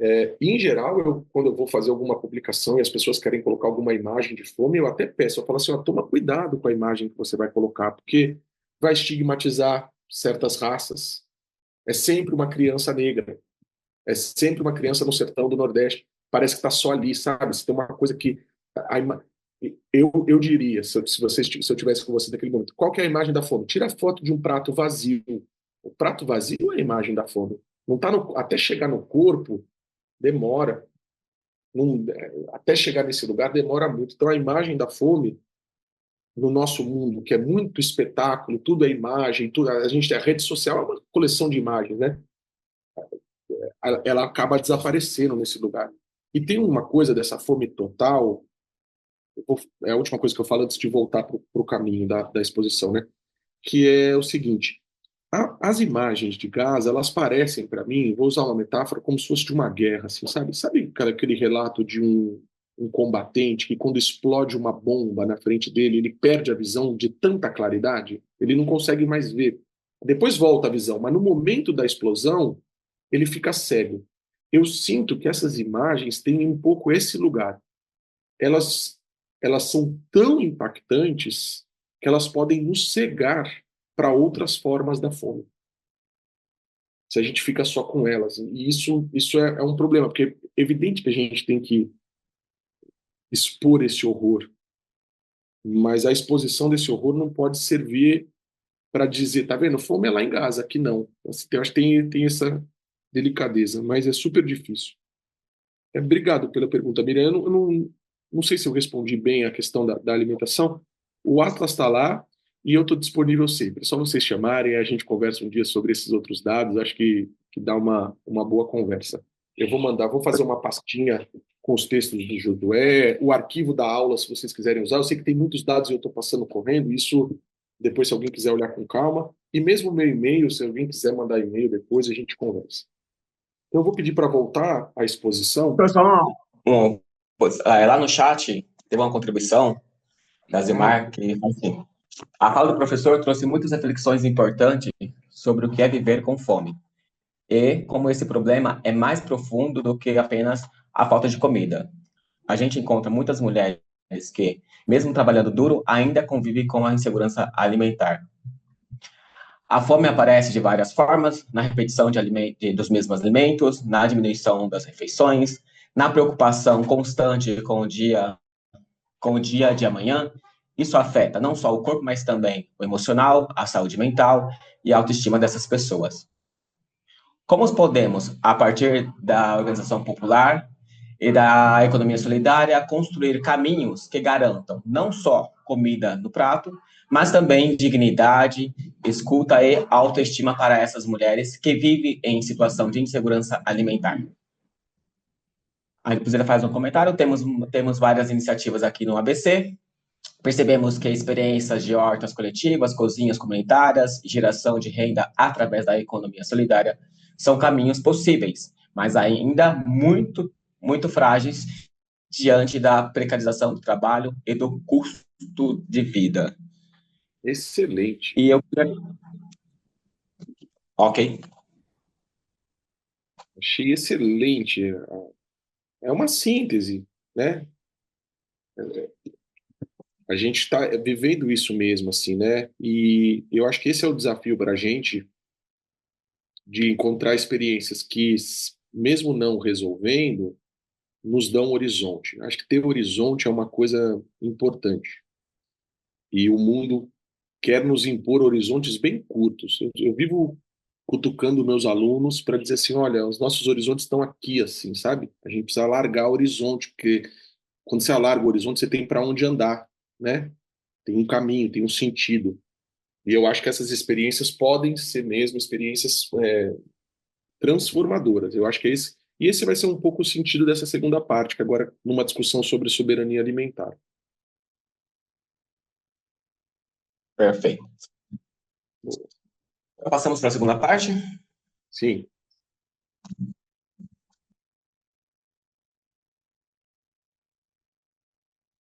[SPEAKER 4] E, em geral, quando eu vou fazer alguma publicação e as pessoas querem colocar alguma imagem de fome, eu até peço, eu falo assim, ó, toma cuidado com a imagem que você vai colocar, porque vai estigmatizar certas raças. É sempre uma criança negra, é sempre uma criança no sertão do Nordeste, parece que está só ali, sabe? Se tem uma coisa que... Eu diria, se eu tivesse com você naquele momento, qual que é a imagem da fome? Tira a foto de um prato vazio. O prato vazio é a imagem da fome. Não tá até chegar no corpo, demora. Até chegar nesse lugar demora muito. Então a imagem da fome no nosso mundo, que é muito espetáculo, tudo é imagem, a rede social é uma coleção de imagens, né? Ela acaba desaparecendo nesse lugar. E tem uma coisa dessa fome total, é a última coisa que eu falo antes de voltar para o caminho da exposição, né? Que é o seguinte: as imagens de Gaza, elas parecem para mim, vou usar uma metáfora, como se fosse de uma guerra, assim, sabe? Sabe, cara, aquele relato de um combatente que quando explode uma bomba na frente dele, ele perde a visão de tanta claridade, ele não consegue mais ver. Depois volta a visão, mas no momento da explosão, ele fica cego. Eu sinto que essas imagens têm um pouco esse lugar. Elas elas são tão impactantes que elas podem nos cegar para outras formas da fome. Se a gente fica só com elas. E isso é um problema, porque é evidente que a gente tem que expor esse horror, mas a exposição desse horror não pode servir para dizer, tá vendo, fome é lá em Gaza, aqui não. Eu acho que tem essa delicadeza, mas é super difícil. Obrigado pela pergunta, Miriam. Eu não sei se eu respondi bem a questão da alimentação. O Atlas está lá e eu estou disponível sempre. É só vocês chamarem, a gente conversa um dia sobre esses outros dados. Acho que dá uma boa conversa. Eu vou fazer uma pastinha com os textos do Josué, o arquivo da aula, se vocês quiserem usar. Eu sei que tem muitos dados e eu estou passando correndo. Isso, depois, se alguém quiser olhar com calma. E mesmo o meu e-mail, se alguém quiser mandar e-mail depois, a gente conversa. Então, eu vou pedir para voltar à exposição.
[SPEAKER 2] Pessoal, lá no chat teve uma contribuição da Zimar que fala assim: a fala do professor trouxe muitas reflexões importantes sobre o que é viver com fome e como esse problema é mais profundo do que apenas a falta de comida. A gente encontra muitas mulheres que, mesmo trabalhando duro, ainda convivem com a insegurança alimentar. A fome aparece de várias formas, na repetição dos mesmos alimentos, na diminuição das refeições, na preocupação constante com o dia de amanhã. Isso afeta não só o corpo, mas também o emocional, a saúde mental e a autoestima dessas pessoas. Como podemos, a partir da organização popular e da economia solidária, construir caminhos que garantam não só comida no prato, mas também dignidade, escuta e autoestima para essas mulheres que vivem em situação de insegurança alimentar? A Cruzeira faz um comentário: temos várias iniciativas aqui no ABC. Percebemos que experiências de hortas coletivas, cozinhas comunitárias, geração de renda através da economia solidária são caminhos possíveis, mas ainda muito, muito frágeis diante da precarização do trabalho e do custo de vida.
[SPEAKER 4] Excelente.
[SPEAKER 2] E eu... Ok.
[SPEAKER 4] Achei excelente. É uma síntese, né? A gente está vivendo isso mesmo, assim, né? E eu acho que esse é o desafio para a gente, de encontrar experiências que, mesmo não resolvendo, nos dão horizonte. Acho que ter horizonte é uma coisa importante. E o mundo quer nos impor horizontes bem curtos. Eu vivo cutucando meus alunos para dizer assim, olha, os nossos horizontes estão aqui, assim, sabe? A gente precisa alargar o horizonte, porque quando você alarga o horizonte, você tem para onde andar, né? Tem um caminho, tem um sentido. E eu acho que essas experiências podem ser mesmo experiências transformadoras. Eu acho que é esse. E esse vai ser um pouco o sentido dessa segunda parte, que agora numa discussão sobre soberania alimentar.
[SPEAKER 2] Perfeito. Passamos para a segunda parte?
[SPEAKER 4] Sim.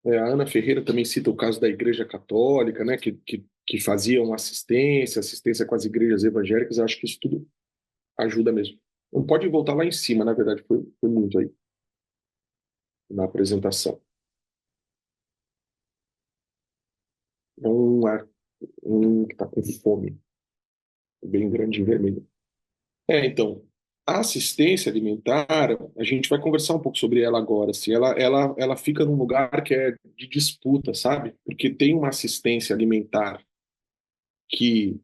[SPEAKER 4] A Ana Ferreira também cita o caso da Igreja Católica, né, que faziam assistência com as igrejas evangélicas. Eu acho que isso tudo ajuda mesmo. Não pode voltar lá em cima, na verdade, foi muito aí na apresentação. Um que está com fome, bem grande em vermelho. Então, a assistência alimentar, a gente vai conversar um pouco sobre ela agora. Assim, ela fica num lugar que é de disputa, sabe? Porque tem uma assistência alimentar que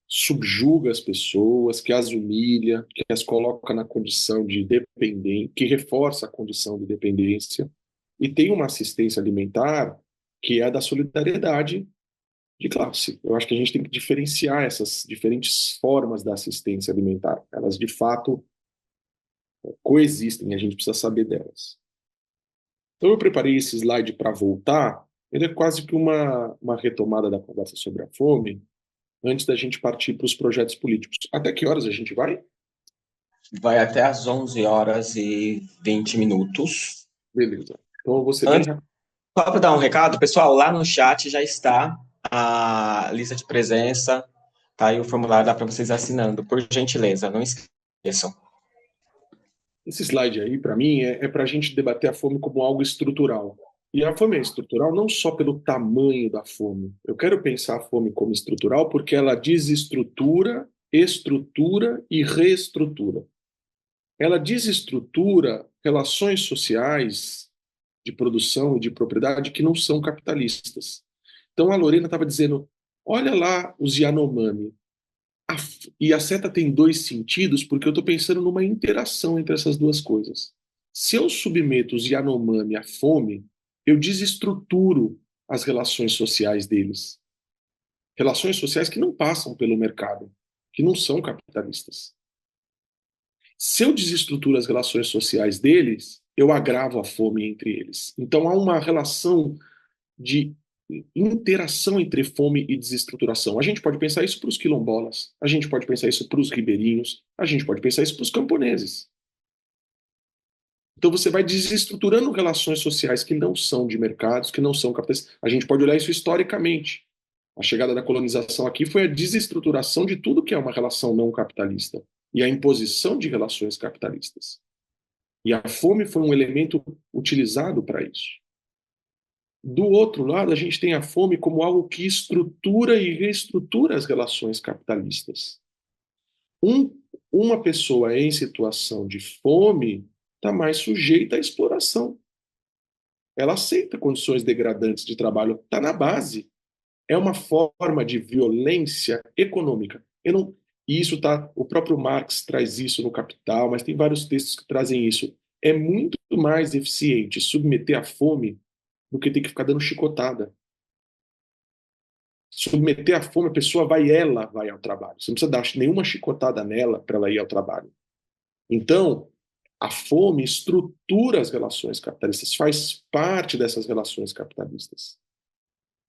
[SPEAKER 4] subjuga as pessoas, que as humilha, que as coloca na condição de dependência, que reforça a condição de dependência. E tem uma assistência alimentar que é a da solidariedade de classe. Eu acho que a gente tem que diferenciar essas diferentes formas da assistência alimentar. Elas, de fato, coexistem, a gente precisa saber delas. Então, eu preparei esse slide para voltar. Ele é quase que uma retomada da conversa sobre a fome, antes da gente partir para os projetos políticos. Até que horas a gente vai?
[SPEAKER 2] Vai até às 11h20.
[SPEAKER 4] Beleza. Então, eu vou ser bem rápido.
[SPEAKER 2] Só para dar um recado, pessoal, lá no chat já está a lista de presença, tá aí o formulário, dá para vocês assinando, por gentileza, não esqueçam.
[SPEAKER 4] Esse slide aí, para mim, é para a gente debater a fome como algo estrutural. E a fome é estrutural não só pelo tamanho da fome. Eu quero pensar a fome como estrutural porque ela desestrutura, estrutura e reestrutura. Ela desestrutura relações sociais de produção e de propriedade que não são capitalistas. Então a Lorena estava dizendo, olha lá os Yanomami. E a seta tem dois sentidos porque eu estou pensando numa interação entre essas duas coisas. Se eu submeto os Yanomami à fome, eu desestruturo as relações sociais deles. Relações sociais que não passam pelo mercado, que não são capitalistas. Se eu desestruturo as relações sociais deles, eu agravo a fome entre eles. Então há uma relação de interação entre fome e desestruturação. A gente pode pensar isso para os quilombolas, a gente pode pensar isso para os ribeirinhos, a gente pode pensar isso para os camponeses. Então você vai desestruturando relações sociais que não são de mercados, que não são capitalistas. A gente pode olhar isso historicamente. A chegada da colonização aqui foi a desestruturação de tudo que é uma relação não capitalista e a imposição de relações capitalistas. E a fome foi um elemento utilizado para isso. Do outro lado, a gente tem a fome como algo que estrutura e reestrutura as relações capitalistas. Uma pessoa em situação de fome está mais sujeita à exploração. Ela aceita condições degradantes de trabalho, está na base. É uma forma de violência econômica. E isso tá, o próprio Marx traz isso no Capital, mas tem vários textos que trazem isso. É muito mais eficiente submeter à fome do que ter que ficar dando chicotada. Submeter à fome, a pessoa ela vai ao trabalho. Você não precisa dar nenhuma chicotada nela para ela ir ao trabalho. Então, a fome estrutura as relações capitalistas, faz parte dessas relações capitalistas.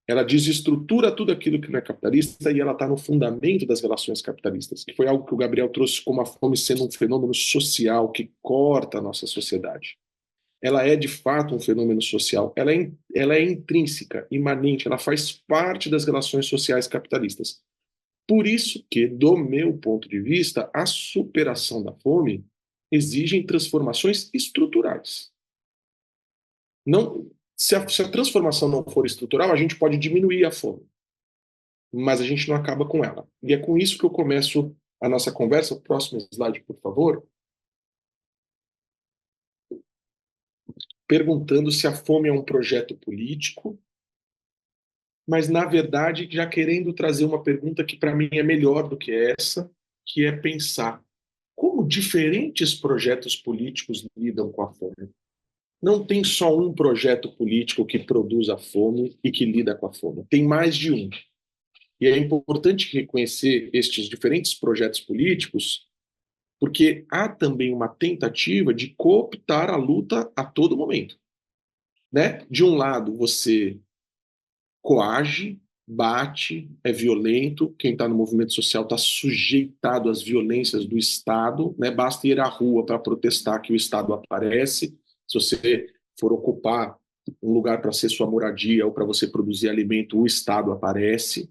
[SPEAKER 4] Ela desestrutura tudo aquilo que não é capitalista e ela está no fundamento das relações capitalistas, que foi algo que o Gabriel trouxe como a fome sendo um fenômeno social que corta a nossa sociedade. Ela é de fato um fenômeno social, ela é intrínseca, imanente, ela faz parte das relações sociais capitalistas. Por isso que, do meu ponto de vista, a superação da fome exige transformações estruturais. Não, se a transformação não for estrutural, a gente pode diminuir a fome, mas a gente não acaba com ela. E é com isso que eu começo a nossa conversa. Próximo slide, por favor. Perguntando se a fome é um projeto político, mas, na verdade, já querendo trazer uma pergunta que, para mim, é melhor do que essa, que é pensar como diferentes projetos políticos lidam com a fome. Não tem só um projeto político que produz a fome e que lida com a fome. Tem mais de um. E é importante reconhecer estes diferentes projetos políticos, porque há também uma tentativa de cooptar a luta a todo momento. Né? De um lado, você coage, bate, é violento, quem está no movimento social está sujeitado às violências do Estado, né? Basta ir à rua para protestar que o Estado aparece. Se você for ocupar um lugar para ser sua moradia ou para você produzir alimento, o Estado aparece.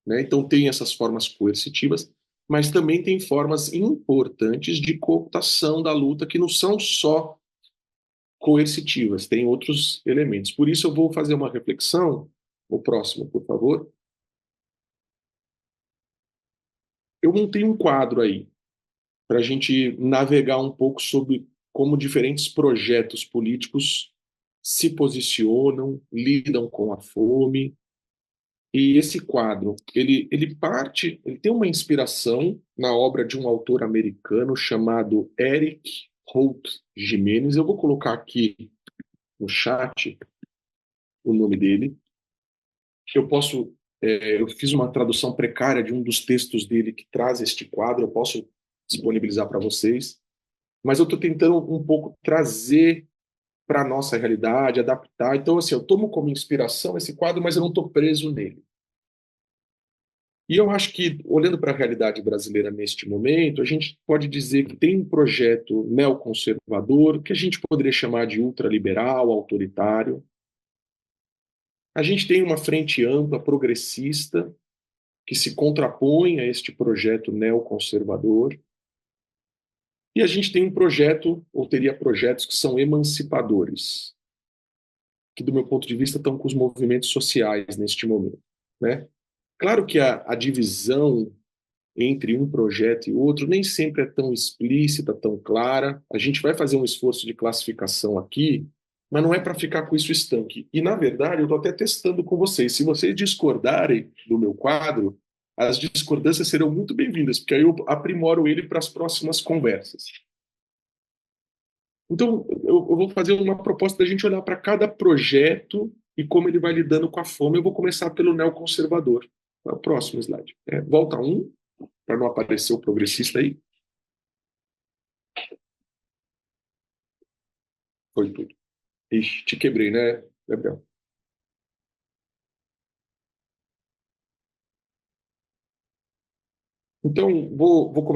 [SPEAKER 4] Né? Então tem essas formas coercitivas, mas também tem formas importantes de cooptação da luta que não são só coercitivas, tem outros elementos. Por isso eu vou fazer uma reflexão. O próximo, por favor. Eu montei um quadro aí para a gente navegar um pouco sobre como diferentes projetos políticos se posicionam, lidam com a fome. E esse quadro, ele tem uma inspiração na obra de um autor americano chamado Eric Holt Jimenez. Eu vou colocar aqui no chat o nome dele. Eu fiz uma tradução precária de um dos textos dele que traz este quadro, eu posso disponibilizar para vocês, mas eu estou tentando um pouco trazer para a nossa realidade, adaptar. Então, assim, eu tomo como inspiração esse quadro, mas eu não estou preso nele. E eu acho que, olhando para a realidade brasileira neste momento, a gente pode dizer que tem um projeto neoconservador, que a gente poderia chamar de ultraliberal, autoritário. A gente tem uma frente ampla, progressista, que se contrapõe a este projeto neoconservador. E a gente tem um projeto, ou teria projetos que são emancipadores, que, do meu ponto de vista, estão com os movimentos sociais neste momento, né? Claro que a divisão entre um projeto e outro nem sempre é tão explícita, tão clara. A gente vai fazer um esforço de classificação aqui, mas não é para ficar com isso estanque. E, na verdade, eu estou até testando com vocês. Se vocês discordarem do meu quadro, as discordâncias serão muito bem-vindas, porque aí eu aprimoro ele para as próximas conversas. Então, eu vou fazer uma proposta da gente olhar para cada projeto e como ele vai lidando com a fome. Eu vou começar pelo neoconservador. É o próximo slide. Volta um, para não aparecer o progressista aí. Foi tudo. Ixi, te quebrei, né, Gabriel? Então,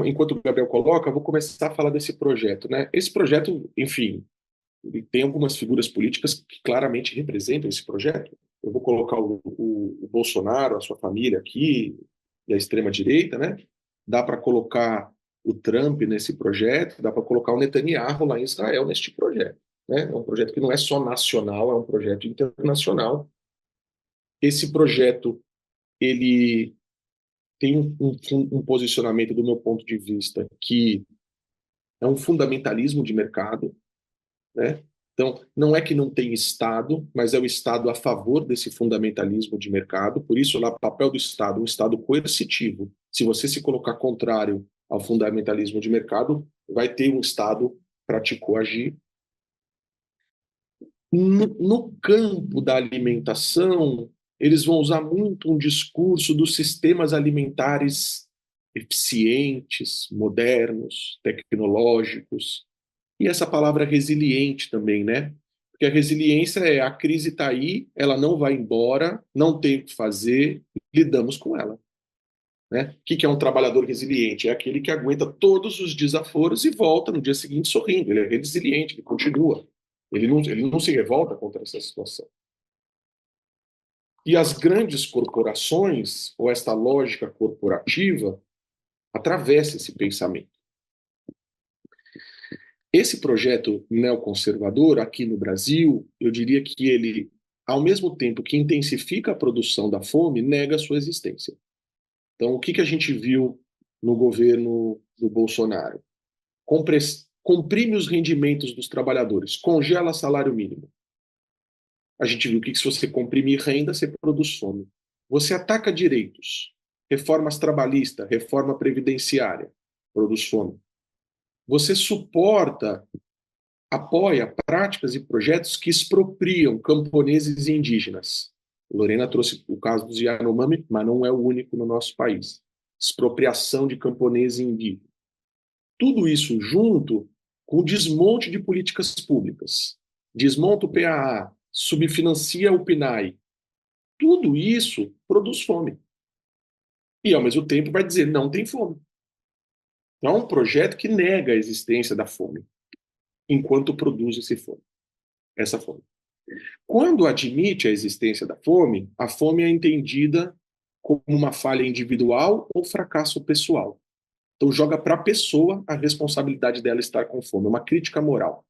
[SPEAKER 4] enquanto o Gabriel coloca, vou começar a falar desse projeto, né? Esse projeto, enfim, ele tem algumas figuras políticas que claramente representam esse projeto. Eu vou colocar o Bolsonaro, a sua família aqui, e a extrema-direita, né? Dá para colocar o Trump nesse projeto, dá para colocar o Netanyahu lá em Israel neste projeto, né? É um projeto que não é só nacional, é um projeto internacional. Esse projeto, ele tem um posicionamento, do meu ponto de vista, que é um fundamentalismo de mercado, né? Então, não é que não tem Estado, mas é o Estado a favor desse fundamentalismo de mercado. Por isso, lá, o papel do Estado, um Estado coercitivo. Se você se colocar contrário ao fundamentalismo de mercado, vai ter um Estado para te coagir. No campo da alimentação, eles vão usar muito um discurso dos sistemas alimentares eficientes, modernos, tecnológicos. E essa palavra resiliente também, né? Porque a resiliência é a crise está aí, ela não vai embora, não tem o que fazer, lidamos com ela. Né? O que é um trabalhador resiliente? É aquele que aguenta todos os desaforos e volta no dia seguinte sorrindo. Ele é resiliente, ele continua. Ele não se revolta contra essa situação. E as grandes corporações, ou esta lógica corporativa, atravessa esse pensamento. Esse projeto neoconservador aqui no Brasil, eu diria que ele, ao mesmo tempo que intensifica a produção da fome, nega a sua existência. Então, o que a gente viu no governo do Bolsonaro? Comprime os rendimentos dos trabalhadores, congela salário mínimo. A gente viu que se você comprimir renda, você produz fome. Você ataca direitos, reformas trabalhistas, reforma previdenciária, produz fome. Você apoia práticas e projetos que expropriam camponeses e indígenas. Lorena trouxe o caso dos Yanomami, mas não é o único no nosso país. Expropriação de camponeses e indígenas. Tudo isso junto com o desmonte de políticas públicas. Desmonta o PAA, subfinancia o PNAE. Tudo isso produz fome. E, ao mesmo tempo, vai dizer não tem fome. Então, é um projeto que nega a existência da fome, enquanto produz essa fome. Quando admite a existência da fome, a fome é entendida como uma falha individual ou fracasso pessoal. Então, joga para a pessoa a responsabilidade dela estar com fome, uma crítica moral.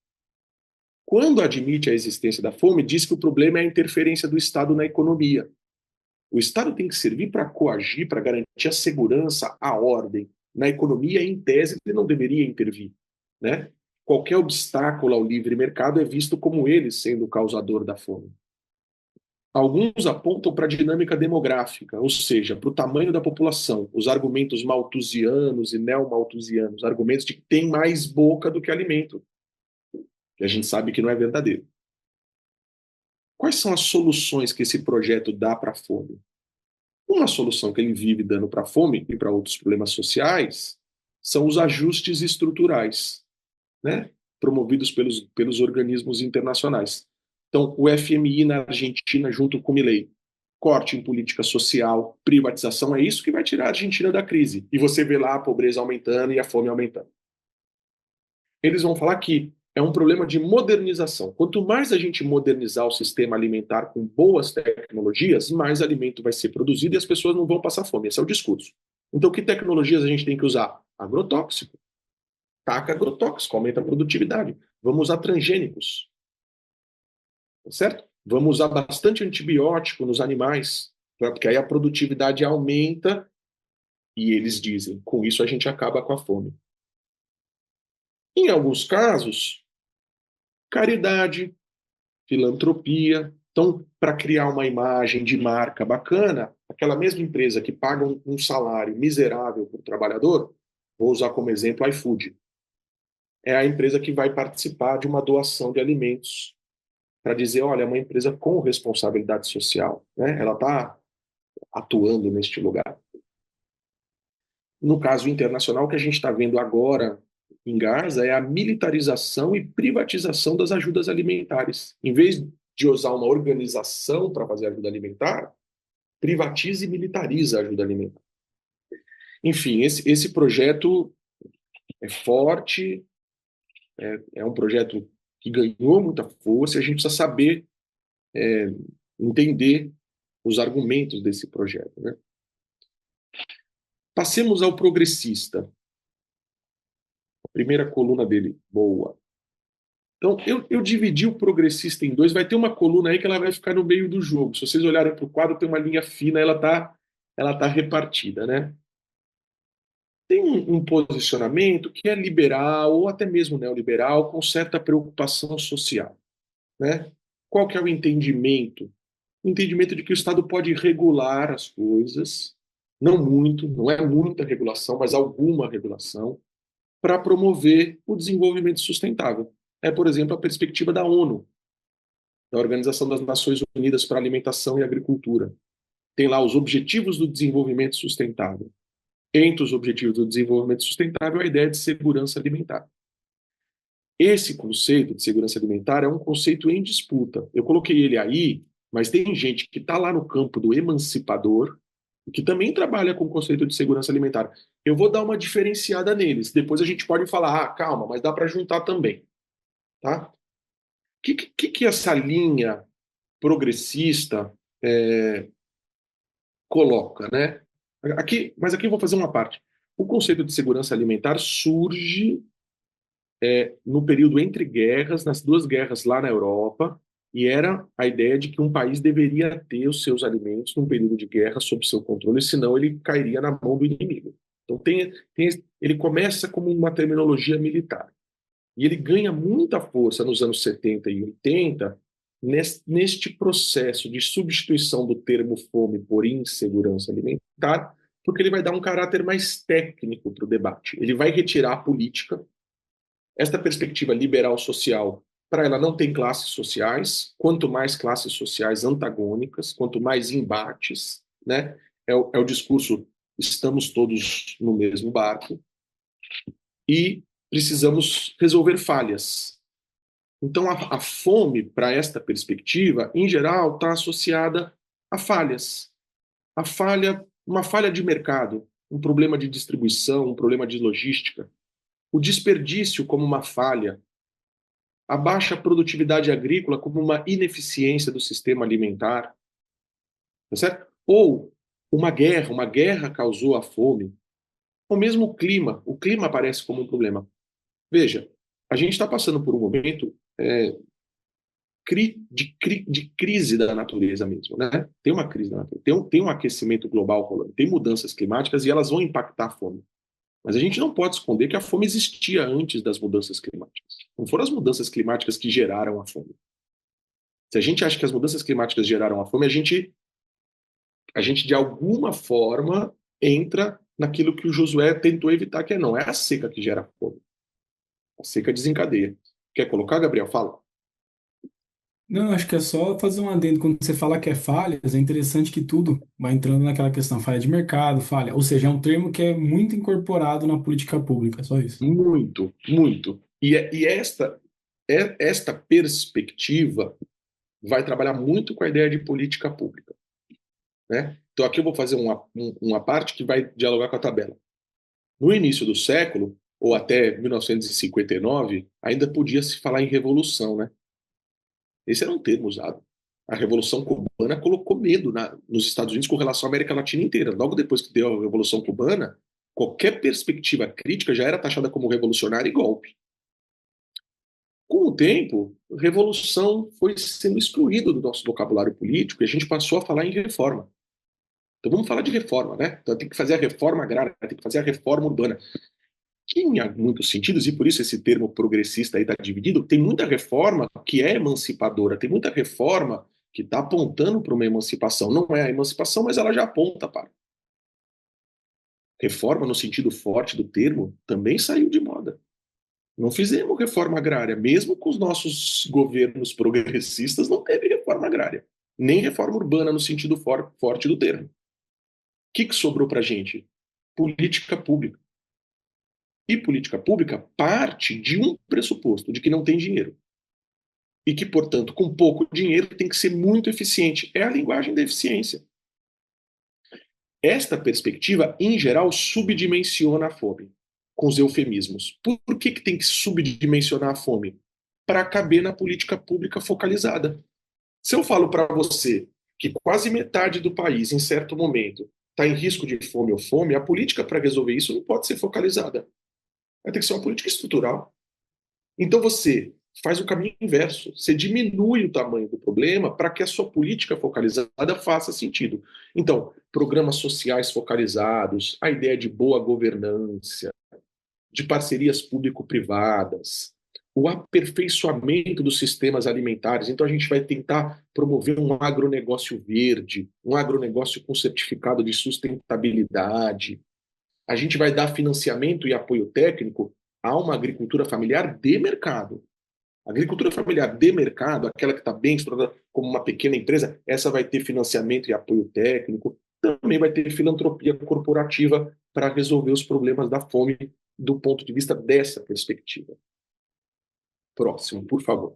[SPEAKER 4] Quando admite a existência da fome, diz que o problema é a interferência do Estado na economia. O Estado tem que servir para coagir, para garantir a segurança, a ordem. Na economia, em tese, ele não deveria intervir, né? Qualquer obstáculo ao livre mercado é visto como ele sendo o causador da fome. Alguns apontam para a dinâmica demográfica, ou seja, para o tamanho da população, os argumentos malthusianos e neomalthusianos, argumentos de que tem mais boca do que alimento, que a gente sabe que não é verdadeiro. Quais são as soluções que esse projeto dá para a fome? Uma solução que ele vive dando para a fome e para outros problemas sociais são os ajustes estruturais, né? Promovidos pelos organismos internacionais. Então, o FMI na Argentina, junto com o Milei, corte em política social, privatização, é isso que vai tirar a Argentina da crise. E você vê lá a pobreza aumentando e a fome aumentando. Eles vão falar que é um problema de modernização. Quanto mais a gente modernizar o sistema alimentar com boas tecnologias, mais alimento vai ser produzido e as pessoas não vão passar fome. Esse é o discurso. Então, que tecnologias a gente tem que usar? Agrotóxico. Taca agrotóxico, aumenta a produtividade. Vamos usar transgênicos. Certo? Vamos usar bastante antibiótico nos animais, porque aí a produtividade aumenta e eles dizem, com isso a gente acaba com a fome. Em alguns casos, caridade, filantropia. Então, para criar uma imagem de marca bacana, aquela mesma empresa que paga um salário miserável para o trabalhador, vou usar como exemplo a iFood, é a empresa que vai participar de uma doação de alimentos para dizer, olha, é uma empresa com responsabilidade social, né? Ela está atuando neste lugar. No caso internacional, o que a gente está vendo agora em Gaza é a militarização e privatização das ajudas alimentares. Em vez de usar uma organização para fazer ajuda alimentar, privatiza e militariza a ajuda alimentar. Enfim, esse projeto é forte, é um projeto que ganhou muita força e a gente precisa saber entender os argumentos desse projeto, né? Passemos ao progressista. A primeira coluna dele, boa. Então, eu dividi o progressista em dois. Vai ter uma coluna aí que ela vai ficar no meio do jogo. Se vocês olharem para o quadro, tem uma linha fina, ela tá repartida, né? Tem um posicionamento que é liberal ou até mesmo neoliberal, com certa preocupação social, né? Qual que é o entendimento? O entendimento de que o Estado pode regular as coisas, não muito, não é muita regulação, mas alguma regulação, para promover o desenvolvimento sustentável. É, por exemplo, a perspectiva da ONU, da Organização das Nações Unidas para a Alimentação e Agricultura. Tem lá os Objetivos do Desenvolvimento Sustentável. Entre os Objetivos do Desenvolvimento Sustentável, a ideia de segurança alimentar. Esse conceito de segurança alimentar é um conceito em disputa. Eu coloquei ele aí, mas tem gente que está lá no campo do emancipador, que também trabalha com o conceito de segurança alimentar. Eu vou dar uma diferenciada neles. Depois a gente pode falar, calma, mas dá para juntar também. Tá? Que essa linha progressista coloca, né? Mas aqui eu vou fazer uma parte. O conceito de segurança alimentar surge no período entre guerras, nas duas guerras lá na Europa, e era a ideia de que um país deveria ter os seus alimentos num período de guerra sob seu controle, senão ele cairia na mão do inimigo. Então ele começa como uma terminologia militar. E ele ganha muita força nos anos 70 e 80 neste processo de substituição do termo fome por insegurança alimentar, porque ele vai dar um caráter mais técnico para o debate. Ele vai retirar a política, esta perspectiva liberal social, para ela não tem classes sociais, quanto mais classes sociais antagônicas, quanto mais embates, né? É o discurso estamos todos no mesmo barco e precisamos resolver falhas. Então, a fome, para esta perspectiva, em geral, está associada a falhas. Uma falha de mercado, um problema de distribuição, um problema de logística. O desperdício como uma falha, a baixa produtividade agrícola como uma ineficiência do sistema alimentar, tá certo? Ou uma guerra causou a fome, ou mesmo o clima aparece como um problema. Veja, a gente está passando por um momento de crise da natureza mesmo, né? Tem uma crise da natureza, tem um aquecimento global rolando, tem mudanças climáticas e elas vão impactar a fome. Mas a gente não pode esconder que a fome existia antes das mudanças climáticas. Não foram as mudanças climáticas que geraram a fome. Se a gente acha que as mudanças climáticas geraram a fome, a gente de alguma forma entra naquilo que o Josué tentou evitar, que não é a seca que gera a fome. A seca desencadeia. Quer colocar, Gabriel? Fala.
[SPEAKER 3] Não, acho que é só fazer um adendo. Quando você fala que é falhas, é interessante que tudo vai entrando naquela questão, falha de mercado, falha. Ou seja, é um termo que é muito incorporado na política pública, só isso.
[SPEAKER 4] Muito, muito. E esta perspectiva vai trabalhar muito com a ideia de política pública, né? Então aqui eu vou fazer uma parte que vai dialogar com a tabela. No início do século, ou até 1959, ainda podia se falar em revolução, né? Esse era um termo usado. A Revolução Cubana colocou medo nos Estados Unidos com relação à América Latina inteira. Logo depois que deu a Revolução Cubana, qualquer perspectiva crítica já era taxada como revolucionária e golpe. Com o tempo, revolução foi sendo excluída do nosso vocabulário político e a gente passou a falar em reforma. Então vamos falar de reforma, né? Então tem que fazer a reforma agrária, tem que fazer a reforma urbana. Que em muitos sentidos, e por isso esse termo progressista aí está dividido, tem muita reforma que é emancipadora, tem muita reforma que está apontando para uma emancipação. Não é a emancipação, mas ela já aponta para. Reforma, no sentido forte do termo, também saiu de moda. Não fizemos reforma agrária. Mesmo com os nossos governos progressistas, não teve reforma agrária. Nem reforma urbana, no sentido forte do termo. O que sobrou para a gente? Política pública. E política pública parte de um pressuposto, de que não tem dinheiro. E que, portanto, com pouco dinheiro tem que ser muito eficiente. É a linguagem da eficiência. Esta perspectiva, em geral, subdimensiona a fome, com os eufemismos. Por que tem que subdimensionar a fome? Para caber na política pública focalizada. Se eu falo para você que quase metade do país, em certo momento, está em risco de fome ou fome, a política para resolver isso não pode ser focalizada. Vai ter que ser uma política estrutural. Então você faz o caminho inverso. Você diminui o tamanho do problema para que a sua política focalizada faça sentido. Então, programas sociais focalizados, a ideia de boa governança, de parcerias público-privadas, o aperfeiçoamento dos sistemas alimentares. Então, a gente vai tentar promover um agronegócio verde, um agronegócio com certificado de sustentabilidade. A gente vai dar financiamento e apoio técnico a uma agricultura familiar de mercado. A agricultura familiar de mercado, aquela que está bem estruturada como uma pequena empresa, essa vai ter financiamento e apoio técnico, também vai ter filantropia corporativa para resolver os problemas da fome do ponto de vista dessa perspectiva. Próximo, por favor.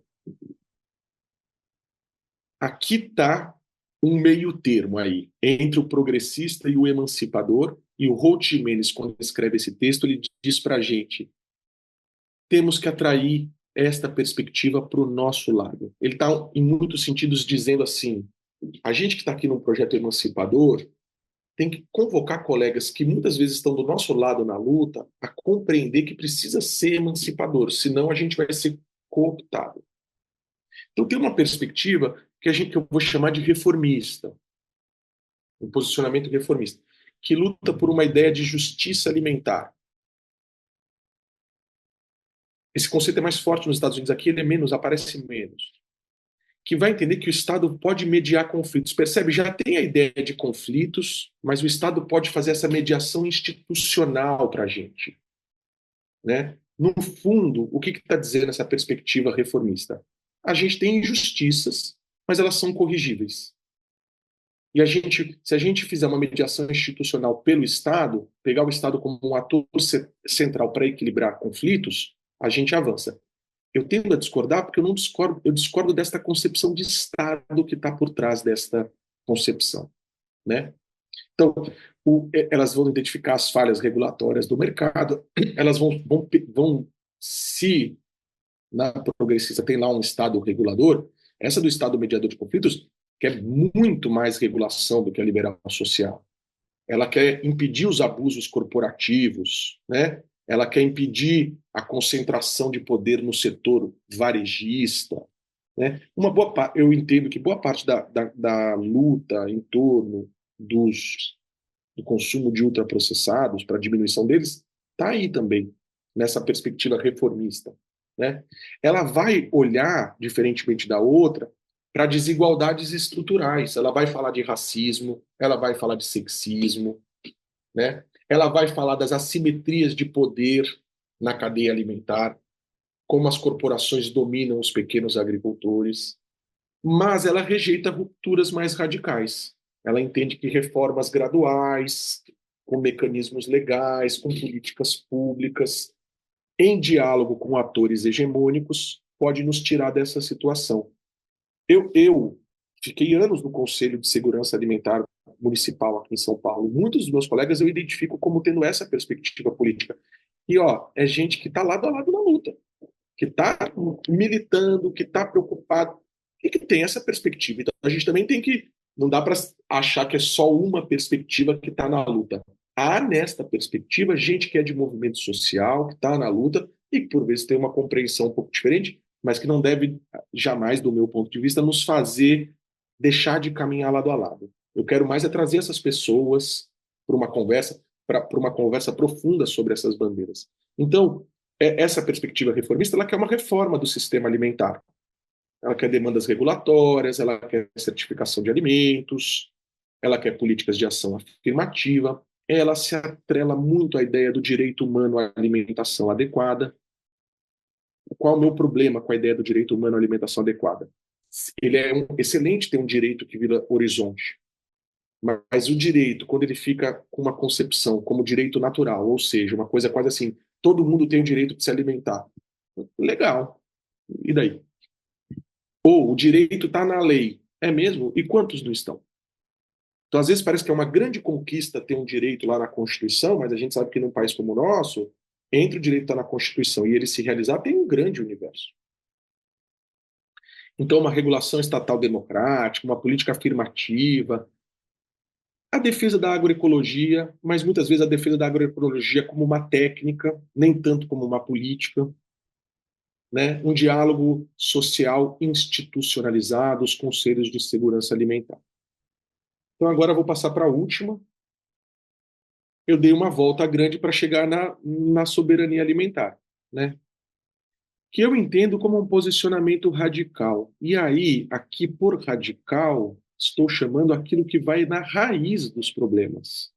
[SPEAKER 4] Aqui está um meio termo aí, entre o progressista e o emancipador, e o Holt Jimenez, quando escreve esse texto, ele diz para a gente, temos que atrair esta perspectiva para o nosso lado. Ele está, em muitos sentidos, dizendo assim, a gente que está aqui num projeto emancipador tem que convocar colegas que muitas vezes estão do nosso lado na luta a compreender que precisa ser emancipador, senão a gente vai ser cooptado. Então tem uma perspectiva que eu vou chamar de reformista, um posicionamento reformista, que luta por uma ideia de justiça alimentar. Esse conceito é mais forte nos Estados Unidos, aqui ele é menos, aparece menos. Que vai entender que o Estado pode mediar conflitos. Percebe? Já tem a ideia de conflitos, mas o Estado pode fazer essa mediação institucional para a gente. Né? No fundo, o que está dizendo essa perspectiva reformista? A gente tem injustiças, mas elas são corrigíveis. E se a gente fizer uma mediação institucional pelo Estado, pegar o Estado como um ator central para equilibrar conflitos, a gente avança. Eu tendo a discordar porque eu discordo desta concepção de Estado que está por trás desta concepção. Né? Então, elas vão identificar as falhas regulatórias do mercado, elas vão se na progressista tem lá um Estado regulador, essa do Estado mediador de conflitos quer muito mais regulação do que a liberal social. Ela quer impedir os abusos corporativos, né? Ela quer impedir a concentração de poder no setor varejista. Né? Eu entendo que boa parte da luta em torno do consumo de ultraprocessados, para a diminuição deles, está aí também, nessa perspectiva reformista. Né? Ela vai olhar, diferentemente da outra, para desigualdades estruturais. Ela vai falar de racismo, ela vai falar de sexismo, né? Ela vai falar das assimetrias de poder na cadeia alimentar, como as corporações dominam os pequenos agricultores, mas ela rejeita rupturas mais radicais. Ela entende que reformas graduais, com mecanismos legais, com políticas públicas, em diálogo com atores hegemônicos, pode nos tirar dessa situação. Eu fiquei anos no Conselho de Segurança Alimentar Municipal aqui em São Paulo. Muitos dos meus colegas eu identifico como tendo essa perspectiva política. E é gente que está lado a lado na luta, que está militando, que está preocupado e que tem essa perspectiva. Então a gente também tem que, não dá para achar que é só uma perspectiva que está na luta. Há nesta perspectiva gente que é de movimento social, que está na luta e que por vezes tem uma compreensão um pouco diferente, mas que não deve jamais, do meu ponto de vista, nos fazer deixar de caminhar lado a lado. Eu quero mais é trazer essas pessoas para uma conversa profunda sobre essas bandeiras. Então, essa perspectiva reformista, ela quer uma reforma do sistema alimentar. Ela quer demandas regulatórias, ela quer certificação de alimentos, ela quer políticas de ação afirmativa, ela se atrela muito à ideia do direito humano à alimentação adequada. Qual é o meu problema com a ideia do direito humano à alimentação adequada? Ele é excelente ter um direito que vira horizonte, mas o direito, quando ele fica com uma concepção como direito natural, ou seja, uma coisa quase assim, todo mundo tem o direito de se alimentar. Legal. E daí? Ou o direito está na lei. É mesmo? E quantos não estão? Então, às vezes, parece que é uma grande conquista ter um direito lá na Constituição, mas a gente sabe que num país como o nosso, entre o direito que está na Constituição e ele se realizar, tem um grande universo. Então, uma regulação estatal democrática, uma política afirmativa, a defesa da agroecologia, mas muitas vezes a defesa da agroecologia como uma técnica, nem tanto como uma política, né? Um diálogo social institucionalizado, os conselhos de segurança alimentar. Então, agora eu vou passar para a última. Eu dei uma volta grande para chegar na soberania alimentar, né? Que eu entendo como um posicionamento radical. E aí, aqui por radical, estou chamando aquilo que vai na raiz dos problemas.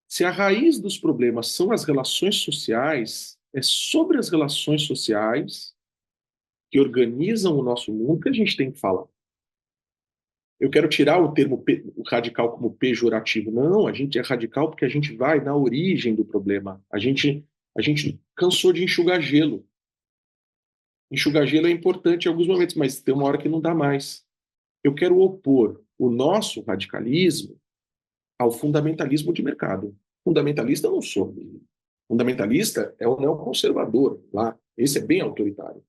[SPEAKER 4] Se a raiz dos problemas são as relações sociais, é sobre as relações sociais que organizam o nosso mundo que a gente tem que falar. Eu quero tirar o termo radical como pejorativo. Não, a gente é radical porque a gente vai na origem do problema. A gente cansou de enxugar gelo. Enxugar gelo é importante em alguns momentos, mas tem uma hora que não dá mais. Eu quero opor o nosso radicalismo ao fundamentalismo de mercado. Fundamentalista eu não sou. Fundamentalista é o neoconservador lá. Esse é bem autoritário.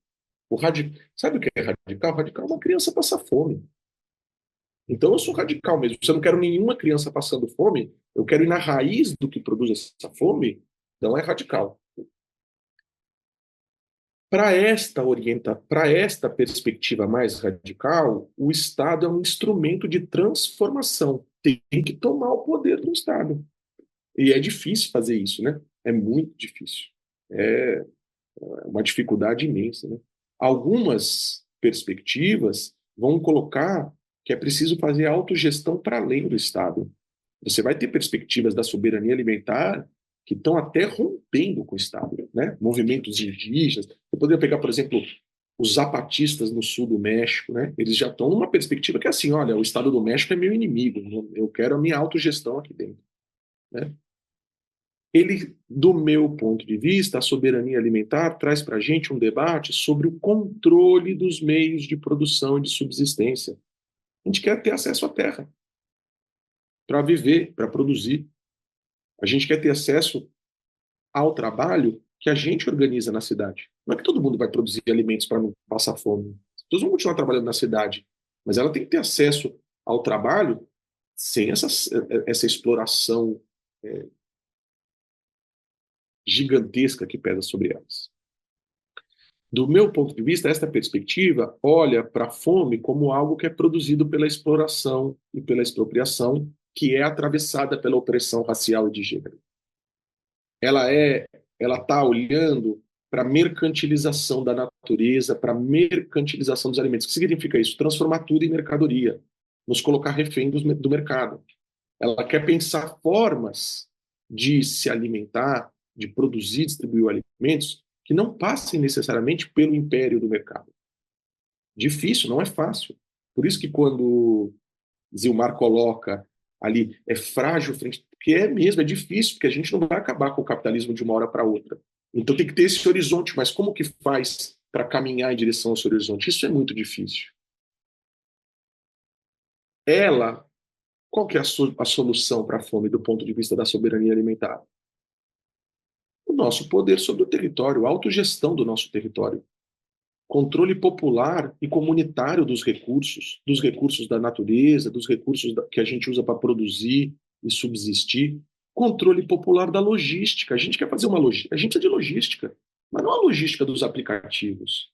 [SPEAKER 4] Sabe o que é radical? Radical é uma criança passar fome. Então eu sou radical mesmo. Se eu não quero nenhuma criança passando fome, eu quero ir na raiz do que produz essa fome, então é radical. Para esta perspectiva mais radical, o Estado é um instrumento de transformação. Tem que tomar o poder do Estado. E é difícil fazer isso, né? É muito difícil. É uma dificuldade imensa, né? Algumas perspectivas vão colocar que é preciso fazer autogestão para além do Estado. Você vai ter perspectivas da soberania alimentar que estão até rompendo com o Estado, né? Movimentos indígenas. Você poderia pegar, por exemplo, os zapatistas no sul do México, né? Eles já estão numa perspectiva que é assim, olha, o Estado do México é meu inimigo, eu quero a minha autogestão aqui dentro, né? Do meu ponto de vista, a soberania alimentar traz para a gente um debate sobre o controle dos meios de produção e de subsistência. A gente quer ter acesso à terra para viver, para produzir. A gente quer ter acesso ao trabalho que a gente organiza na cidade. Não é que todo mundo vai produzir alimentos para não passar fome. As pessoas vão continuar trabalhando na cidade, mas ela tem que ter acesso ao trabalho sem essa exploração gigantesca que pesa sobre elas. Do meu ponto de vista, esta perspectiva olha para a fome como algo que é produzido pela exploração e pela expropriação, que é atravessada pela opressão racial e de gênero. Ela está olhando para a mercantilização da natureza, para a mercantilização dos alimentos. O que significa isso? Transformar tudo em mercadoria, nos colocar refém do mercado. Ela quer pensar formas de se alimentar, de produzir, distribuir alimentos que não passem necessariamente pelo império do mercado. Difícil, não é fácil. Por isso que quando Zilmar coloca ali, é frágil frente, porque é mesmo, é difícil, porque a gente não vai acabar com o capitalismo de uma hora para outra. Então tem que ter esse horizonte, mas como que faz para caminhar em direção a esse horizonte? Isso é muito difícil. Qual que é a solução para a fome do ponto de vista da soberania alimentar? O nosso poder sobre o território, a autogestão do nosso território. Controle popular e comunitário dos recursos da natureza, dos recursos que a gente usa para produzir e subsistir. Controle popular da logística. A gente quer fazer uma logística, a gente precisa de logística, mas não a logística dos aplicativos.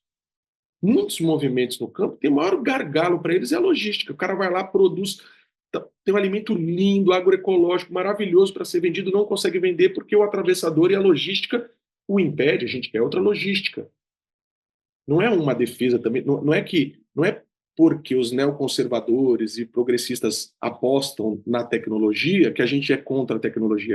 [SPEAKER 4] muitos movimentos no campo, tem o maior gargalo para eles é a logística. O cara vai lá, produz, tem um alimento lindo, agroecológico, maravilhoso para ser vendido, não consegue vender porque o atravessador e a logística o impede, a gente quer outra logística. Não é uma defesa também, não é porque os neoconservadores e progressistas apostam na tecnologia que a gente é contra a tecnologia.